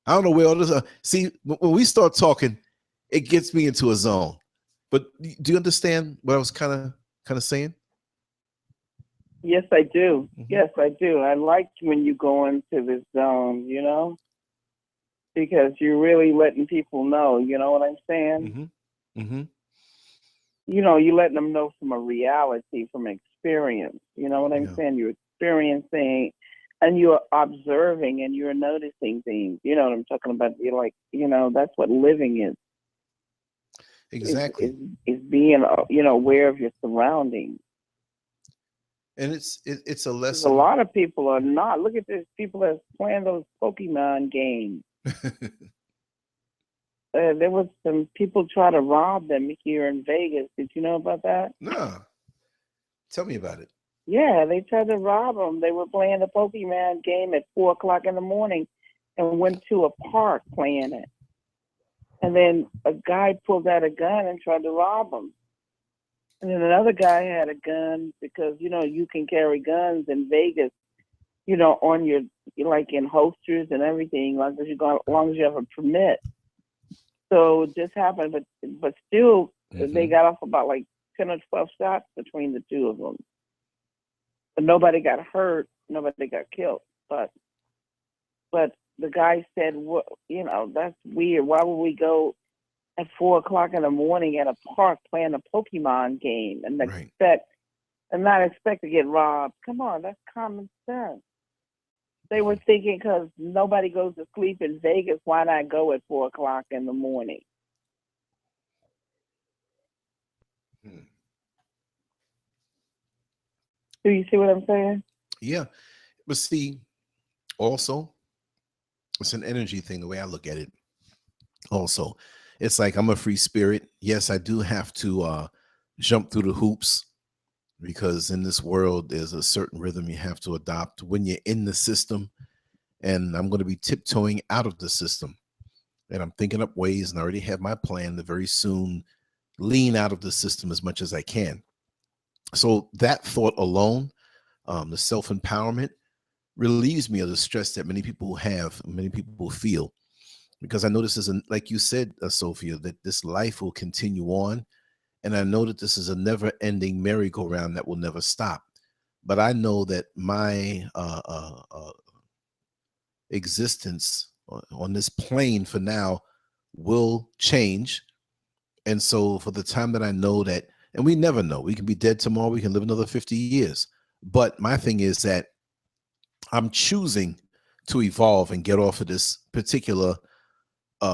Speaker 2: I don't know where all this. See, when we start talking, it gets me into a zone. But do you understand what I was kind of saying?
Speaker 4: Yes, I do. Yes, I do. I like when you go into this zone, you know, because you're really letting people know, you know what I'm saying? You know, you're letting them know from a reality, from experience, you know what I'm saying? You're experiencing and you're observing and you're noticing things, you know what I'm talking about? You're like, you know, that's what living is.
Speaker 2: Exactly.
Speaker 4: Is being, you know, aware of your surroundings.
Speaker 2: And it's a lesson.
Speaker 4: A lot of people are not. Look at this. People that's playing those Pokemon games. There was some people try to rob them here in Vegas. Did you know about that?
Speaker 2: No. Tell me about it.
Speaker 4: Yeah, they tried to rob them. They were playing the Pokemon game at 4 o'clock in the morning and went to a park playing it. And then a guy pulled out a gun and tried to rob them. And then another guy had a gun because, you know, you can carry guns in Vegas, you know, on your, like in holsters and everything, as long as you have a permit. So it just happened, but still, they got off about like 10 or 12 shots between the two of them. But nobody got hurt, nobody got killed. But the guy said, well, you know, that's weird. Why would we go at 4 o'clock in the morning at a park playing a Pokemon game and not expect to get robbed? Come on, that's common sense. They were thinking because nobody goes to sleep in Vegas, why not go at 4 o'clock in the morning? Do you see what I'm saying?
Speaker 2: Yeah. But see, also, it's an energy thing, the way I look at it. Also, it's like I'm a free spirit. Yes, I do have to jump through the hoops, because in this world, there's a certain rhythm you have to adopt when you're in the system. And I'm going to be tiptoeing out of the system. And I'm thinking up ways, and I already have my plan to very soon lean out of the system as much as I can. So that thought alone, the self-empowerment, relieves me of the stress that many people have, many people feel. Because I know this is, like you said, Sophia, that this life will continue on. And I know that this is a never-ending merry-go-round that will never stop. But I know that my existence on this plane for now will change. And so for the time that I know that, and we never know, we can be dead tomorrow, we can live another 50 years. But my thing is that I'm choosing to evolve and get off of this particular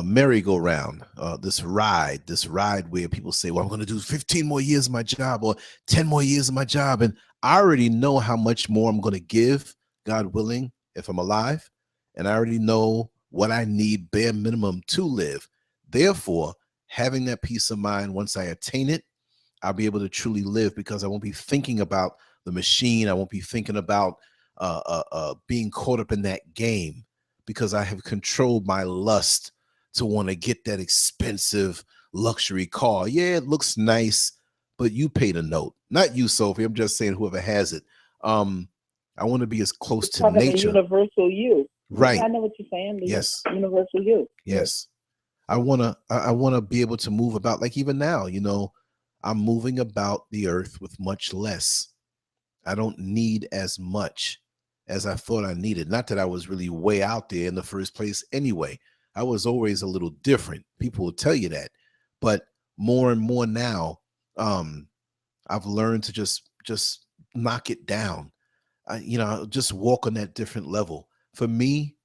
Speaker 2: merry-go-round, this ride where people say, well, I'm going to do 15 more years of my job or 10 more years of my job. And I already know how much more I'm going to give, God willing, if I'm alive. And I already know what I need bare minimum to live. Therefore, having that peace of mind, once I attain it, I'll be able to truly live, because I won't be thinking about the machine. I won't be thinking about being caught up in that game, because I have controlled my lust to want to get that expensive luxury car. Yeah, it looks nice, but you paid a note. Not you, Sophie. I'm just saying whoever has it. I want to be as close to nature.
Speaker 3: The universal you.
Speaker 2: Right.
Speaker 3: Yeah, I know what you're saying.
Speaker 2: Yes.
Speaker 3: Universal you.
Speaker 2: Yes. I wanna be able to move about, like even now, I'm moving about the earth with much less. I don't need as much as I thought I needed. Not that I was really way out there in the first place anyway. I was always a little different. People will tell you that. But more and more now, I've learned to just knock it down. Just walk on that different level. For me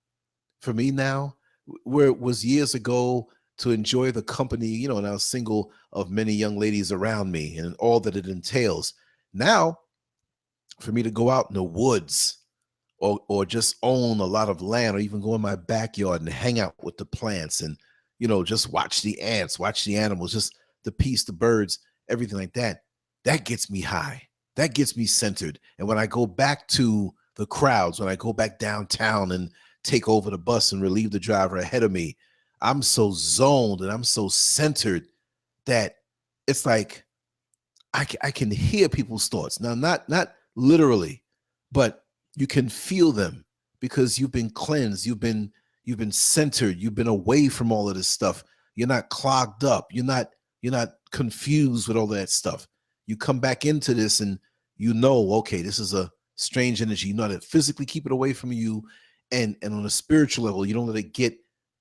Speaker 2: now, where it was years ago to enjoy the company, and I was single, of many young ladies around me and all that it entails. Now, for me to go out in the woods or just own a lot of land, or even go in my backyard and hang out with the plants and, just watch the ants, watch the animals, just the peace, the birds, everything like that, that gets me high. That gets me centered. And when I go back to the crowds, when I go back downtown and take over the bus and relieve the driver ahead of me, I'm so zoned and I'm so centered that it's like I can hear people's thoughts. Now, not literally, but you can feel them, because you've been cleansed, you've been centered, you've been away from all of this stuff. You're not clogged up. You're not confused with all that stuff. You come back into this and okay, this is a strange energy. You know how to physically keep it away from you, and on a spiritual level, you don't let it get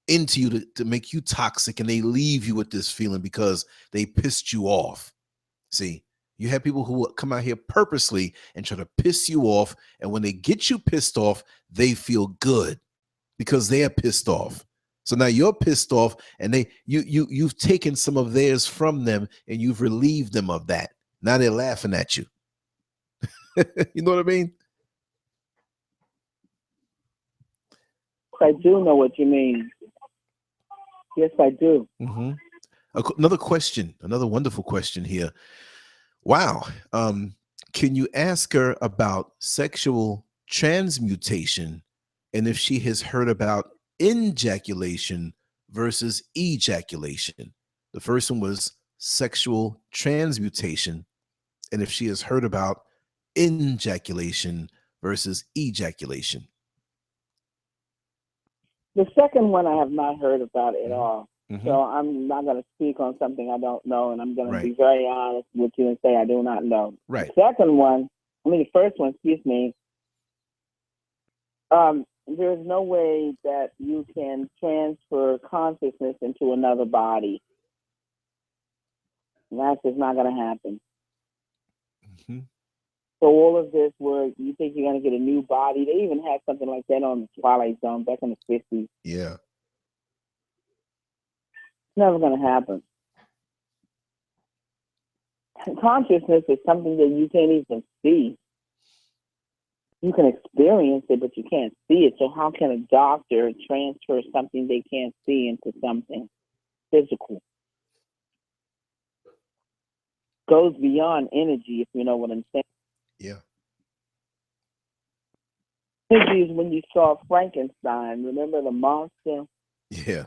Speaker 2: into you to make you toxic, and they leave you with this feeling because they pissed you off. See, you have people who come out here purposely and try to piss you off, and when they get you pissed off, they feel good because they are pissed off. So now you're pissed off, and you've taken some of theirs from them, and you've relieved them of that. Now they're laughing at you. You know what I mean?
Speaker 3: I do know what you mean. Yes, I do.
Speaker 2: Mm-hmm. Another question, another wonderful question here. Wow. Can you ask her about sexual transmutation, and if she has heard about ejaculation versus ejaculation? The first one was sexual transmutation, and if she has heard about ejaculation versus ejaculation.
Speaker 3: The second one I have not heard about at all.
Speaker 2: Mm-hmm.
Speaker 3: So I'm not going to speak on something I don't know, and I'm going to
Speaker 2: Right.
Speaker 3: be very honest with you and say I do not know.
Speaker 2: Right.
Speaker 3: The first one, excuse me, there's no way that you can transfer consciousness into another body. That's just not going to happen.
Speaker 2: Mm-hmm.
Speaker 3: So all of this where you think you're going to get a new body, they even had something like that on the Twilight Zone back in the 50s.
Speaker 2: Yeah.
Speaker 3: It's never going to happen. Consciousness is something that you can't even see. You can experience it, but you can't see it. So how can a doctor transfer something they can't see into something physical? Goes beyond energy, if you know what I'm saying.
Speaker 2: Yeah.
Speaker 3: Energy is when you saw Frankenstein. Remember the monster?
Speaker 2: Yeah.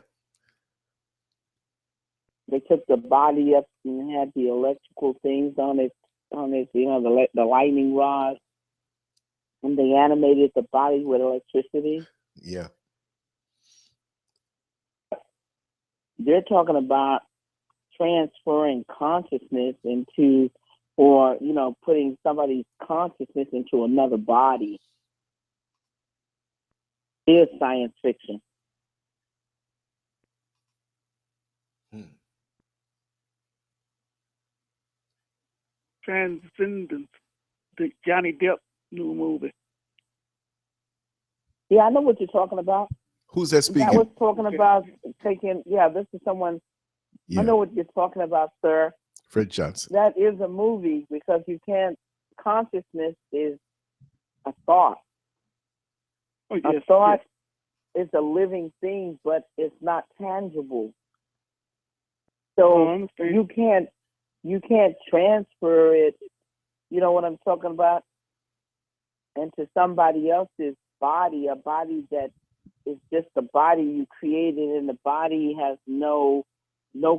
Speaker 3: They took the body up and had the electrical things on it, the lightning rod, and they animated the body with electricity.
Speaker 2: Yeah.
Speaker 3: They're talking about transferring consciousness into, or putting somebody's consciousness into another body. It is science fiction.
Speaker 5: Transcendence, the Johnny Depp new movie.
Speaker 3: Yeah, I know what you're talking about.
Speaker 2: Who's that speaking?
Speaker 4: That was talking about taking, this is someone, I know what you're talking about, sir.
Speaker 2: Fred Johnson.
Speaker 4: That is a movie because you can't, consciousness is a thought.
Speaker 5: Oh, yes,
Speaker 4: a thought is a living thing, but it's not tangible. So you can't transfer it, you know what I'm talking about, into somebody else's body, a body that is just the body you created, and the body has no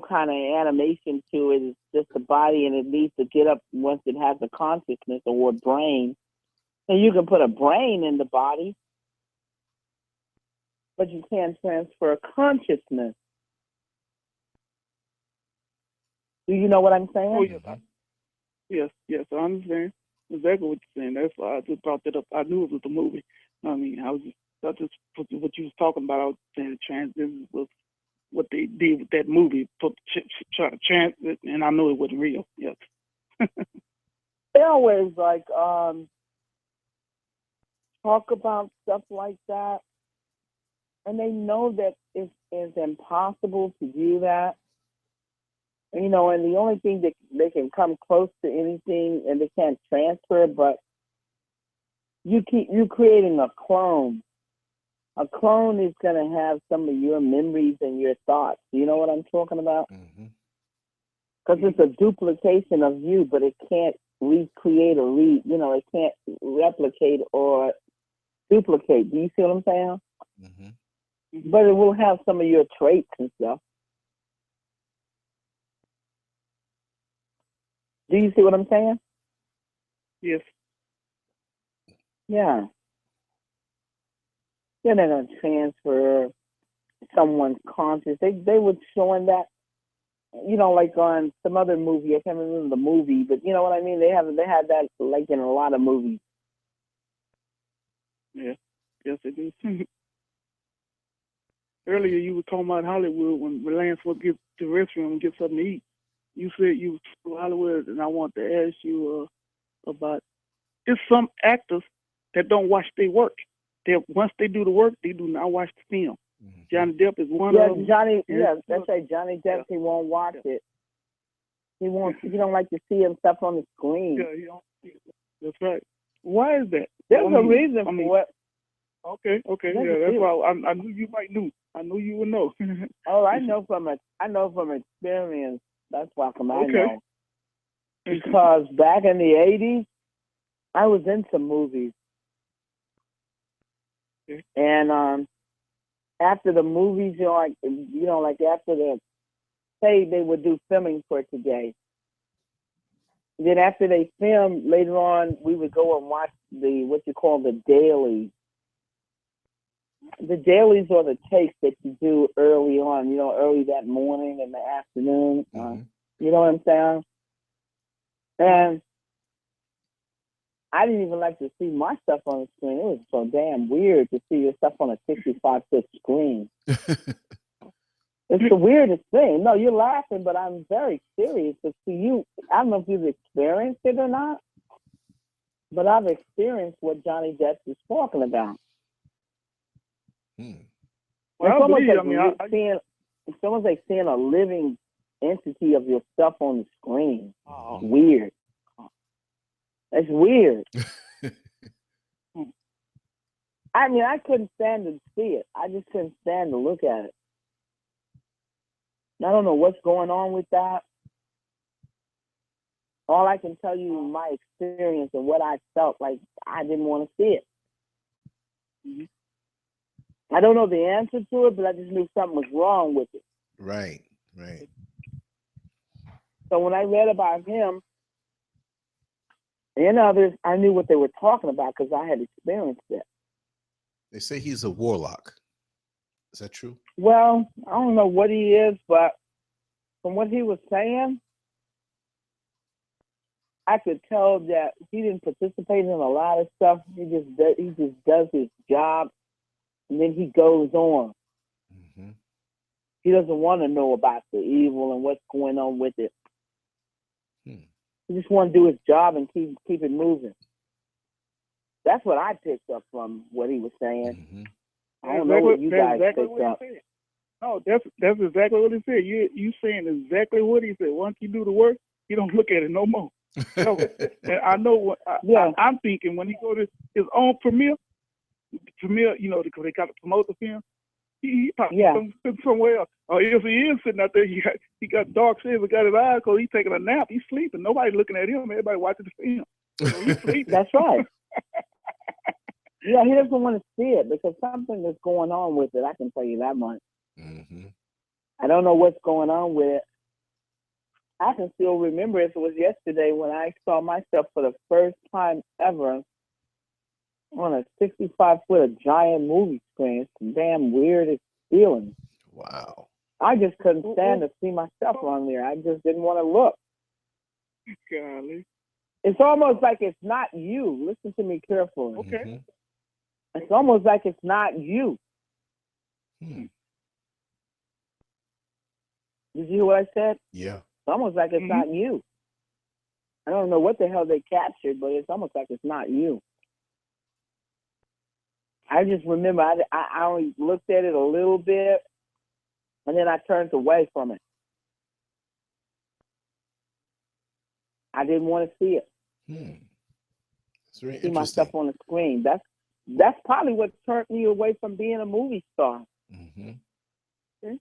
Speaker 4: kind of animation to it. It's just the body, and it needs to get up once it has a consciousness or a brain. And you can put a brain in the body, but you can't transfer consciousness. Do you know what I'm saying?
Speaker 5: Oh, yes. Yes, I understand exactly what you're saying. That's why I just brought that up. I knew it was the movie. I mean, that's just what you was talking about. I was saying transition was what they did with that movie, try to transit, and I knew it wasn't real. Yes.
Speaker 4: They always like talk about stuff like that, and they know that it is impossible to do that. You know, and the only thing that they can come close to anything, and they can't transfer, but you creating a clone. A clone is going to have some of your memories and your thoughts. You know what I'm talking about? Because it's a duplication of you, but it can't recreate or it can't replicate or duplicate. Do you see what I'm saying? But it will have some of your traits and stuff. Do you see what I'm saying?
Speaker 5: Yes.
Speaker 4: Yeah. They're not going to transfer someone's conscious. They were showing that, you know, like on some other movie. I can't remember the movie, but you know what I mean? They had that like in a lot of movies.
Speaker 5: Yeah. Yes, it is. Earlier, you were talking about Hollywood when Lance would get to the restroom and get something to eat. You said you was from Hollywood, and I want to ask you about. There's some actors that don't watch their work. Once they do the work, they do not watch the film. Johnny Depp is one of them.
Speaker 4: That's right. Johnny Depp, he won't watch it. He won't. He don't like to see himself on the screen.
Speaker 5: Yeah, that's right. Why is that?
Speaker 4: There's a reason for it.
Speaker 5: Okay. That's why I knew you might know. I knew you would know.
Speaker 4: Oh, I know from experience. That's why I know. Because back in the 80s, I was into movies. And after the movies, like after say they would do filming for today. Then after they filmed, later on, we would go and watch what you call the dailies. The dailies are the takes that you do early on, early that morning and the afternoon. You know what I'm saying? And I didn't even like to see my stuff on the screen. It was so damn weird to see your stuff on a 65-foot screen. It's the weirdest thing. No, you're laughing, but I'm very serious. To see you, I don't know if you've experienced it or not, but I've experienced what Johnny Depp is talking about.
Speaker 5: Well,
Speaker 4: it's almost like seeing a living entity of your stuff on the screen. It's weird. It's weird. I mean, I couldn't stand to see it. I just couldn't stand to look at it. I don't know what's going on with that. All I can tell you is my experience and what I felt like. I didn't want to see it. I don't know the answer to it, but I just knew something was wrong with it.
Speaker 2: Right.
Speaker 4: So when I read about him and others, I knew what they were talking about because I had experienced it.
Speaker 2: They say he's a warlock. Is that true?
Speaker 4: Well, I don't know what he is, but from what he was saying, I could tell that he didn't participate in a lot of stuff. He just does his job, and then he goes on. He doesn't want to know about the evil and what's going on with it. He just want to do his job and keep it moving. That's what I picked up from what he was saying.
Speaker 3: I don't know what you guys picked up.
Speaker 5: No, that's exactly what he said. You saying exactly what he said. Once you do the work, you don't look at it no more. No. And I know what I'm thinking when he go to his own premiere, you know, because they got to promote the film. He probably somewhere else. Or if he is sitting out there, he got dark shades, got his eyes because he's taking a nap. He's sleeping. Nobody's looking at him. Everybody watching the film. So he's sleeping.
Speaker 3: That's right. Yeah, he doesn't want to see it because something is going on with it. I can tell you that much.
Speaker 2: Mm-hmm.
Speaker 3: I don't know what's going on with it. I can still remember it was yesterday when I saw myself for the first time ever on a 65-foot giant movie screen. It's the damn weirdest feeling.
Speaker 2: Wow.
Speaker 3: I just couldn't stand to see myself on there. I just didn't want to look.
Speaker 5: Golly.
Speaker 3: It's almost like it's not you. Listen to me carefully.
Speaker 5: Okay.
Speaker 2: Mm-hmm.
Speaker 3: It's almost like it's not you.
Speaker 2: Hmm.
Speaker 3: Did you hear what I said?
Speaker 2: Yeah.
Speaker 3: It's almost like it's not you. I don't know what the hell they captured, but it's almost like it's not you. I just remember I only looked at it a little bit, and then I turned away from it. I didn't want to see it.
Speaker 2: It's very
Speaker 3: see
Speaker 2: interesting.
Speaker 3: myself on the screen. That's probably what turned me away from being a movie star.
Speaker 2: Mm-hmm.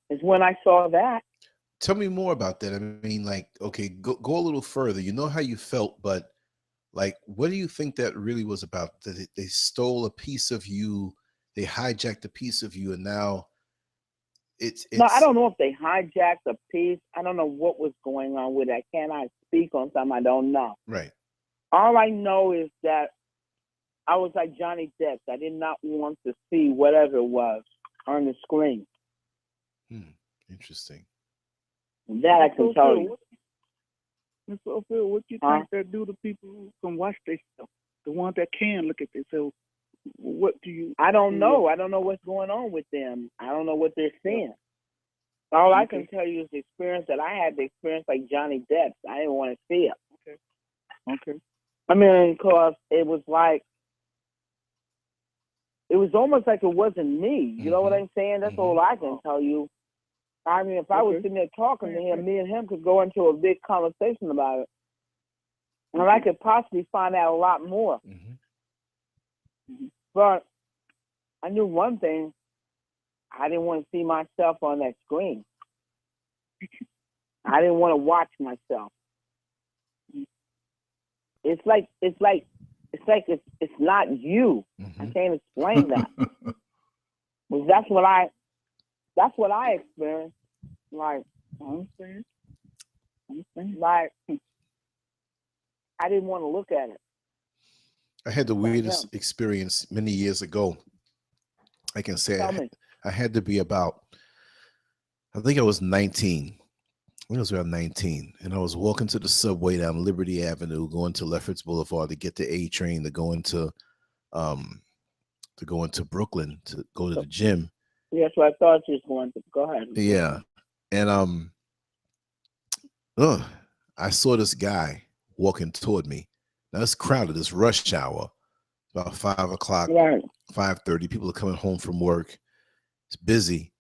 Speaker 3: Is when I saw that.
Speaker 2: Tell me more about that. I mean, like, okay, go a little further. You know how you felt, but like, what do you think that really was about? That they stole a piece of you, they hijacked a piece of you, and now it's
Speaker 3: No, I don't know if they hijacked a piece. I don't know what was going on with it. I cannot speak on something I don't know.
Speaker 2: Right.
Speaker 3: All I know is that I was like Johnny Depp. I did not want to see whatever it was on the screen.
Speaker 2: Interesting.
Speaker 3: That I can tell you.
Speaker 5: Mr. Sophia, what you think that do to people who can watch this stuff? The ones that can look at themselves. What do you?
Speaker 3: I don't know. I don't know what's going on with them. I don't know what they're seeing. All I can tell you is the experience that I had. The experience like Johnny Depp. I didn't want to see it.
Speaker 5: Okay.
Speaker 3: I mean, because it was like, it was almost like it wasn't me. You know what I'm saying? That's all I can tell you. I mean, if I was sitting there talking to him, me and him could go into a big conversation about it. And I could possibly find out a lot more. But I knew one thing. I didn't want to see myself on that screen. I didn't want to watch myself. It's not you. I can't explain that. But that's what I experienced. Like, like, I didn't want to look at it.
Speaker 2: I had the weirdest experience many years ago. I can say I had to be about, I think I was 19. I think I was around 19. And I was walking to the subway down Liberty Avenue, going to Lefferts Boulevard to get the A train to go into Brooklyn to go to the gym.
Speaker 3: Yes, what I thought you was going to. Go ahead.
Speaker 2: Yeah. And I saw this guy walking toward me. Now it's crowded, it's rush hour, about 5 o'clock, 5:30. People are coming home from work. It's busy.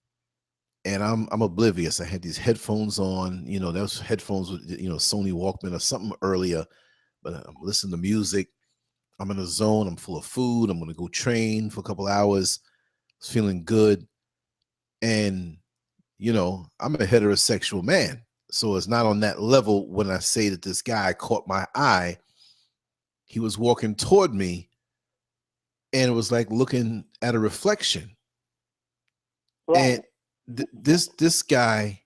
Speaker 2: And I'm oblivious. I had these headphones on, you know, those headphones with, you know, Sony Walkman or something earlier, but I'm listening to music. I'm in a zone. I'm full of food. I'm going to go train for a couple hours. I was feeling good. And, you know, I'm a heterosexual man. So it's not on that level when I say that this guy caught my eye. He was walking toward me and it was like looking at a reflection. And this guy,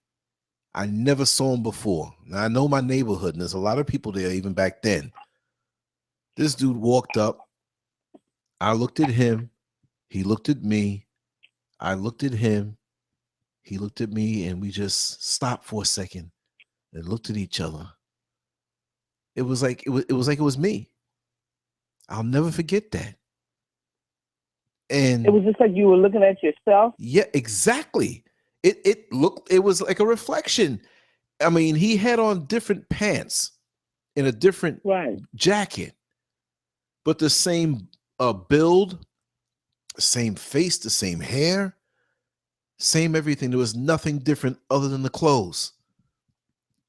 Speaker 2: I never saw him before. Now I know my neighborhood and there's a lot of people there even back then. This dude walked up. I looked at him. He looked at me. I looked at him. He looked at me, and we just stopped for a second and looked at each other. It was like it was me. I'll never forget that. And
Speaker 3: it was just like you were looking at yourself.
Speaker 2: Yeah, exactly. It was like a reflection. I mean, he had on different pants and a different jacket, but the same build, same face, the same hair, same everything. There was nothing different other than the clothes.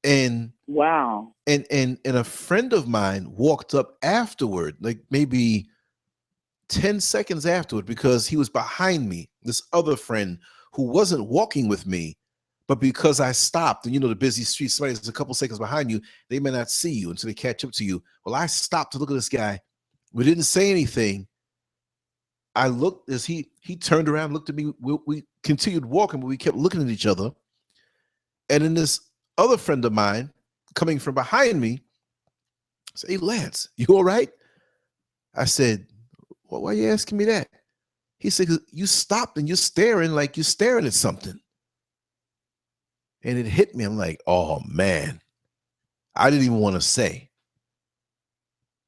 Speaker 2: And
Speaker 4: wow.
Speaker 2: And a friend of mine walked up afterward, like maybe 10 seconds afterward, because he was behind me, this other friend who wasn't walking with me, but because I stopped, and you know, the busy street, somebody's a couple seconds behind you, they may not see you until they catch up to you. Well, I stopped to look at this guy. We didn't say anything. I looked as he turned around, looked at me. We continued walking, but we kept looking at each other. And then this other friend of mine coming from behind me said, "Hey, Lance, you all right?" I said, "Well, why are you asking me that?" He said, "'Cause you stopped and you're staring like you're staring at something." And it hit me. I'm like, oh man, I didn't even want to say.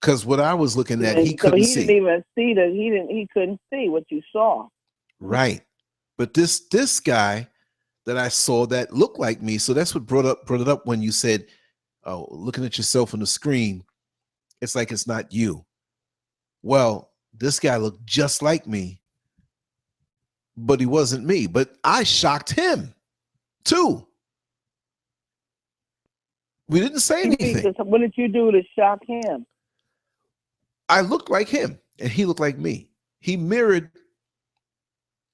Speaker 2: Because what I was looking at, he couldn't see.
Speaker 4: Didn't even see that. He couldn't see what you saw.
Speaker 2: Right. But this guy that I saw that looked like me. So that's what brought it up when you said, oh, looking at yourself on the screen, it's like it's not you. Well, this guy looked just like me, but he wasn't me. But I shocked him too. We didn't say anything.
Speaker 4: What did you do to shock him?
Speaker 2: I looked like him and he looked like me. He mirrored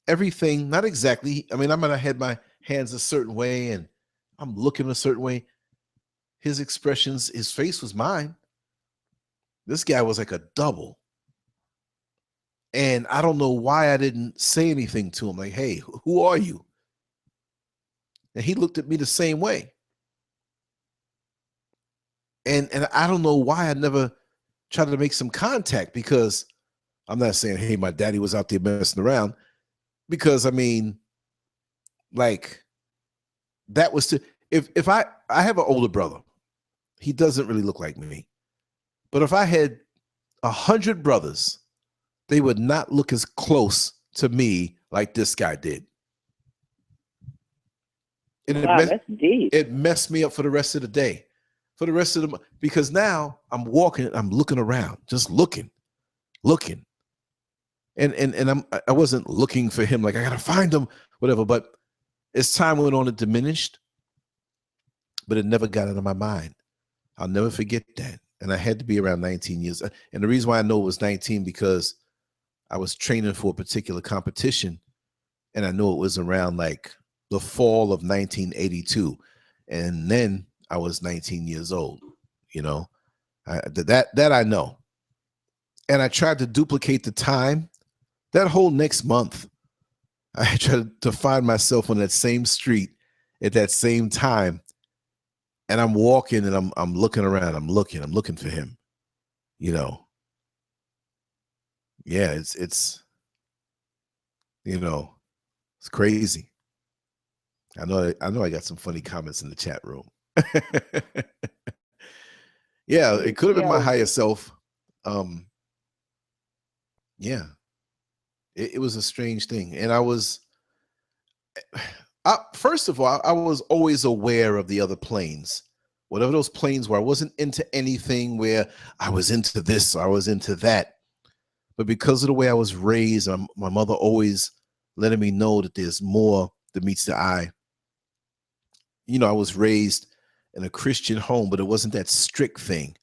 Speaker 2: everything, not exactly. I mean, I had my hands a certain way and I'm looking a certain way. His expressions, his face was mine. This guy was like a double. And I don't know why I didn't say anything to him. Like, hey, who are you? And he looked at me the same way. And I don't know why I never tried to make some contact, because I'm not saying, hey, my daddy was out there messing around, because I mean, like, that was to, if I have an older brother, he doesn't really look like me. But if I had 100 brothers, they would not look as close to me like this guy did. And
Speaker 4: wow, that's deep.
Speaker 2: It messed me up for the rest of the day. For the rest of the, because now I'm walking, I'm looking around, just looking. And I wasn't looking for him, like I gotta find him, whatever. But as time went on, it diminished, but it never got out of my mind. I'll never forget that. And I had to be around 19 years. And the reason why I know it was 19, because I was training for a particular competition, and I know it was around like the fall of 1982. And then I was 19 years old, you know, that I know. And I tried to duplicate the time that whole next month. I tried to find myself on that same street at that same time. And I'm walking and I'm looking around. I'm looking for him, you know. Yeah, it's you know, it's crazy. I know I got some funny comments in the chat room. Yeah, it could have been my higher self. Yeah, it was a strange thing. And first of all, I was always aware of the other planes. Whatever those planes were, I wasn't into anything where I was into this or I was into that. But because of the way I was raised, my mother always letting me know that there's more that meets the eye. You know, I was raised in a Christian home, but it wasn't that strict thing.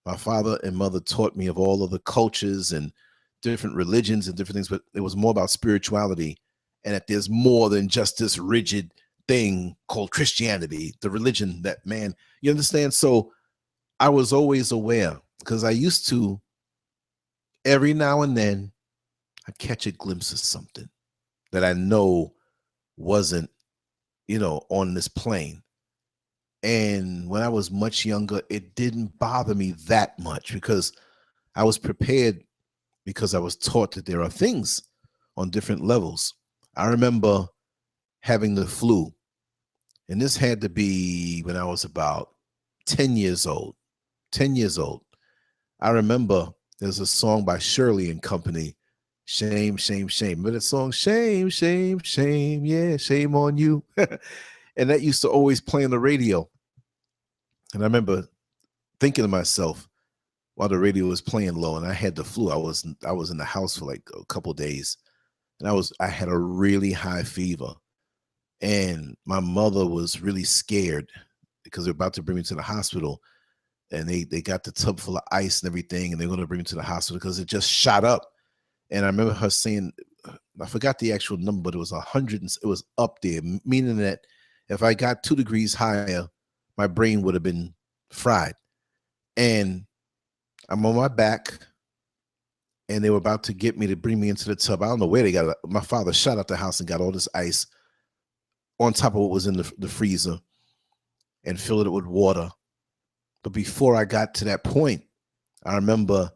Speaker 2: My father and mother taught me of all of the cultures and different religions and different things, but it was more about spirituality, and that there's more than just this rigid thing called Christianity, the religion that man, you understand? So I was always aware, because I used to, every now and then, I'd catch a glimpse of something that I know wasn't, you know, on this plane. And when I was much younger, it didn't bother me that much, because I was prepared, because I was taught that there are things on different levels. I remember having the flu, and this had to be when I was about 10 years old. 10 years old. I remember there's a song by Shirley and Company, Shame, Shame, Shame. Remember that song? Shame, shame, shame. Yeah, shame on you. And that used to always play on the radio. And I remember thinking to myself while the radio was playing low and I had the flu, I was in the house for like a couple of days. and I had a really high fever, and my mother was really scared because they're about to bring me to the hospital, and they got the tub full of ice and everything, and they're going to bring me to the hospital because it just shot up. And I remember her saying, I forgot the actual number, but it was 100. It was up there, meaning that if I got 2 degrees higher, my brain would have been fried. And I'm on my back, and they were about to get me to bring me into the tub. I don't know where they got it. My father shot out the house and got all this ice on top of what was in the freezer and filled it with water. But before I got to that point, I remember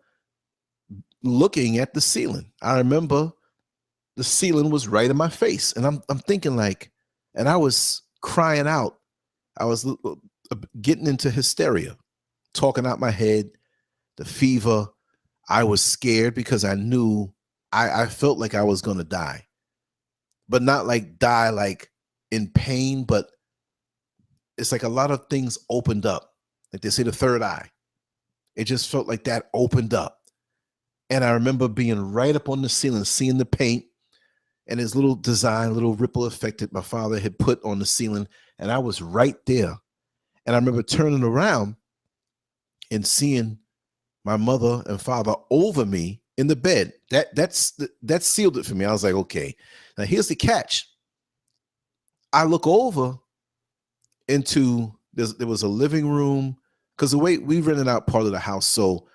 Speaker 2: looking at the ceiling. I remember the ceiling was right in my face, and I'm thinking like, and I was crying out. I was getting into hysteria, talking out my head, the fever. I was scared because I knew I felt like I was going to die, but not like die like in pain, but it's like a lot of things opened up. Like they say, the third eye. It just felt like that opened up. And I remember being right up on the ceiling, seeing the paint and his little design, little ripple effect that my father had put on the ceiling. And I was right there. And I remember turning around and seeing my mother and father over me in the bed. That sealed it for me. I was like, okay, now here's the catch. I look over into, there was a living room, because the way we rented out part of the house, so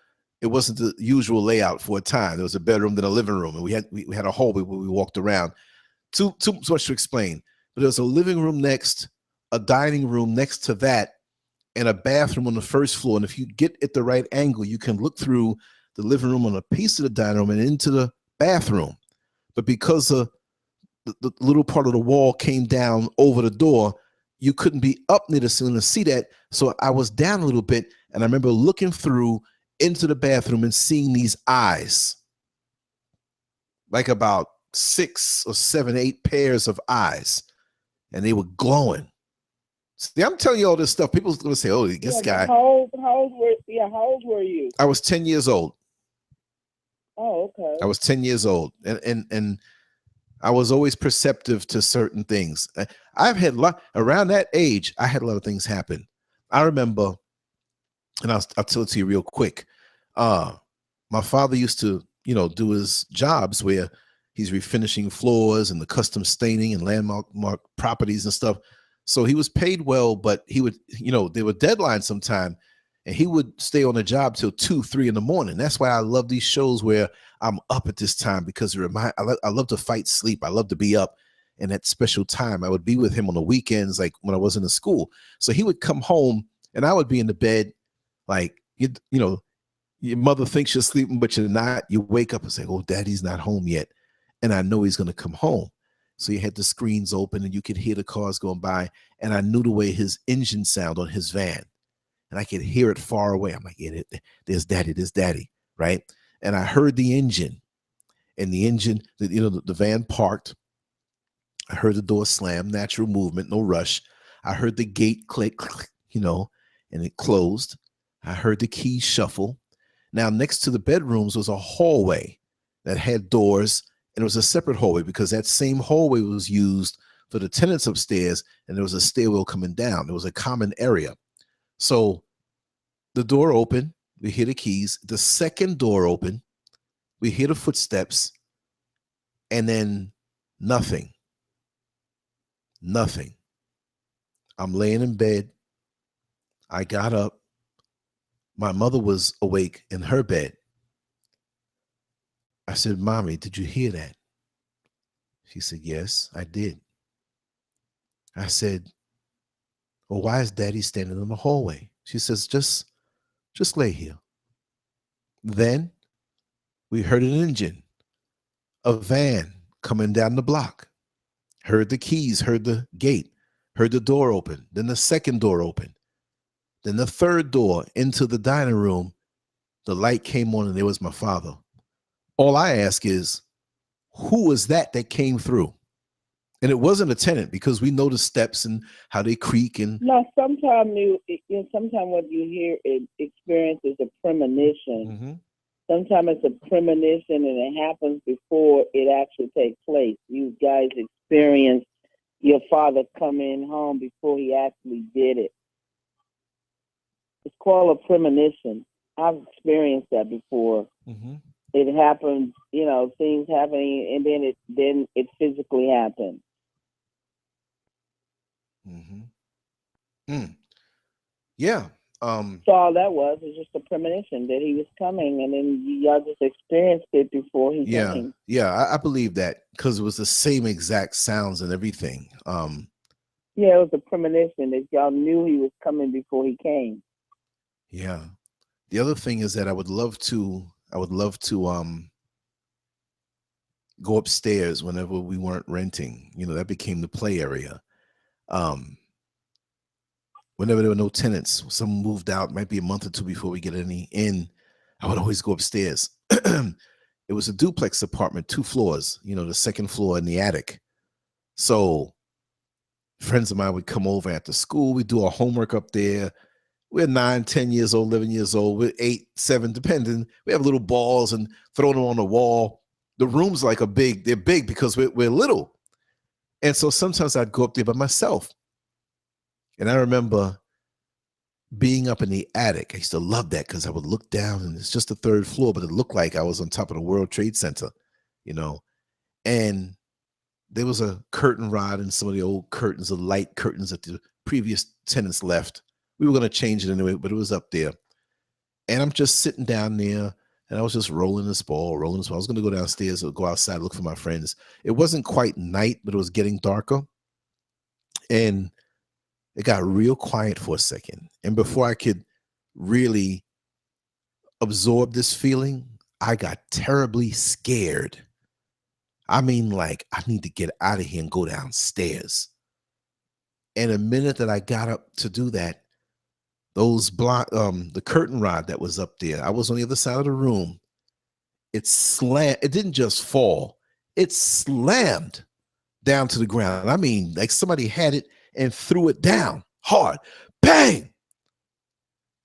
Speaker 2: it wasn't the usual layout for a time. There was a bedroom, then a living room, and we had a hallway where we walked around. Too much to explain, but there was a living room next, a dining room next to that, and a bathroom on the first floor. And if you get at the right angle, you can look through the living room on a piece of the dining room and into the bathroom. But because the little part of the wall came down over the door, you couldn't be up near the ceiling to see that. So I was down a little bit, and I remember looking through into the bathroom and seeing these eyes, like about 6 or 7, 8 pairs of eyes, and they were glowing. See, I'm telling you all this stuff. People's going to say, oh, this guy.
Speaker 3: How old were you?
Speaker 2: I was 10 years old.
Speaker 3: Oh, okay.
Speaker 2: I was 10 years old. And I was always perceptive to certain things. I've had around that age, I had a lot of things happen. I remember, and I'll tell it to you real quick. My father used to, do his jobs where he's refinishing floors and the custom staining and landmark properties and stuff. So he was paid well, but he would, there were deadlines sometime, and he would stay on the job till 2, 3 in the morning. That's why I love these shows where I'm up at this time, because I love to fight sleep. I love to be up in that special time. I would be with him on the weekends, like when I wasn't in school. So he would come home, and I would be in the bed, like, your mother thinks you're sleeping, but you're not. You wake up and say, oh, daddy's not home yet. And I know he's going to come home. So you had the screens open, and you could hear the cars going by. And I knew the way his engine sound on his van. And I could hear it far away. I'm like, yeah, there's daddy, right? And I heard the engine. And the engine, the van parked. I heard the door slam, natural movement, no rush. I heard the gate click, and it closed. I heard the keys shuffle. Now, next to the bedrooms was a hallway that had doors, and it was a separate hallway because that same hallway was used for the tenants upstairs, and there was a stairwell coming down. There was a common area. So the door opened, we hear the keys. The second door opened, we hear the footsteps, and then nothing. Nothing. I'm laying in bed. I got up. My mother was awake in her bed. I said, Mommy, did you hear that? She said, yes, I did. I said, well, why is Daddy standing in the hallway? She says, just lay here. Then we heard an engine, a van coming down the block. Heard the keys, heard the gate, heard the door open. Then the second door opened. Then the third door into the dining room, the light came on, and there was my father. All I ask is, who was that came through? And it wasn't a tenant, because we know the steps and how they creak. And
Speaker 4: no, sometimes what you hear, it experience is a premonition sometimes it's a premonition and it happens before it actually takes place. You guys experience your father coming home before he actually did it. It's called a premonition. I've experienced that before.
Speaker 2: Mm-hmm.
Speaker 4: It happens, you know, things happening, and then it physically happens.
Speaker 2: Mm-hmm. Yeah.
Speaker 4: So all that was just a premonition that he was coming, and then y'all just experienced it before he came.
Speaker 2: Yeah, I believe that because it was the same exact sounds and everything.
Speaker 4: Yeah, it was a premonition that y'all knew he was coming before he came.
Speaker 2: Yeah. The other thing is that I would love to go upstairs whenever we weren't renting. You know, that became the play area. Whenever there were no tenants, someone moved out, might be a month or two before we get any in, I would always go upstairs. It was a duplex apartment, 2 floors, you know, the second floor in the attic. So friends of mine would come over after school. We do our homework up there. We're 9, 10 years old, 11 years old. We're 8, 7, depending. We have little balls and throw them on the wall. The rooms they're big because we're little. And so sometimes I'd go up there by myself. And I remember being up in the attic. I used to love that because I would look down and it's just the 3rd floor, but it looked like I was on top of the World Trade Center, you know. And there was a curtain rod and some of the old curtains, the light curtains that the previous tenants left. We were going to change it anyway, but it was up there. And I'm just sitting down there and I was just rolling this ball. I was going to go downstairs or go outside, look for my friends. It wasn't quite night, but it was getting darker. And it got real quiet for a second. And before I could really absorb this feeling, I got terribly scared. I mean, like, I need to get out of here and go downstairs. And the minute that I got up to do that, the curtain rod that was up there, I was on the other side of the room. It slammed. It didn't just fall. It slammed down to the ground. I mean, like somebody had it and threw it down hard. Bang!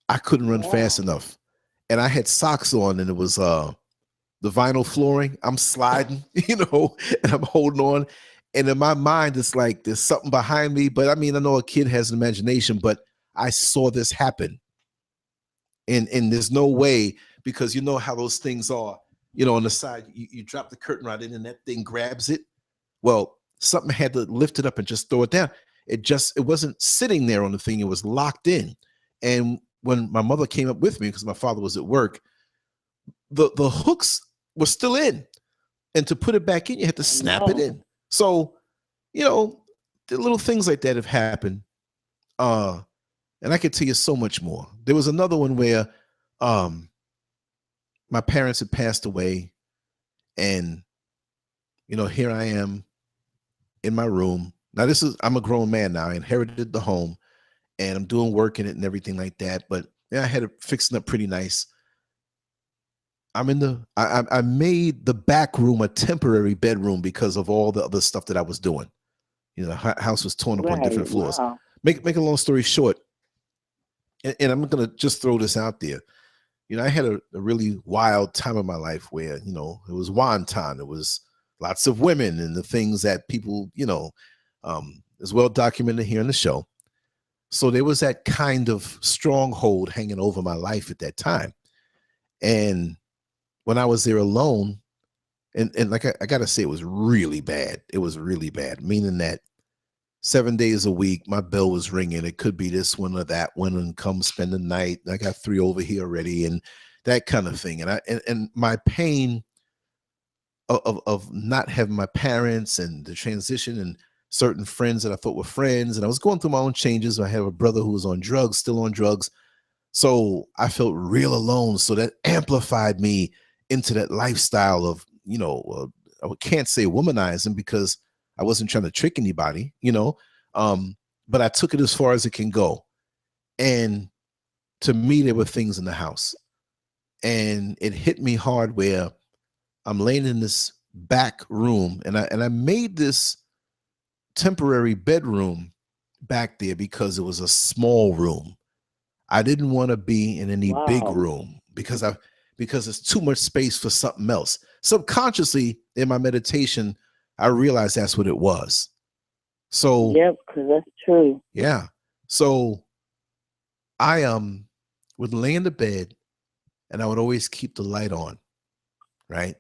Speaker 2: I couldn't run fast enough. And I had socks on and it was the vinyl flooring. I'm sliding, you know, and I'm holding on. And in my mind, it's like there's something behind me. But I mean, I know a kid has an imagination, but I saw this happen. And there's no way, because you know how those things are, you know, on the side, you drop the curtain rod in and that thing grabs it. Well, something had to lift it up and just throw it down. It wasn't sitting there on the thing. It was locked in. And when my mother came up with me, because my father was at work, the hooks were still in. And to put it back in, you had to snap it in. So, you know, the little things like that have happened. And I could tell you so much more. There was another one where my parents had passed away. And, you know, here I am in my room. Now, I'm a grown man now. I inherited the home and I'm doing work in it and everything like that. But yeah, I had it fixing up pretty nice. I made the back room a temporary bedroom because of all the other stuff that I was doing. You know, the house was torn up on different floors. Wow. Make a long story short, and I'm going to just throw this out there. You know, I had a really wild time in my life where, you know, it was wonton. It was lots of women and the things that people, you know, is well documented here in the show. So there was that kind of stronghold hanging over my life at that time. And when I was there alone, and like I got to say, it was really bad. It was really bad, meaning that 7 days a week, my bell was ringing. It could be this one or that one, and come spend the night. I got 3 over here already, and that kind of thing. And my pain of not having my parents and the transition and certain friends that I thought were friends. And I was going through my own changes. I have a brother who was on drugs, still on drugs. So I felt real alone. So that amplified me into that lifestyle of, you know, I can't say womanizing because I wasn't trying to trick anybody, you know, but I took it as far as it can go. And to me, there were things in the house. And it hit me hard where I'm laying in this back room, and I made this temporary bedroom back there because it was a small room. I didn't want to be in any big room because because it's too much space for something else. Subconsciously in my meditation, I realized that's what it was. So
Speaker 4: yep, because that's true.
Speaker 2: yeah. So I would lay in the bed and I would always keep the light on, right?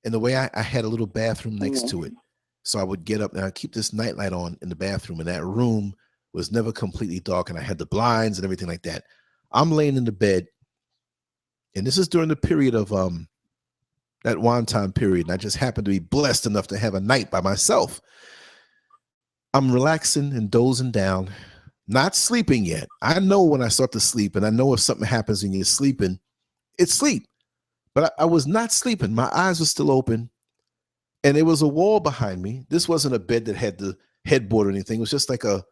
Speaker 2: And the way I had a little bathroom next to it. So I would get up and I'd keep this night light on in the bathroom, and that room was never completely dark, and I had the blinds and everything like that. I'm laying in the bed, and this is during the period of that wonton period, and I just happened to be blessed enough to have a night by myself. I'm relaxing and dozing down, not sleeping yet. I know when I start to sleep, and I know if something happens and you're sleeping, it's sleep. But I was not sleeping. My eyes were still open, and there was a wall behind me. This wasn't a bed that had the headboard or anything. It was just like a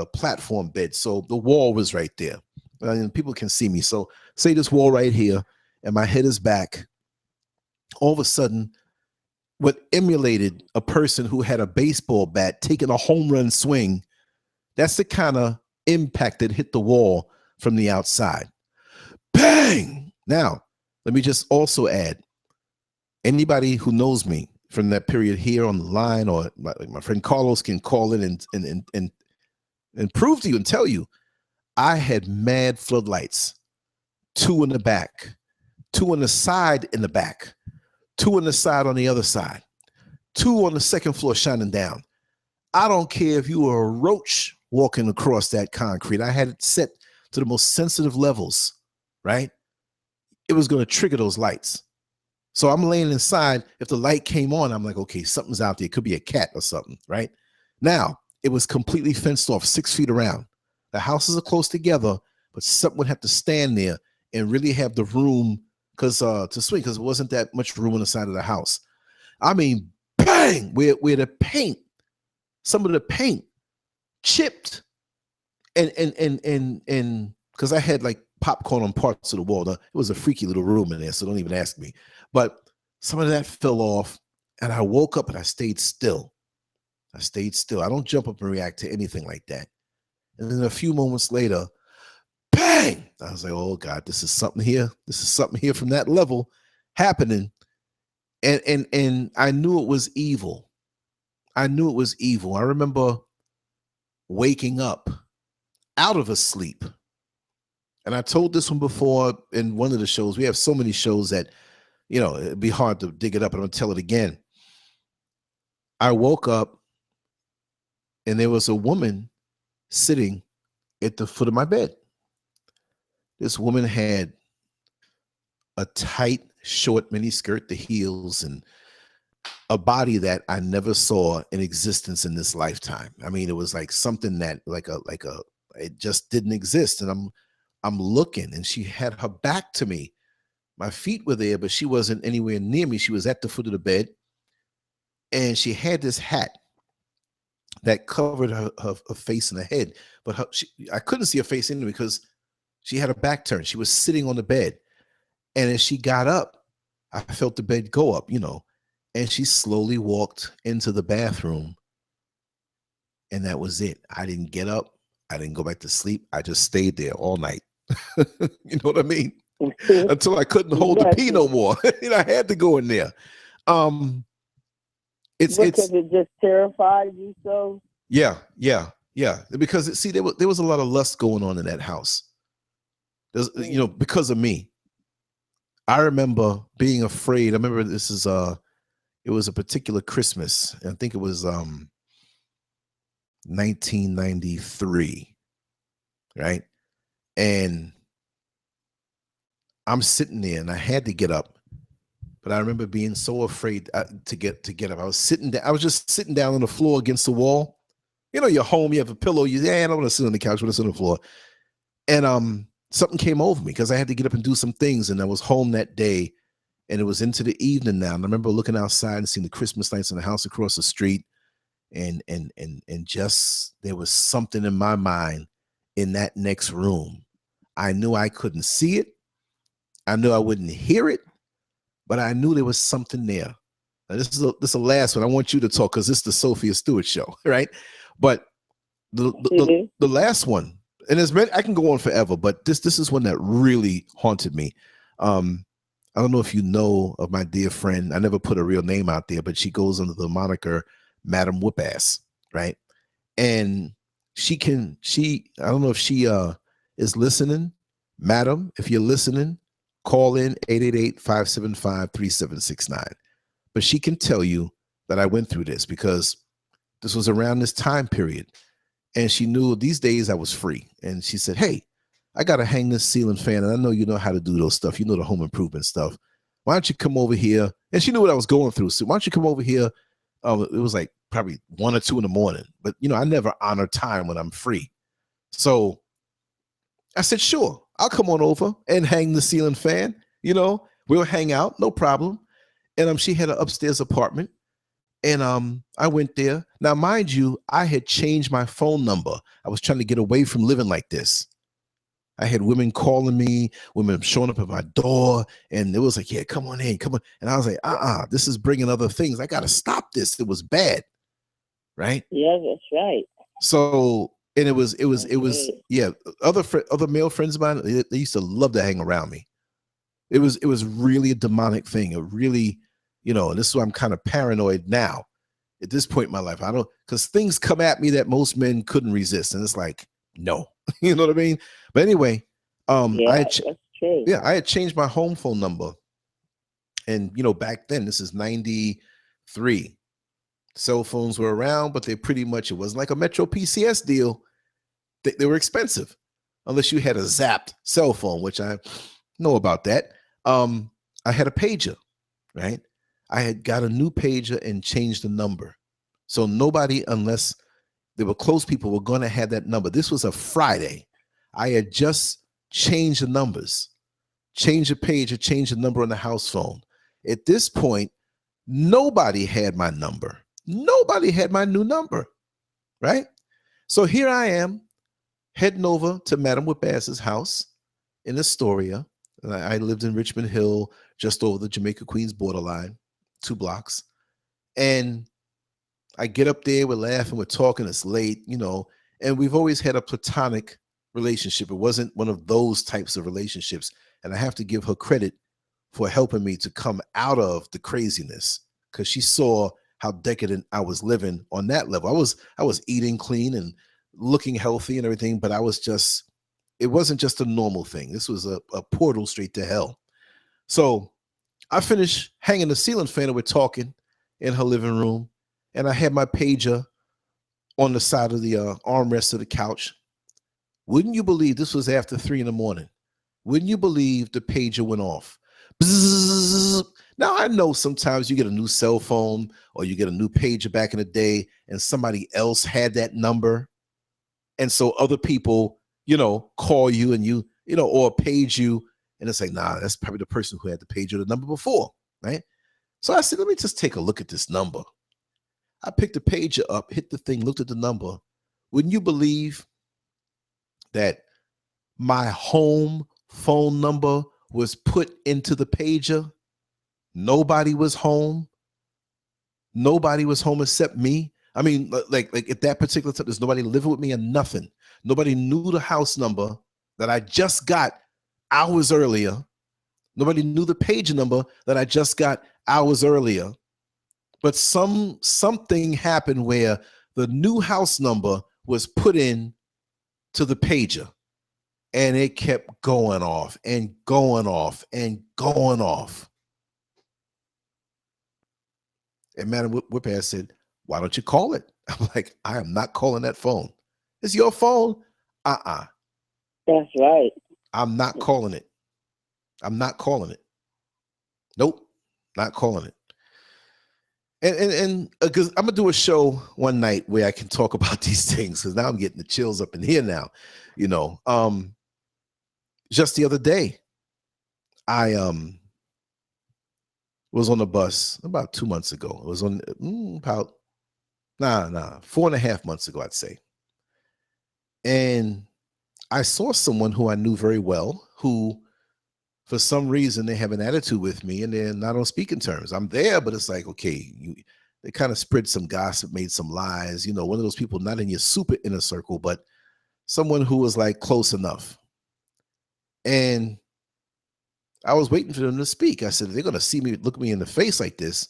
Speaker 2: platform bed. So the wall was right there. And people can see me. So say this wall right here, and my head is back. All of a sudden, what emulated a person who had a baseball bat taking a home run swing, that's the kind of impact that hit the wall from the outside. Bang! Now, let me just also add, anybody who knows me from that period here on the line, or my friend Carlos can call in and prove to you and tell you, I had mad floodlights, 2 in the back, 2 on the side in the back, 2 on the side on the other side, 2 on the second floor shining down. I don't care if you were a roach walking across that concrete. I had it set to the most sensitive levels, right? It was going to trigger those lights. So I'm laying inside. If the light came on, I'm like, okay, something's out there. It could be a cat or something, right? Now, it was completely fenced off, 6 feet around. The houses are close together, but something would have to stand there and really have the room to swing, because it wasn't that much room on the side of the house. I mean, bang, where the paint, some of the paint chipped, and because I had like popcorn on parts of the wall. It was a freaky little room in there, so don't even ask me. But some of that fell off, and I woke up and I stayed still. I don't jump up and react to anything like that. And then a few moments later, bang! I was like, oh God, this is something here. This is something here from that level happening. And I knew it was evil. I remember waking up out of a sleep. And I told this one before in one of the shows. We have so many shows that, it'd be hard to dig it up, and I'm gonna tell it again. I woke up and there was a woman sitting at the foot of my bed. This woman had a tight, short mini skirt, the heels, and a body that I never saw in existence in this lifetime. I mean, it was like something that it just didn't exist. And I'm looking, and she had her back to me. My feet were there, but she wasn't anywhere near me. She was at the foot of the bed, and she had this hat that covered her face and her head, but I couldn't see her face in it because she had her back turned. She was sitting on the bed, and as she got up, I felt the bed go up, and she slowly walked into the bathroom, and that was it. I didn't get up. I didn't go back to sleep. I just stayed there all night. You know what I mean? Until I couldn't hold the pee no more. I had to go in there. Because
Speaker 4: it just terrified you so?
Speaker 2: Yeah. Because there was a lot of lust going on in that house. Because of me. I remember being afraid. I remember it was a particular Christmas. I think it was 1993, right? And I'm sitting there, and I had to get up, but I remember being so afraid to get up. I was just sitting down on the floor against the wall. You're home, you have a pillow. I don't want to sit on the couch. I want to sit on the floor. And something came over me because I had to get up and do some things, and I was home that day, and it was into the evening now. And I remember looking outside and seeing the Christmas lights in the house across the street, and just there was something in my mind in that next room. I knew I couldn't see it. I knew I wouldn't hear it, but I knew there was something there. Now, this is the last one. I want you to talk because this is the Sophia Stewart show, right? But the last one, and I can go on forever, but this is one that really haunted me. I don't know if you know of my dear friend. I never put a real name out there, but she goes under the moniker Madam Whoopass, right? And I don't know if she is listening. Madam, if you're listening, call in 888-575-3769. But she can tell you that I went through this because this was around this time period. And she knew these days I was free. And she said, hey, I got to hang this ceiling fan. And I know you know how to do those stuff. You know the home improvement stuff. Why don't you come over here? And she knew what I was going through. So why don't you come over here? It was like probably 1 or 2 in the morning. But, you know, I never honor time when I'm free. So I said, sure, I'll come on over and hang the ceiling fan. You know, we'll hang out. No problem. And she had an upstairs apartment. And I went there. Now, mind you, I had changed my phone number. I was trying to get away from living like this. I had women calling me, women showing up at my door, and it was like, yeah, come on in, come on. And I was like, this is bringing other things. I got to stop this. It was bad, right?
Speaker 4: Yeah, that's right.
Speaker 2: So, and it was, yeah. Other male friends of mine, they used to love to hang around me. It was really a demonic thing. It really, you know, and this is why I'm kind of paranoid now at this point in my life. Because things come at me that most men couldn't resist. And it's like, no, you know what I mean? But anyway,
Speaker 4: that's true.
Speaker 2: Yeah, I had changed my home phone number. And, you know, back then, this is 93. Cell phones were around, but it wasn't like a Metro PCS deal. They were expensive unless you had a zapped cell phone, which I know about that. I had a pager, right? I had got a new pager and changed the number. So nobody, unless they were close people, were going to have that number. This was a Friday. I had just changed the numbers, changed the pager, changed the number on the house phone. At this point, nobody had my number. Nobody had my new number, right? So here I am heading over to Madam Whipbass's house in Astoria. I lived in Richmond Hill, just over the Jamaica Queens borderline, 2 blocks. And I get up there, we're laughing, we're talking, it's late, you know, and we've always had a platonic relationship. It wasn't one of those types of relationships. And I have to give her credit for helping me to come out of the craziness, because she saw how decadent I was living on that level. I was eating clean and looking healthy and everything, but it wasn't just a normal thing. This was a portal straight to hell. So I finished hanging the ceiling fan and we're talking in her living room. And I had my pager on the side of the armrest of the couch. Wouldn't you believe, this was after 3 in the morning. Wouldn't you believe the pager went off? Bzzz. Now, I know sometimes you get a new cell phone or you get a new pager back in the day and somebody else had that number. And so other people, you know, call you and you know, or page you. And it's like, nah, that's probably the person who had the pager the number before, right? So I said, let me just take a look at this number. I picked the pager up, hit the thing, looked at the number. Wouldn't you believe that my home phone number was put into the pager? Nobody was home. Nobody was home except me. I mean, like at that particular time, there's nobody living with me and nothing. Nobody knew the house number that I just got hours earlier. Nobody knew the page number that I just got hours earlier. But something happened where the new house number was put in to the pager, and it kept going off and going off and going off. And Madam Whipass said, why don't you call it? I'm like, I am not calling that phone. It's your phone.
Speaker 4: That's right.
Speaker 2: I'm not calling it. I'm not calling it. Nope, not calling it. And because I'm gonna do a show one night where I can talk about these things, because now I'm getting the chills up in here now, you know. Just the other day, I was on the bus about 2 months ago. It was on about 4.5 months ago, I'd say. And I saw someone who I knew very well, who for some reason they have an attitude with me and they're not on speaking terms. I'm there, but it's like, okay, they kind of spread some gossip, made some lies, you know, one of those people not in your super inner circle, but someone who was like close enough. And I was waiting for them to speak. I said, they're going to see me, look me in the face like this.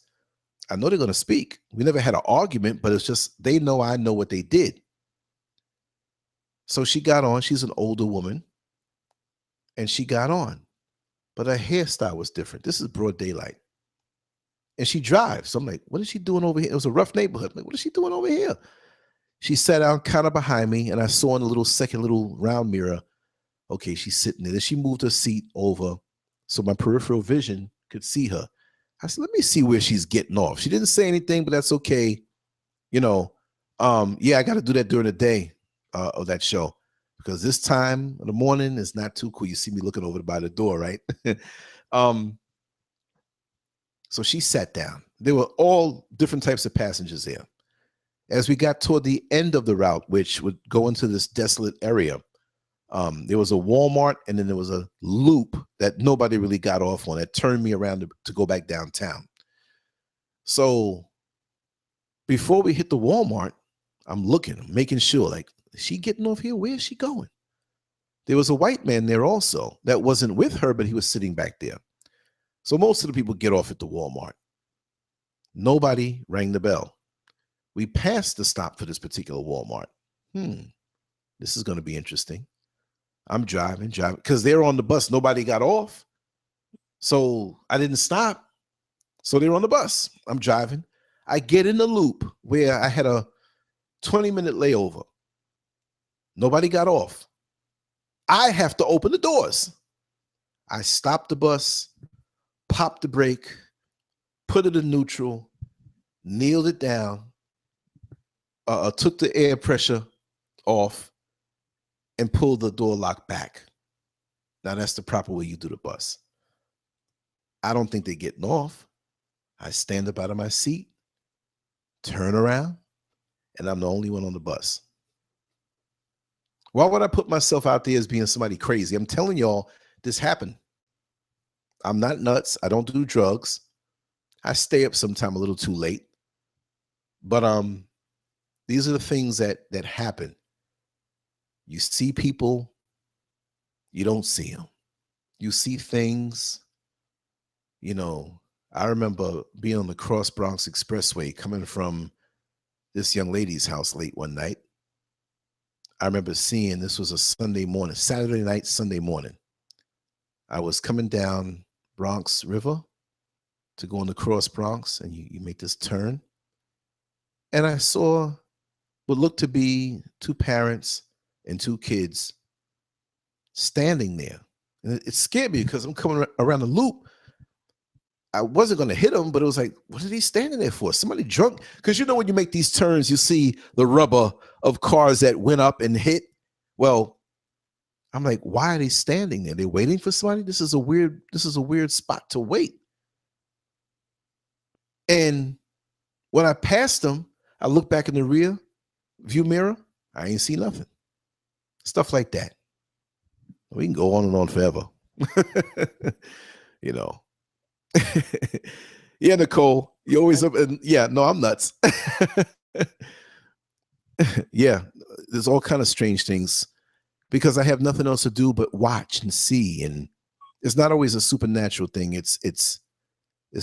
Speaker 2: I know they're going to speak. We never had an argument, but it's just they know I know what they did. So she got on. She's an older woman. And she got on. But her hairstyle was different. This is broad daylight. And she drives. So I'm like, what is she doing over here? It was a rough neighborhood. I'm like, what is she doing over here? She sat down kind of behind me, and I saw in a little second little round mirror, okay, she's sitting there. Then she moved her seat over so my peripheral vision could see her. I said, let me see where she's getting off. She didn't say anything, but that's okay. You know, yeah, I got to do that during the day of that show, because this time in the morning is not too cool. You see me looking over by the door, right? So she sat down. There were all different types of passengers there. As we got toward the end of the route, which would go into this desolate area, there was a Walmart, and then there was a loop that nobody really got off on that turned me around to go back downtown. So before we hit the Walmart, I'm looking, I'm making sure, like, is she getting off here? Where is she going? There was a white man there also that wasn't with her, but he was sitting back there. So most of the people get off at the Walmart. Nobody rang the bell. We passed the stop for this particular Walmart. This is going to be interesting. I'm driving, because they're on the bus. Nobody got off. So I didn't stop. So they're on the bus. I'm driving. I get in the loop where I had a 20-minute layover. Nobody got off. I have to open the doors. I stopped the bus, popped the brake, put it in neutral, kneeled it down, took the air pressure off, and pulled the door lock back. Now that's the proper way you do the bus. I don't think they're getting off. I stand up out of my seat, turn around, and I'm the only one on the bus. Why would I put myself out there as being somebody crazy? I'm telling y'all, this happened. I'm not nuts. I don't do drugs. I stay up sometime a little too late. But these are the things that happen. You see people, you don't see them. You see things, you know. I remember being on the Cross Bronx Expressway coming from this young lady's house late one night. I remember seeing, this was a Sunday morning, Saturday night, Sunday morning. I was coming down Bronx River to go on the Cross Bronx, and you make this turn. And I saw what looked to be two parents and two kids standing there. And it scared me because I'm coming around the loop. I wasn't going to hit them, but it was like, what are they standing there for? Somebody drunk? Because you know when you make these turns, you see the rubber of cars that went up and hit. Well, I'm like, why are they standing there? They're waiting for somebody? This is a weird spot to wait. And when I passed them, I looked back in the rear view mirror. I ain't see nothing. Stuff like that. We can go on and on forever. You know. Yeah, Nicole, you always up and yeah, no, I'm nuts. Yeah, there's all kind of strange things because I have nothing else to do but watch and see, and it's not always a supernatural thing. It's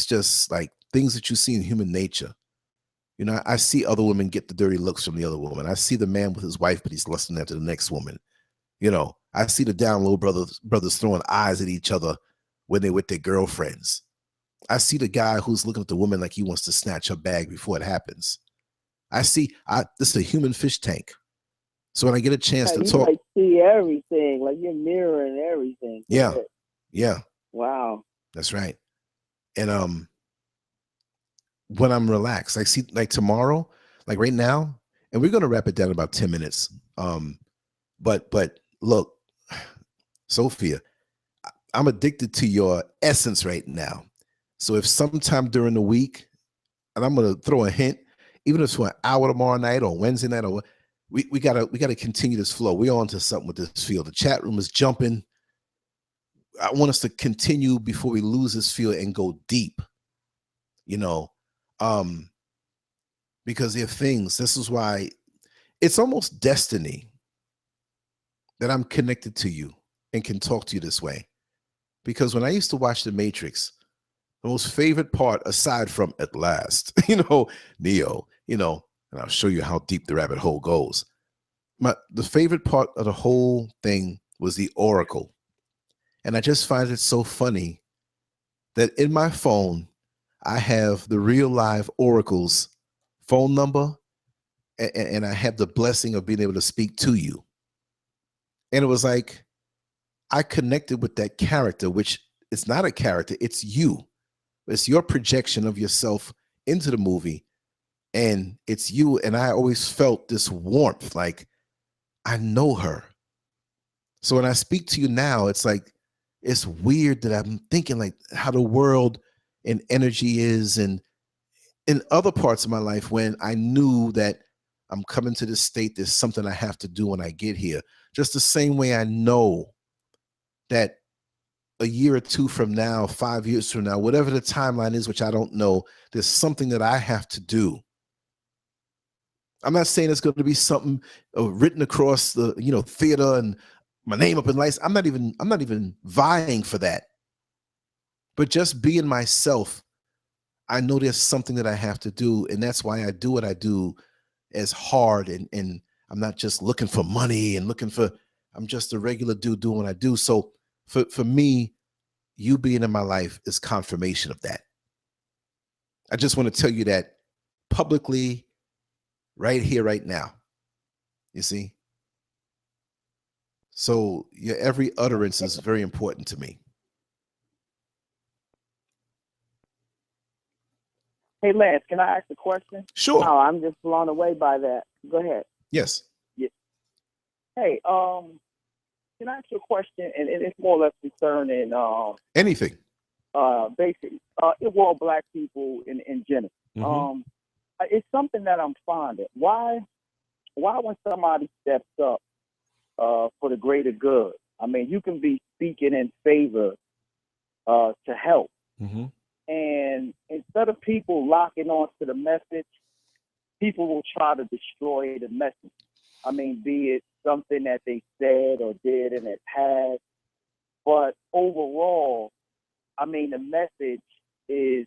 Speaker 2: just like things that you see in human nature. You know, I see other women get the dirty looks from the other woman. I see the man with his wife, but he's lusting after the next woman. You know, I see the down low brothers throwing eyes at each other when they're with their girlfriends. I see the guy who's looking at the woman like he wants to snatch her bag before it happens. This is a human fish tank. So when I get a chance to talk,
Speaker 4: like see everything, like you're mirroring everything.
Speaker 2: Yeah, yeah.
Speaker 4: Wow,
Speaker 2: that's right. And when I'm relaxed, I see like tomorrow, like right now, and we're gonna wrap it down in about 10 minutes. But look, Sophia, I'm addicted to your essence right now. So if sometime during the week, and I'm gonna throw a hint, even if it's for an hour tomorrow night or Wednesday night, or we gotta continue this flow. We're on to something with this field. The chat room is jumping. I want us to continue before we lose this field and go deep. You know, because there are things. This is why it's almost destiny that I'm connected to you and can talk to you this way. because when I used to watch The Matrix, the most favorite part, aside from at last, Neo, and I'll show you how deep the rabbit hole goes. The favorite part of the whole thing was the Oracle. And I just find it so funny that in my phone, I have the real live Oracle's phone number, and I have the blessing of being able to speak to you. And it was like, I connected with that character, which it's not a character, it's you. It's your projection of yourself into the movie, and it's you. And I always felt this warmth, like I know her. So when I speak to you now, it's like, it's weird that I'm thinking like how the world and energy is, and in other parts of my life when I knew that I'm coming to this state, there's something I have to do when I get here. Just the same way I know that a year or two from now, 5 years from now, whatever the timeline is, which I don't know, there's something that I have to do. I'm not saying it's going to be something written across the theater and my name up in lights. I'm not even vying for that. But just being myself, I know there's something that I have to do, and that's why I do what I do as hard. And I'm not just looking for money and I'm just a regular dude doing what I do. So for me, you being in my life is confirmation of that. I just want to tell you that publicly, right here, right now. You see? So your every utterance is very important to me.
Speaker 4: Hey, Lance, can I ask a question?
Speaker 2: Sure.
Speaker 4: Oh, I'm just blown away by that. Go ahead.
Speaker 2: Yes.
Speaker 4: Yeah. Hey, can I ask you a question? And it's more or less concerning
Speaker 2: anything.
Speaker 4: Basically, Black people in general.
Speaker 2: Mm-hmm.
Speaker 4: It's something that I'm fond of. Why when somebody steps up for the greater good? I mean, you can be speaking in favor to help.
Speaker 2: Mm-hmm.
Speaker 4: And instead of people locking on to the message, people will try to destroy the message. I mean, be it something that they said or did in their past. But overall, I mean, the message is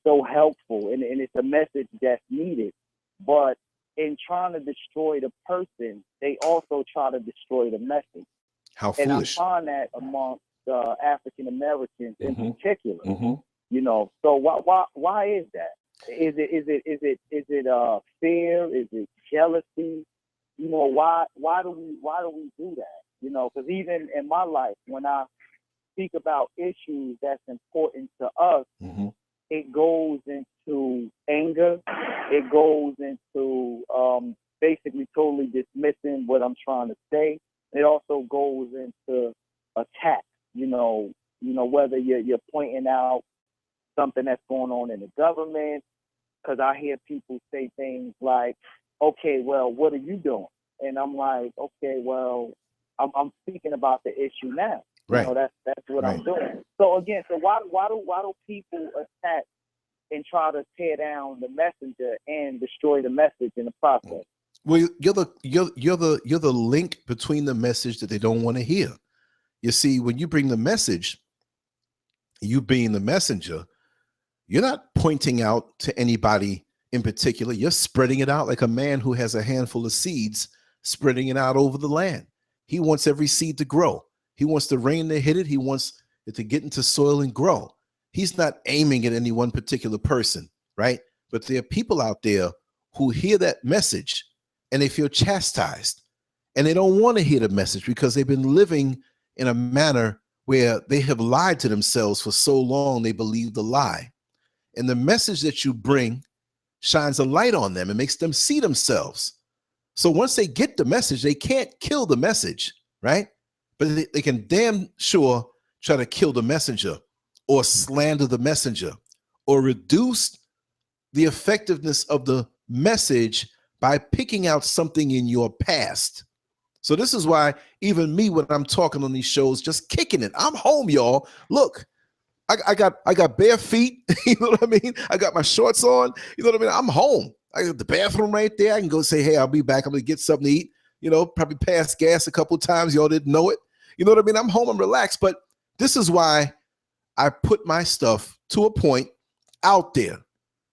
Speaker 4: so helpful, and it's a message that's needed. But in trying to destroy the person, they also try to destroy the message.
Speaker 2: How foolish.
Speaker 4: And I find that amongst African Americans in particular.
Speaker 2: Mm-hmm.
Speaker 4: So why is that? Is it fear? Is it jealousy? Why do we do that? Because even in my life, when I speak about issues that's important to us,
Speaker 2: mm-hmm.
Speaker 4: it goes into anger. It goes into basically totally dismissing what I'm trying to say. It also goes into attack. Whether you're pointing out something that's going on in the government, because I hear people say things like, okay, well, what are you doing? And I'm like, okay, well, I'm speaking about the issue now.
Speaker 2: Right.
Speaker 4: That's what I'm doing. So again, why do people attack and try to tear down the messenger and destroy the message in the process?
Speaker 2: Well, you're the link between the message that they don't want to hear. You see, when you bring the message, you being the messenger, you're not pointing out to anybody in particular. You're spreading it out like a man who has a handful of seeds, spreading it out over the land. He wants every seed to grow. He wants the rain to hit it. He wants it to get into soil and grow. He's not aiming at any one particular person, right? But there are people out there who hear that message and they feel chastised, and they don't want to hear the message because they've been living in a manner where they have lied to themselves for so long they believe the lie. And the message that you bring shines a light on them and makes them see themselves. So once they get the message, they can't kill the message, right? But they can damn sure try to kill the messenger or slander the messenger or reduce the effectiveness of the message by picking out something in your past. So this is why even me, when I'm talking on these shows, just kicking it. I'm home, y'all. Look, I got bare feet. You know what I mean? I got my shorts on. You know what I mean? I'm home. I got the bathroom right there. I can go say, hey, I'll be back. I'm going to get something to eat. Probably pass gas a couple of times. Y'all didn't know it. You know what I mean? I'm home. I'm relaxed. But this is why I put my stuff to a point out there.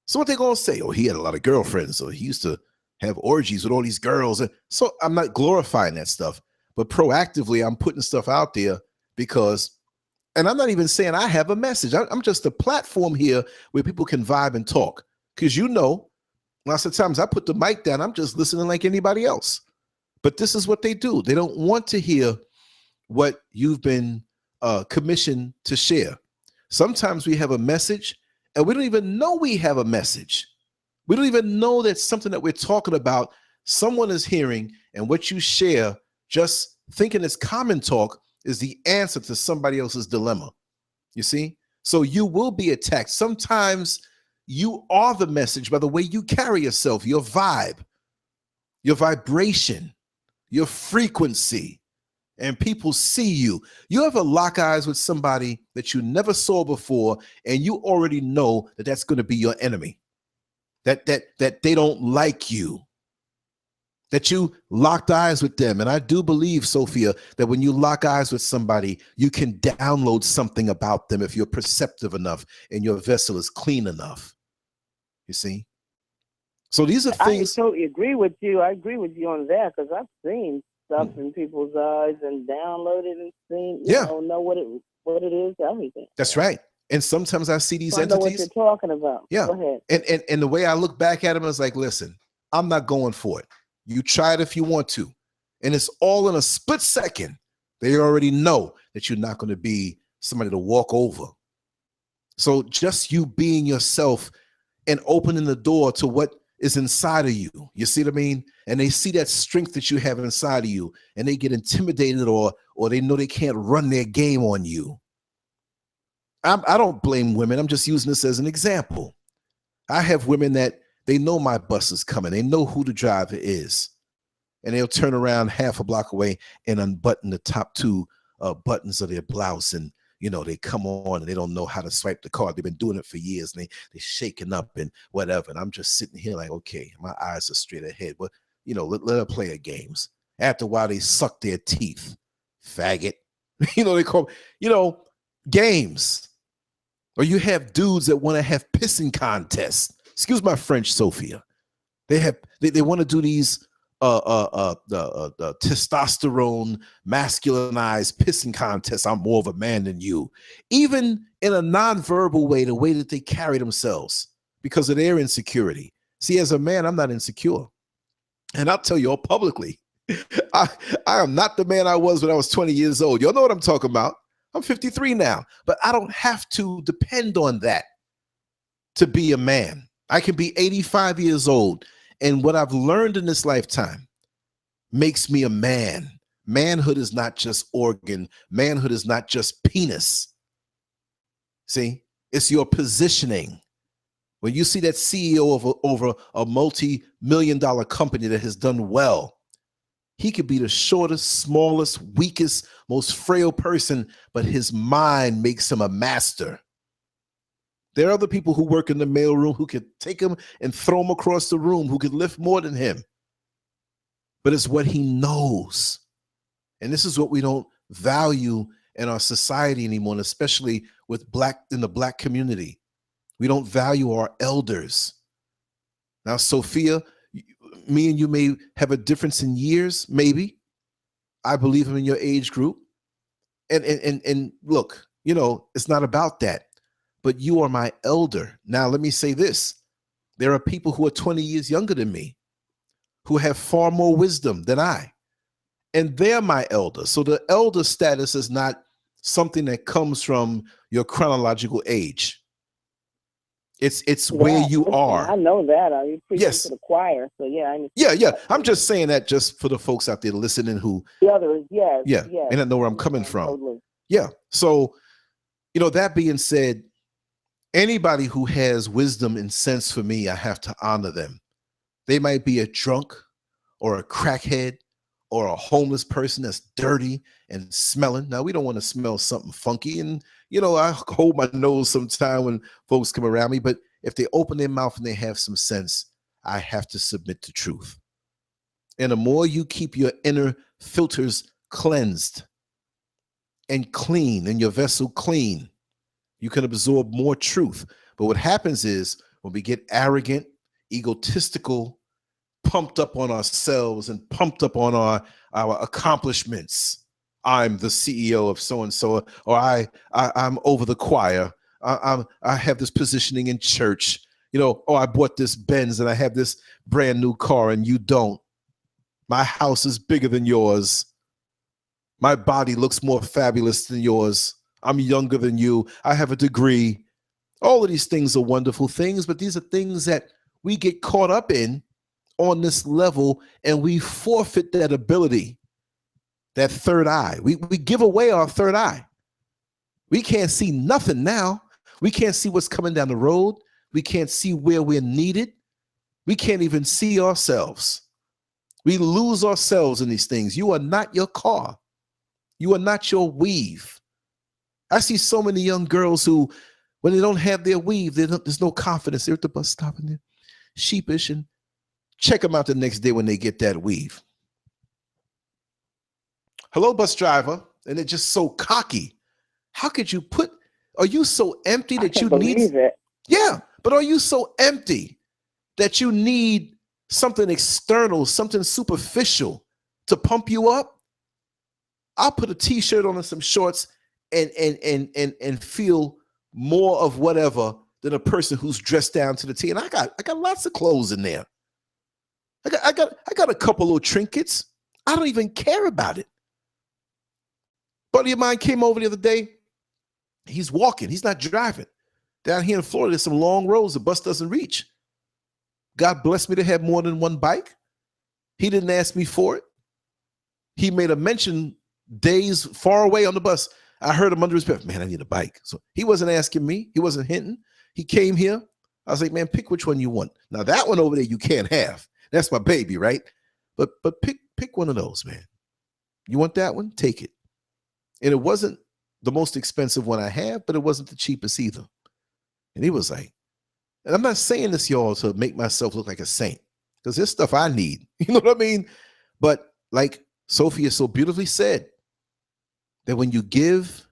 Speaker 2: So what they gonna say? Oh, he had a lot of girlfriends, or he used to have orgies with all these girls. And so I'm not glorifying that stuff, but proactively I'm putting stuff out there because, and I'm not even saying I have a message. I'm just a platform here where people can vibe and talk. Because lots of times I put the mic down, I'm just listening like anybody else. But this is what they do. They don't want to hear what you've been commissioned to share. Sometimes we have a message and we don't even know we have a message. We don't even know that something that we're talking about, someone is hearing, and what you share, just thinking it's common talk, is the answer to somebody else's dilemma. You see? So you will be attacked. Sometimes you are the message by the way you carry yourself, your vibe, your vibration, your frequency, and people see you. You ever lock eyes with somebody that you never saw before, and you already know that that's going to be your enemy, that they don't like you, that you locked eyes with them. And I do believe, Sophia, that when you lock eyes with somebody, you can download something about them if you're perceptive enough and your vessel is clean enough. You see? So these are things.
Speaker 4: I totally agree with you. I agree with you on that, because I've seen stuff in people's eyes and downloaded and seen, know what it is, everything.
Speaker 2: That's right. And sometimes I see these entities.
Speaker 4: I know what you're talking about.
Speaker 2: Yeah.
Speaker 4: Go ahead.
Speaker 2: And the way I look back at them is like, listen, I'm not going for it. You try it if you want to. And it's all in a split second. They already know that you're not going to be somebody to walk over. So just you being yourself and opening the door to what is inside of you. You see what I mean? And they see that strength that you have inside of you, and they get intimidated, or they know they can't run their game on you. I don't blame women. I'm just using this as an example. I have women that they know my bus is coming. They know who the driver is. And they'll turn around half a block away and unbutton the top two buttons of their blouse. And, they come on and they don't know how to swipe the card. They've been doing it for years, and they're shaking up and whatever. And I'm just sitting here like, okay, my eyes are straight ahead. But, let her play her games. After a while, they suck their teeth. Faggot. They call, games. Or you have dudes that want to have pissing contests. Excuse my French, Sophia. They want to do these the testosterone masculinized pissing contests. I'm more of a man than you. Even in a nonverbal way, the way that they carry themselves because of their insecurity. See, as a man, I'm not insecure. And I'll tell you all publicly, I am not the man I was when I was 20 years old. Y'all know what I'm talking about. I'm 53 now, but I don't have to depend on that to be a man. I can be 85 years old, and what I've learned in this lifetime makes me a man. Manhood is not just organ. Manhood is not just penis. See, it's your positioning. When you see that CEO over a multi-million-dollar company that has done well, he could be the shortest, smallest, weakest, most frail person, but his mind makes him a master. There are other people who work in the mailroom who could take him and throw him across the room, who could lift more than him. But it's what he knows. And this is what we don't value in our society anymore, and especially in the black community. We don't value our elders. Now, Sophia, me and you may have a difference in years, maybe. I believe I'm in your age group. And look, it's not about that. But you are my elder. Now, let me say this. There are people who are 20 years younger than me who have far more wisdom than I. And they're my elder. So the elder status is not something that comes from your chronological age. It's where you are.
Speaker 4: I know that. I preach to the choir. So
Speaker 2: yeah. I'm just saying that just for the folks out there listening who
Speaker 4: the others, yes.
Speaker 2: And I know where I'm coming from.
Speaker 4: Totally.
Speaker 2: Yeah. So, that being said, anybody who has wisdom and sense for me, I have to honor them. They might be a drunk or a crackhead or a homeless person that's dirty and smelling. Now, we don't want to smell something funky. And, I hold my nose sometime when folks come around me. But if they open their mouth and they have some sense, I have to submit to truth. And the more you keep your inner filters cleansed and clean and your vessel clean, You can absorb more truth. But what happens is when we get arrogant, egotistical, pumped up on ourselves and pumped up on our accomplishments. I'm the CEO of so-and-so, or I'm over the choir. I have this positioning in church. You know, oh, I bought this Benz and I have this brand new car and you don't. My house is bigger than yours. My body looks more fabulous than yours. I'm younger than you. I have a degree. All of these things are wonderful things, but these are things that we get caught up in on this level, and we forfeit that ability, that third eye. We give away our third eye. We can't see nothing now. We can't see what's coming down the road. We can't see where we're needed. We can't even see ourselves. We lose ourselves in these things. You are not your car. You are not your weave. I see so many young girls who, when they don't have their weave, there's no confidence. They're at the bus stop and they're sheepish, and check them out the next day when they get that weave. Hello, bus driver. And they're just so cocky. How could you are you so empty that you need it? Yeah, but are you so empty that you need something external, something superficial to pump you up? I'll put a t-shirt on and some shorts and feel more of whatever than a person who's dressed down to the T. And I got lots of clothes in there. I got a couple little trinkets. I don't even care about it. Buddy of mine came over the other day. He's walking. He's not driving. Down here in Florida, there's some long roads the bus doesn't reach. God blessed me to have more than one bike. He didn't ask me for it. He made a mention days far away on the bus. I heard him under his breath, man, I need a bike. So he wasn't asking me. He wasn't hinting. He came here. I was like, man, pick which one you want. Now that one over there you can't have. That's my baby, right? But pick one of those, man. You want that one? Take it. And it wasn't the most expensive one I have, but it wasn't the cheapest either. And he was like, and I'm not saying this, y'all, to make myself look like a saint, because there's stuff I need. You know what I mean? But like Sophia so beautifully said, that when you give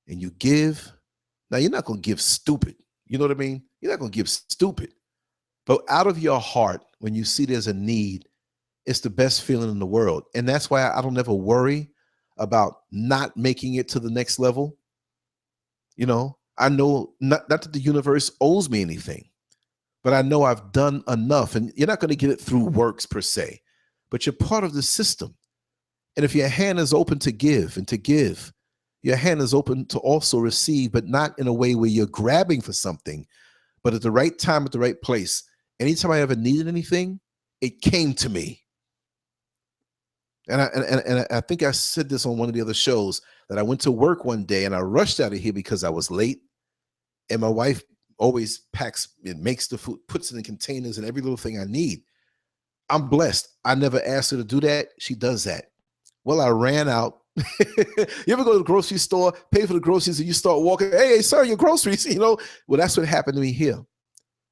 Speaker 2: and you give, now you're not going to give stupid. You know what I mean? You're not going to give stupid. But out of your heart, when you see there's a need, it's the best feeling in the world. And that's why I don't ever worry about not making it to the next level. You know, I know not that the universe owes me anything, but I know I've done enough. And you're not going to get it through works per se, but you're part of the system. And if your hand is open to give and to give, your hand is open to also receive, but not in a way where you're grabbing for something, but at the right time, at the right place. Anytime I ever needed anything, it came to me. And I think I said this on one of the other shows, that I went to work one day and I rushed out of here because I was late. And my wife always packs and makes the food, puts it in containers and every little thing I need. I'm blessed. I never asked her to do that. She does that. Well, I ran out. You ever go to the grocery store, pay for the groceries, and you start walking, hey, sir, your groceries, you know? Well, that's what happened to me here.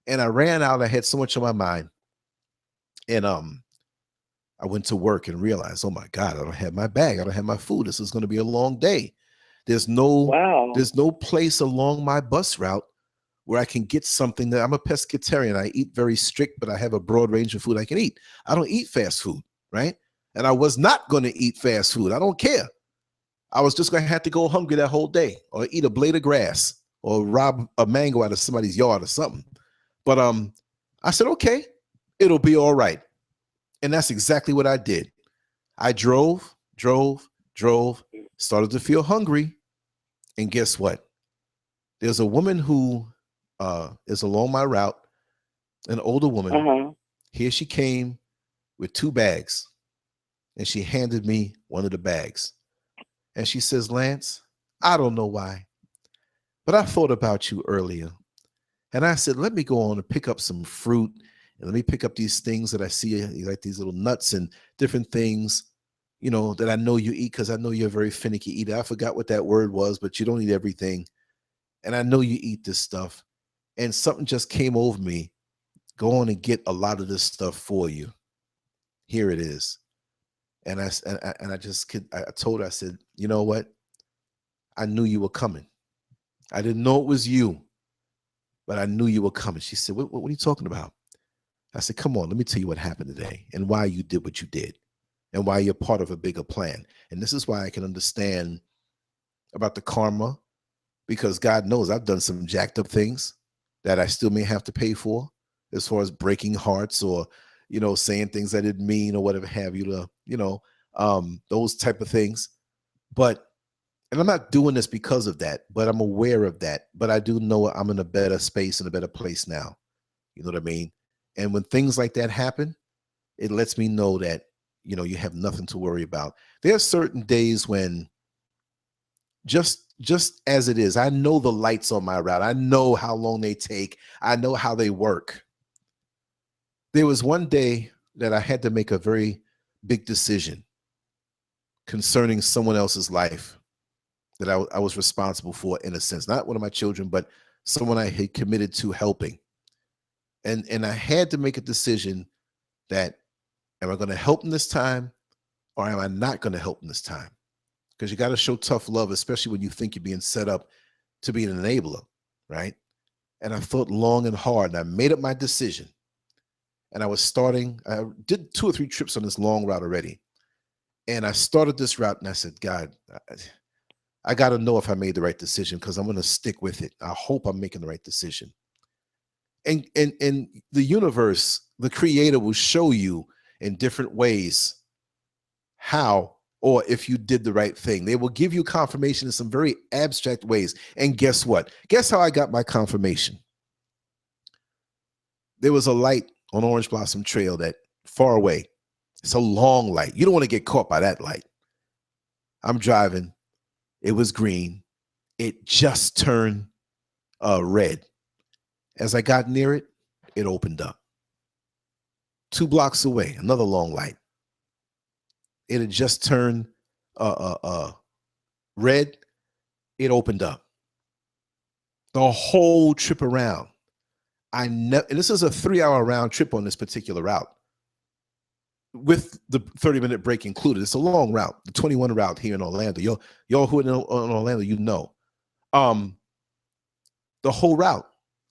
Speaker 2: And I ran out. I had so much on my mind. And I went to work and realized, oh my God, I don't have my bag. I don't have my food. This is going to be a long day. There's no place along my bus route where I can get something. That I'm a pescatarian. I eat very strict, but I have a broad range of food I can eat. I don't eat fast food, right? And I was not going to eat fast food. I don't care. I was just going to have to go hungry that whole day, or eat a blade of grass, or rob a mango out of somebody's yard or something. But I said, okay, it'll be all right. And that's exactly what I did. I drove, started to feel hungry. And guess what? There's a woman who is along my route, an older woman. Here she came with 2 bags. And she handed me one of the bags. And she says, Lance, I don't know why, but I thought about you earlier. And I said, let me go on and pick up some fruit. And let me pick up these things that I see, like these little nuts and different things, you know, that I know you eat, because I know you're a very finicky eater. I forgot what that word was, but you don't eat everything. And I know you eat this stuff. And something just came over me. Go on and get a lot of this stuff for you. Here it is. And I told her, I said, you know what? I knew you were coming. I didn't know it was you, but I knew you were coming. She said, what are you talking about? I said, come on, let me tell you what happened today and why you did what you did and why you're part of a bigger plan. And this is why I can understand about the karma, because God knows I've done some jacked up things that I still may have to pay for, as far as breaking hearts or, saying things I didn't mean or whatever have you, those type of things. And I'm not doing this because of that, but I'm aware of that. But I do know I'm in a better space and a better place now. You know what I mean? And when things like that happen, it lets me know that, you have nothing to worry about. There are certain days when just as it is, I know the lights on my route. I know how long they take. I know how they work. There was one day that I had to make a very big decision concerning someone else's life that I was responsible for, in a sense, not one of my children, but someone I had committed to helping. And I had to make a decision that, am I going to help them this time or am I not going to help them this time? Because you got to show tough love, especially when you think you're being set up to be an enabler, right? And I thought long and hard, and I made up my decision. And I did 2 or 3 trips on this long route already. And I started this route and I said, God, I got to know if I made the right decision, because I'm going to stick with it. I hope I'm making the right decision. And the universe, the creator, will show you in different ways how, or if you did the right thing. They will give you confirmation in some very abstract ways. And guess what? Guess how I got my confirmation? There was a light on Orange Blossom Trail that far away. It's a long light. You don't want to get caught by that light. I'm driving. It was green. It just turned red. As I got near it, it opened up. 2 blocks away, another long light. It had just turned red. It opened up. The whole trip around. And this is a 3-hour round trip on this particular route, with the 30-minute break included. It's a long route, the 21 route here in Orlando. Y'all who are in Orlando, the whole route,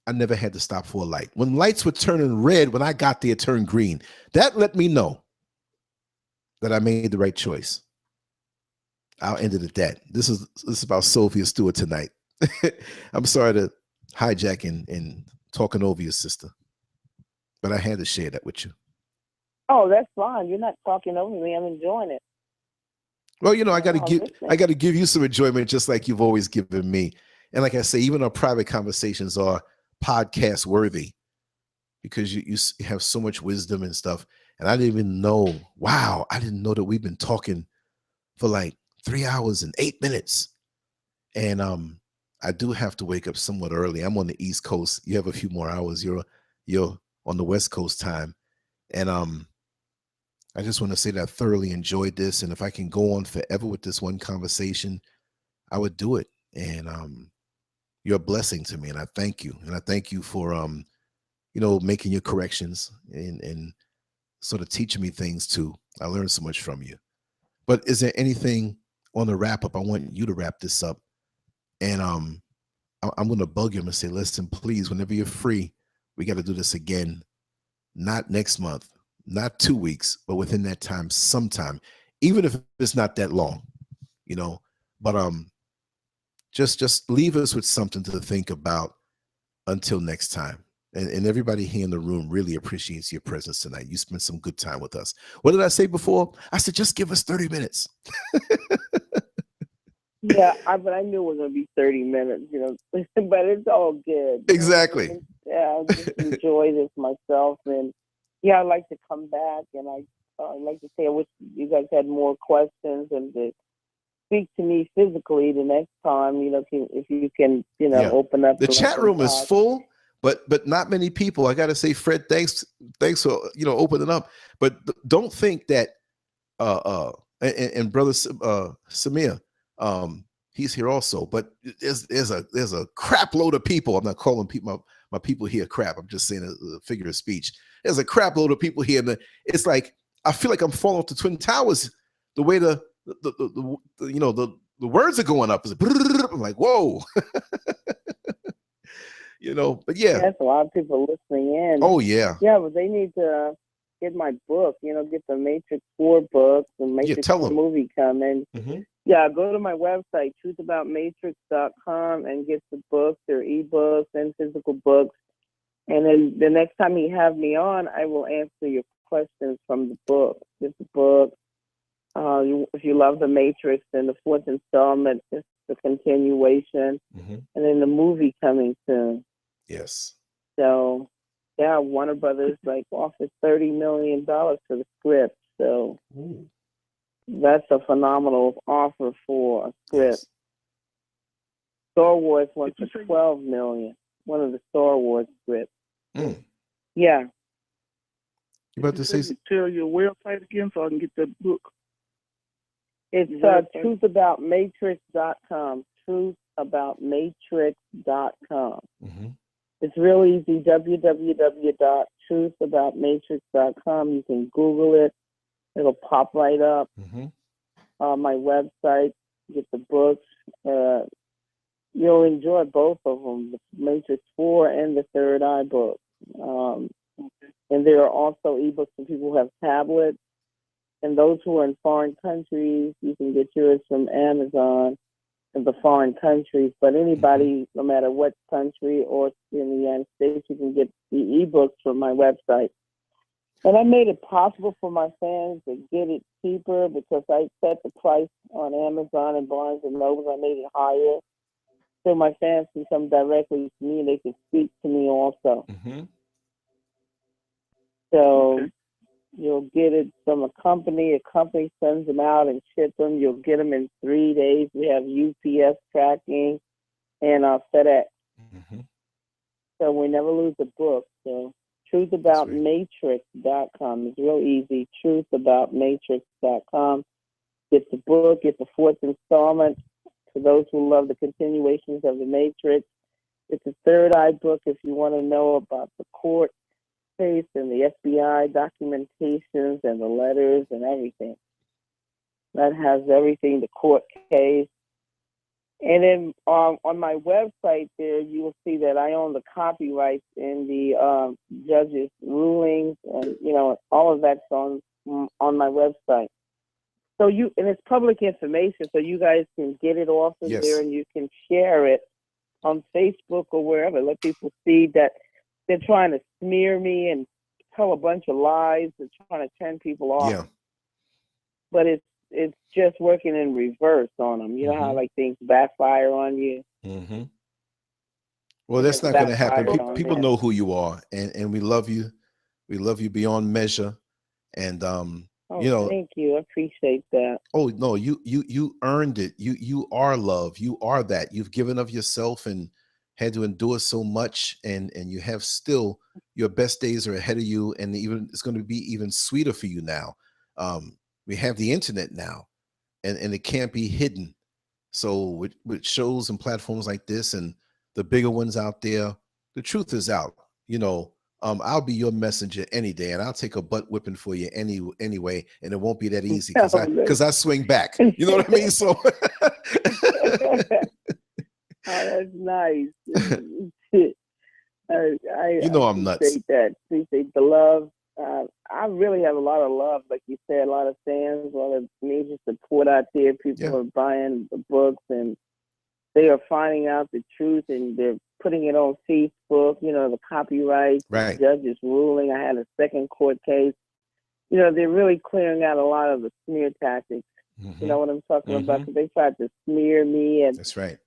Speaker 2: I never had to stop for a light. When lights were turning red, when I got there, it turned green. That let me know that I made the right choice. I'll end it at that. This is about Sophia Stewart tonight. I'm sorry to hijack and talking over your sister, but I had to share that with you.
Speaker 4: Oh, that's fine. You're not talking over me. I'm enjoying it.
Speaker 2: Well, I got to give you some enjoyment, just like you've always given me. And like I say, even our private conversations are podcast worthy, because you have so much wisdom and stuff. And I didn't even know. Wow, I didn't know that we've been talking for like 3 hours and 8 minutes. And I do have to wake up somewhat early. I'm on the East Coast. You have a few more hours. You're on the West Coast time. And I just want to say that I thoroughly enjoyed this. And if I can go on forever with this one conversation, I would do it. And you're a blessing to me. And I thank you. And I thank you for, making your corrections and sort of teaching me things too. I learned so much from you. But is there anything on the wrap up? I want you to wrap this up. And I'm going to bug him and say, listen, please, whenever you're free, we got to do this again. Not next month, not 2 weeks, but within that time, sometime, even if it's not that long, but just leave us with something to think about until next time. And everybody here in the room really appreciates your presence tonight. You spent some good time with us. What did I say before? I said, just give us 30 minutes.
Speaker 4: Yeah, but I knew it was going to be 30 minutes, but it's all good.
Speaker 2: Exactly.
Speaker 4: Yeah, I just enjoy this myself. And yeah, I'd like to come back, and I'd like to say I wish you guys had more questions and to speak to me physically the next time, if you can, open up.
Speaker 2: The chat room is full, but not many people. I got to say, Fred, thanks for, opening up. But don't think that, and brother Samir, he's here also, but there's a crap load of people. I'm not calling people my people here crap. I'm just saying a figure of speech. There's a crap load of people here, and it's like I feel like I'm falling off the Twin Towers. The way the the words are going up. I'm like, whoa. You know, but yeah.
Speaker 4: That's a lot of people listening in.
Speaker 2: Oh, yeah.
Speaker 4: Yeah, but they need to get my book, you know, get the Matrix 4 book, the Matrix 4 movie coming. Yeah, go to my website, truthaboutmatrix.com, and get the books, their ebooks and physical books. And then the next time you have me on, I will answer your questions from the book. Get the book. If you love the Matrix, then the 4th installment is the continuation. And then the movie coming soon.
Speaker 2: Yes.
Speaker 4: So, yeah, Warner Brothers offered $30 million for the script. So that's a phenomenal offer for a script.
Speaker 2: Yes.
Speaker 4: Star Wars went for $12 million. One of the Star Wars scripts. Yeah.
Speaker 2: You about to say?
Speaker 5: Tell your website again so I can get that book.
Speaker 4: It's truthaboutmatrix.com. Truthaboutmatrix.com. It's real easy. www.truthaboutmatrix.com. You can Google it. It'll pop right up. My website. Get the books. You'll enjoy both of them, the Matrix 4 and the Third Eye book. And there are also ebooks for people who have tablets. And those who are in foreign countries, you can get yours from Amazon in the foreign countries. But anybody, no matter what country or in the United States, you can get the ebooks from my website. And I made it possible for my fans to get it cheaper because I set the price on Amazon and Barnes and Noble. I made it higher so my fans can come directly to me and they can speak to me also. So you'll get it from a company sends them out and ships them. You'll get them in 3 days. We have UPS tracking and FedEx. So we never lose a book. So truthaboutmatrix.com is real easy. Truthaboutmatrix.com. Get the book, get the 4th installment. For those who love the continuations of the Matrix, it's a Third Eye book if you want to know about the court case and the FBI documentations and the letters and everything. That has everything, the court case. And then on my website there, you will see that I own the copyrights in the judges' rulings, and all of that's on my website. So and it's public information, so you guys can get it off of there and you can share it on Facebook or wherever. Let people see that they're trying to smear me and tell a bunch of lies. They're trying to turn people off.
Speaker 2: Yeah.
Speaker 4: But it's just working in reverse on them. You know how things backfire on you?
Speaker 2: Well, that's not going to happen. People know who you are, and we love you. We love you beyond measure. And
Speaker 4: thank you. I appreciate that.
Speaker 2: Oh no, you earned it. You are love. You are that. You've given of yourself and had to endure so much, and you have still your best days are ahead of you, and even it's going to be even sweeter for you now. We have the internet now, and it can't be hidden. So with shows and platforms like this and the bigger ones out there, the truth is out. I'll be your messenger any day, and I'll take a butt whipping for you anyway, and it won't be that easy because I swing back. You know what I mean? So
Speaker 4: that's nice. I
Speaker 2: I'm nuts.
Speaker 4: Appreciate the love. I really have a lot of love, like you said, a lot of fans, a lot of major support out there. People are buying the books, and they are finding out the truth, and they're putting it on Facebook, the copyright, the judge's ruling. I had a second court case. They're really clearing out a lot of the smear tactics. You know what I'm talking about? Because they tried to smear me and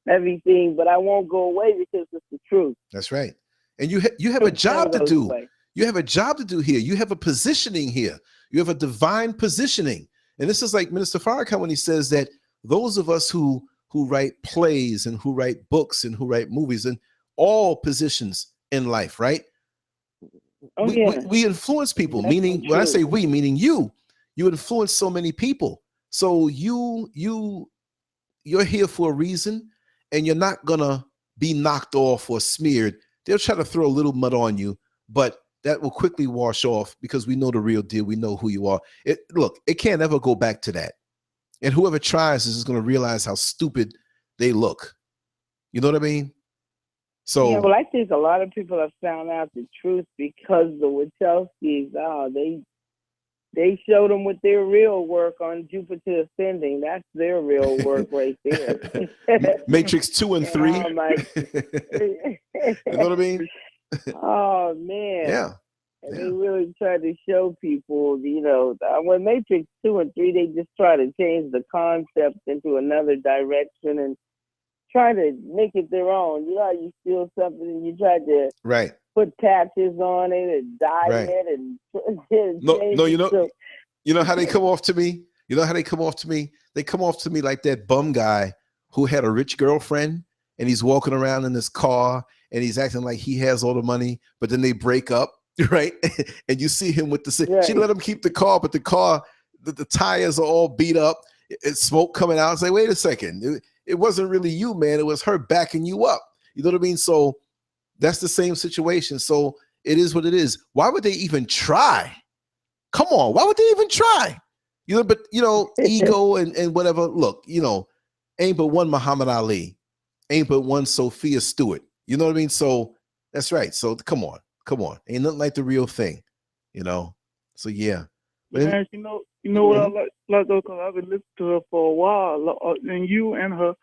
Speaker 4: everything, but I won't go away because it's the truth.
Speaker 2: That's right. And you have a job to do. You have a job to do here. You have a positioning here. You have a divine positioning. And this is like Minister Farrakhan when he says that those of us who write plays and who write books and who write movies and all positions in life, right? We influence people. That's meaning when I say we, meaning you influence so many people. So you're here for a reason, and you're not gonna be knocked off or smeared. They'll try to throw a little mud on you, but that will quickly wash off because we know the real deal. We know who you are. It can't ever go back to that. And whoever tries is just going to realize how stupid they look. You know what I mean? So
Speaker 4: yeah, well, I think a lot of people have found out the truth because the Wachowskis, they showed them with their real work on Jupiter Ascending. That's their real work right there.
Speaker 2: Matrix 2 and 3.
Speaker 4: I'm like,
Speaker 2: You know what I mean?
Speaker 4: oh man.
Speaker 2: Yeah.
Speaker 4: And they really tried to show people, when Matrix 2 and 3, they just try to change the concept into another direction and try to make it their own. You know how you steal something and you try to put patches on it and dye it and
Speaker 2: you know how they come off to me? You know how they come off to me? They come off to me like that bum guy who had a rich girlfriend and he's walking around in his car and he's acting like he has all the money, but then they break up, right? And you see him with she let him keep the car, but the car, the tires are all beat up. It's smoke coming out. It's like, wait a second. It wasn't really you, man. It was her backing you up. You know what I mean? So that's the same situation. So it is what it is. Why would they even try? Come on. Why would they even try? But ego and whatever. Look, ain't but one Muhammad Ali. Ain't but one Sophia Stewart. You know what I mean? So that's right. So come on. Ain't nothing like the real thing, So yeah.
Speaker 5: Man, you know what I like though, because I've been listening to her for a while, and you and her,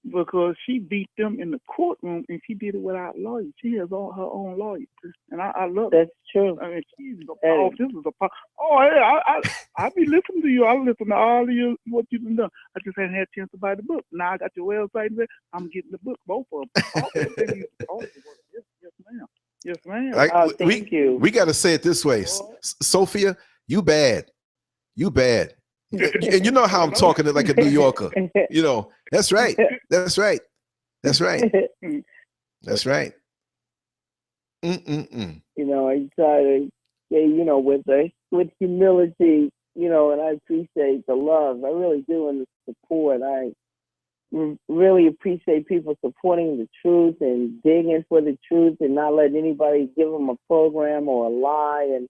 Speaker 5: because she beat them in the courtroom and she did it without lawyers. She has all her own lawyers, and I love
Speaker 4: that's true.
Speaker 5: I mean, she's I be listening to you. I listen to all of you, what you've been done. I just hadn't had a chance to buy the book. Now I got your website there. I'm getting the book, both of them. Yes, ma'am.
Speaker 2: Thank you. We got to say it this way, Sophia. You bad. And you know how I'm talking like a New Yorker. That's right. That's right. That's right. That's right.
Speaker 4: I try to say, with humility, and I appreciate the love. I really do, and the support. I really appreciate people supporting the truth and digging for the truth and not letting anybody give them a program or a lie. And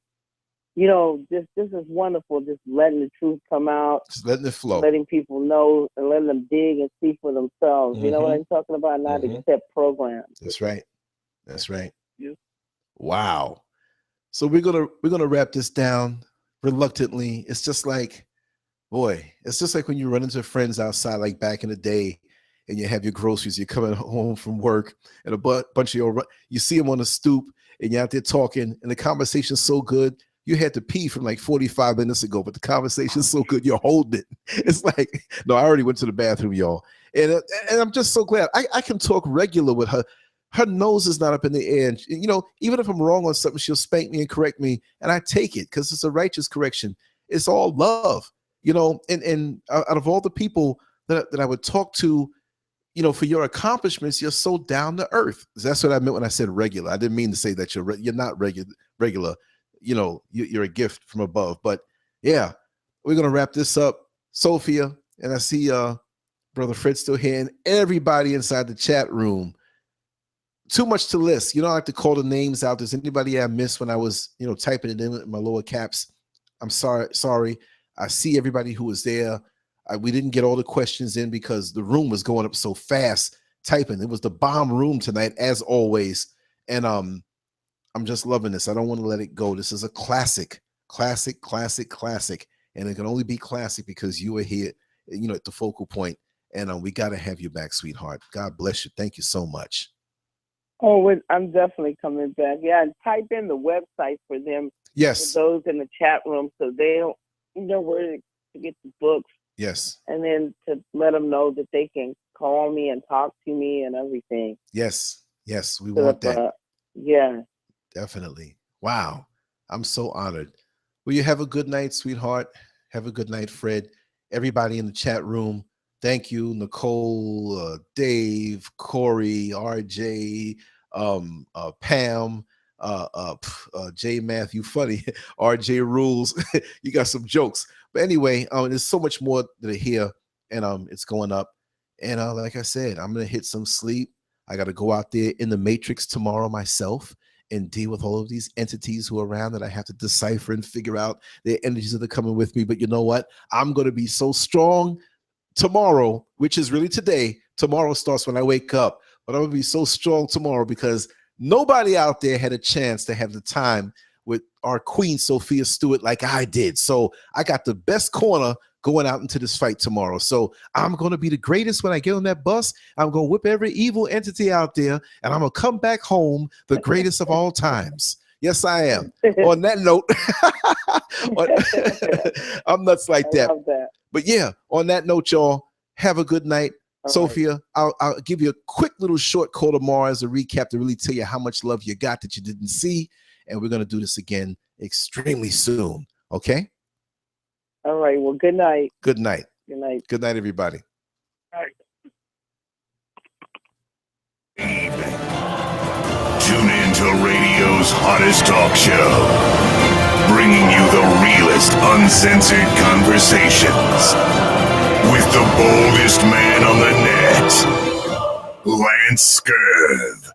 Speaker 4: this is wonderful, just letting the truth come out.
Speaker 2: Just letting it flow.
Speaker 4: Letting people know and letting them dig and see for themselves. You know what I'm talking about? Not accept programs.
Speaker 2: That's right. That's right.
Speaker 5: Yeah.
Speaker 2: Wow. So we're gonna wrap this down reluctantly. It's just like, it's just like when you run into friends outside, like back in the day, and you have your groceries, you're coming home from work, and a bunch of you see them on the stoop, and you're out there talking, and the conversation's so good. You had to pee from like 45 minutes ago, but the conversation's so good, you're holding it. It's like, no, I already went to the bathroom, y'all. And I'm just so glad. I can talk regular with her. Her nose is not up in the air. And, even if I'm wrong on something, she'll spank me and correct me. And I take it because it's a righteous correction. It's all love, and out of all the people that I would talk to, for your accomplishments, you're so down to earth. That's what I meant when I said regular. I didn't mean to say that you're not regular. You're a gift from above. But yeah, we're going to wrap this up. Sophia, and I see Brother Fred still here, and everybody inside the chat room. Too much to list. I like to call the names out. There's anybody I missed when I was, typing it in my lower caps. I'm sorry. I see everybody who was there. We didn't get all the questions in because the room was going up so fast typing. It was the bomb room tonight, as always. And I'm just loving this. I don't want to let it go. This is a classic. And it can only be classic because you are here, at the focal point. And we got to have you back, sweetheart. God bless you. Thank you so much.
Speaker 4: Oh, I'm definitely coming back. Yeah, and type in the website for them.
Speaker 2: Yes.
Speaker 4: For those in the chat room, so they'll know where to get the books.
Speaker 2: Yes.
Speaker 4: And then to let them know that they can call me and talk to me and everything.
Speaker 2: Yes. We want that.
Speaker 4: Yeah.
Speaker 2: Definitely. Wow. I'm so honored. Well, you have a good night, sweetheart. Have a good night, Fred. Everybody in the chat room. Thank you, Nicole, Dave, Corey, RJ, Pam, J Matthew, funny, RJ Rules. You got some jokes. But anyway, there's so much more that are here, and it's going up. And like I said, I'm gonna hit some sleep. I got to go out there in the Matrix tomorrow myself, and deal with all of these entities who are around that I have to decipher and figure out their energies that are coming with me. But you know what? I'm going to be so strong tomorrow, which is really today. Tomorrow starts when I wake up. But I'm going to be so strong tomorrow because nobody out there had a chance to have the time with our queen, Sophia Stewart, like I did. So I got the best corner going out into this fight tomorrow. So I'm going to be the greatest when I get on that bus. I'm going to whip every evil entity out there, and I'm going to come back home the greatest of all times. Yes, I am. On that note, I'm nuts like that. But yeah, on that note, y'all, have a good night. Sophia, right. I'll give you a quick little short call tomorrow as a recap to really tell you how much love you got that you didn't see. And we're going to do this again extremely soon. Okay?
Speaker 4: All right. Well, good night.
Speaker 2: Good night.
Speaker 4: Good night.
Speaker 2: Good night, everybody.
Speaker 5: All right.
Speaker 1: Tune in to radio's hottest talk show, bringing you the realest, uncensored conversations with the boldest man on the net, LANCESCURV.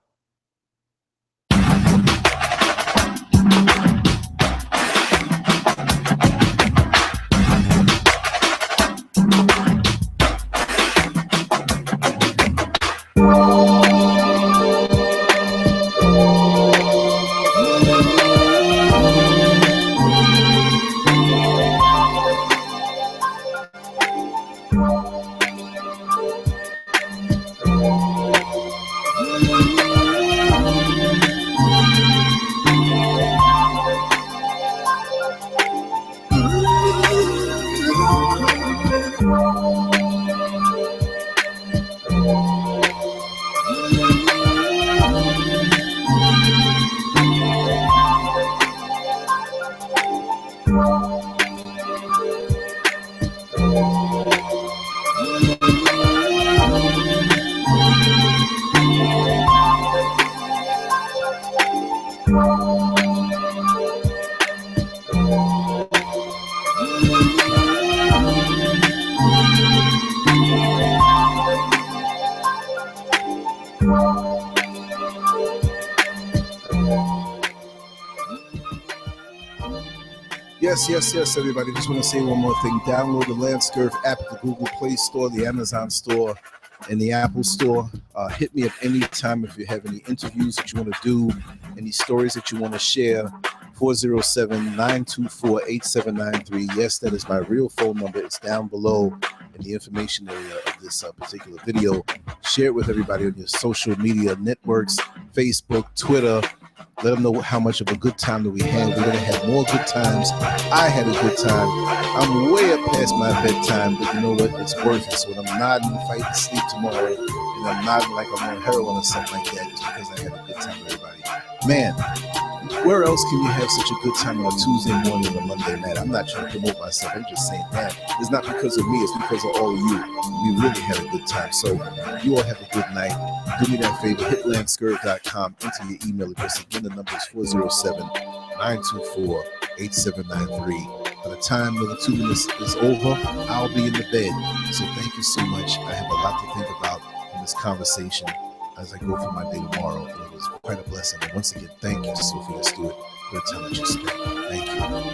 Speaker 1: Yes, everybody. Just want to say one more thing. Download the LANCESCURV app at the Google Play Store, the Amazon Store, and the Apple Store. Hit me up any time if you have any interviews that you want to do, any stories that you want to share. 407-924-8793. Yes, that is my real phone number. It's down below in the information area of this particular video. Share it with everybody on your social media networks, Facebook, Twitter. Let them know how much of a good time that we had. We're going to have more good times. I had a good time. I'm way up past my bedtime, but you know what? It's worth it. So when I'm nodding, fighting sleep tomorrow, and I'm nodding like I'm on heroin or something like that, it's because I had a good time with everybody. Man, where else can you have such a good time on a Tuesday morning or a Monday night? I'm not trying to promote myself. I'm just saying that. It's not because of me. It's because of all of you. We really had a good time. So you all have a good night. Do me that favor. Hit LANCESCURV.com. Enter your email address. Again, the number is 407-924-8793. By the time the 2 minutes is over, I'll be in the bed. So thank you so much. I have a lot to think about in this conversation as I go through my day tomorrow. And it was quite a blessing. And once again, thank you to Sophia Stewart for the time that you spent. Thank you.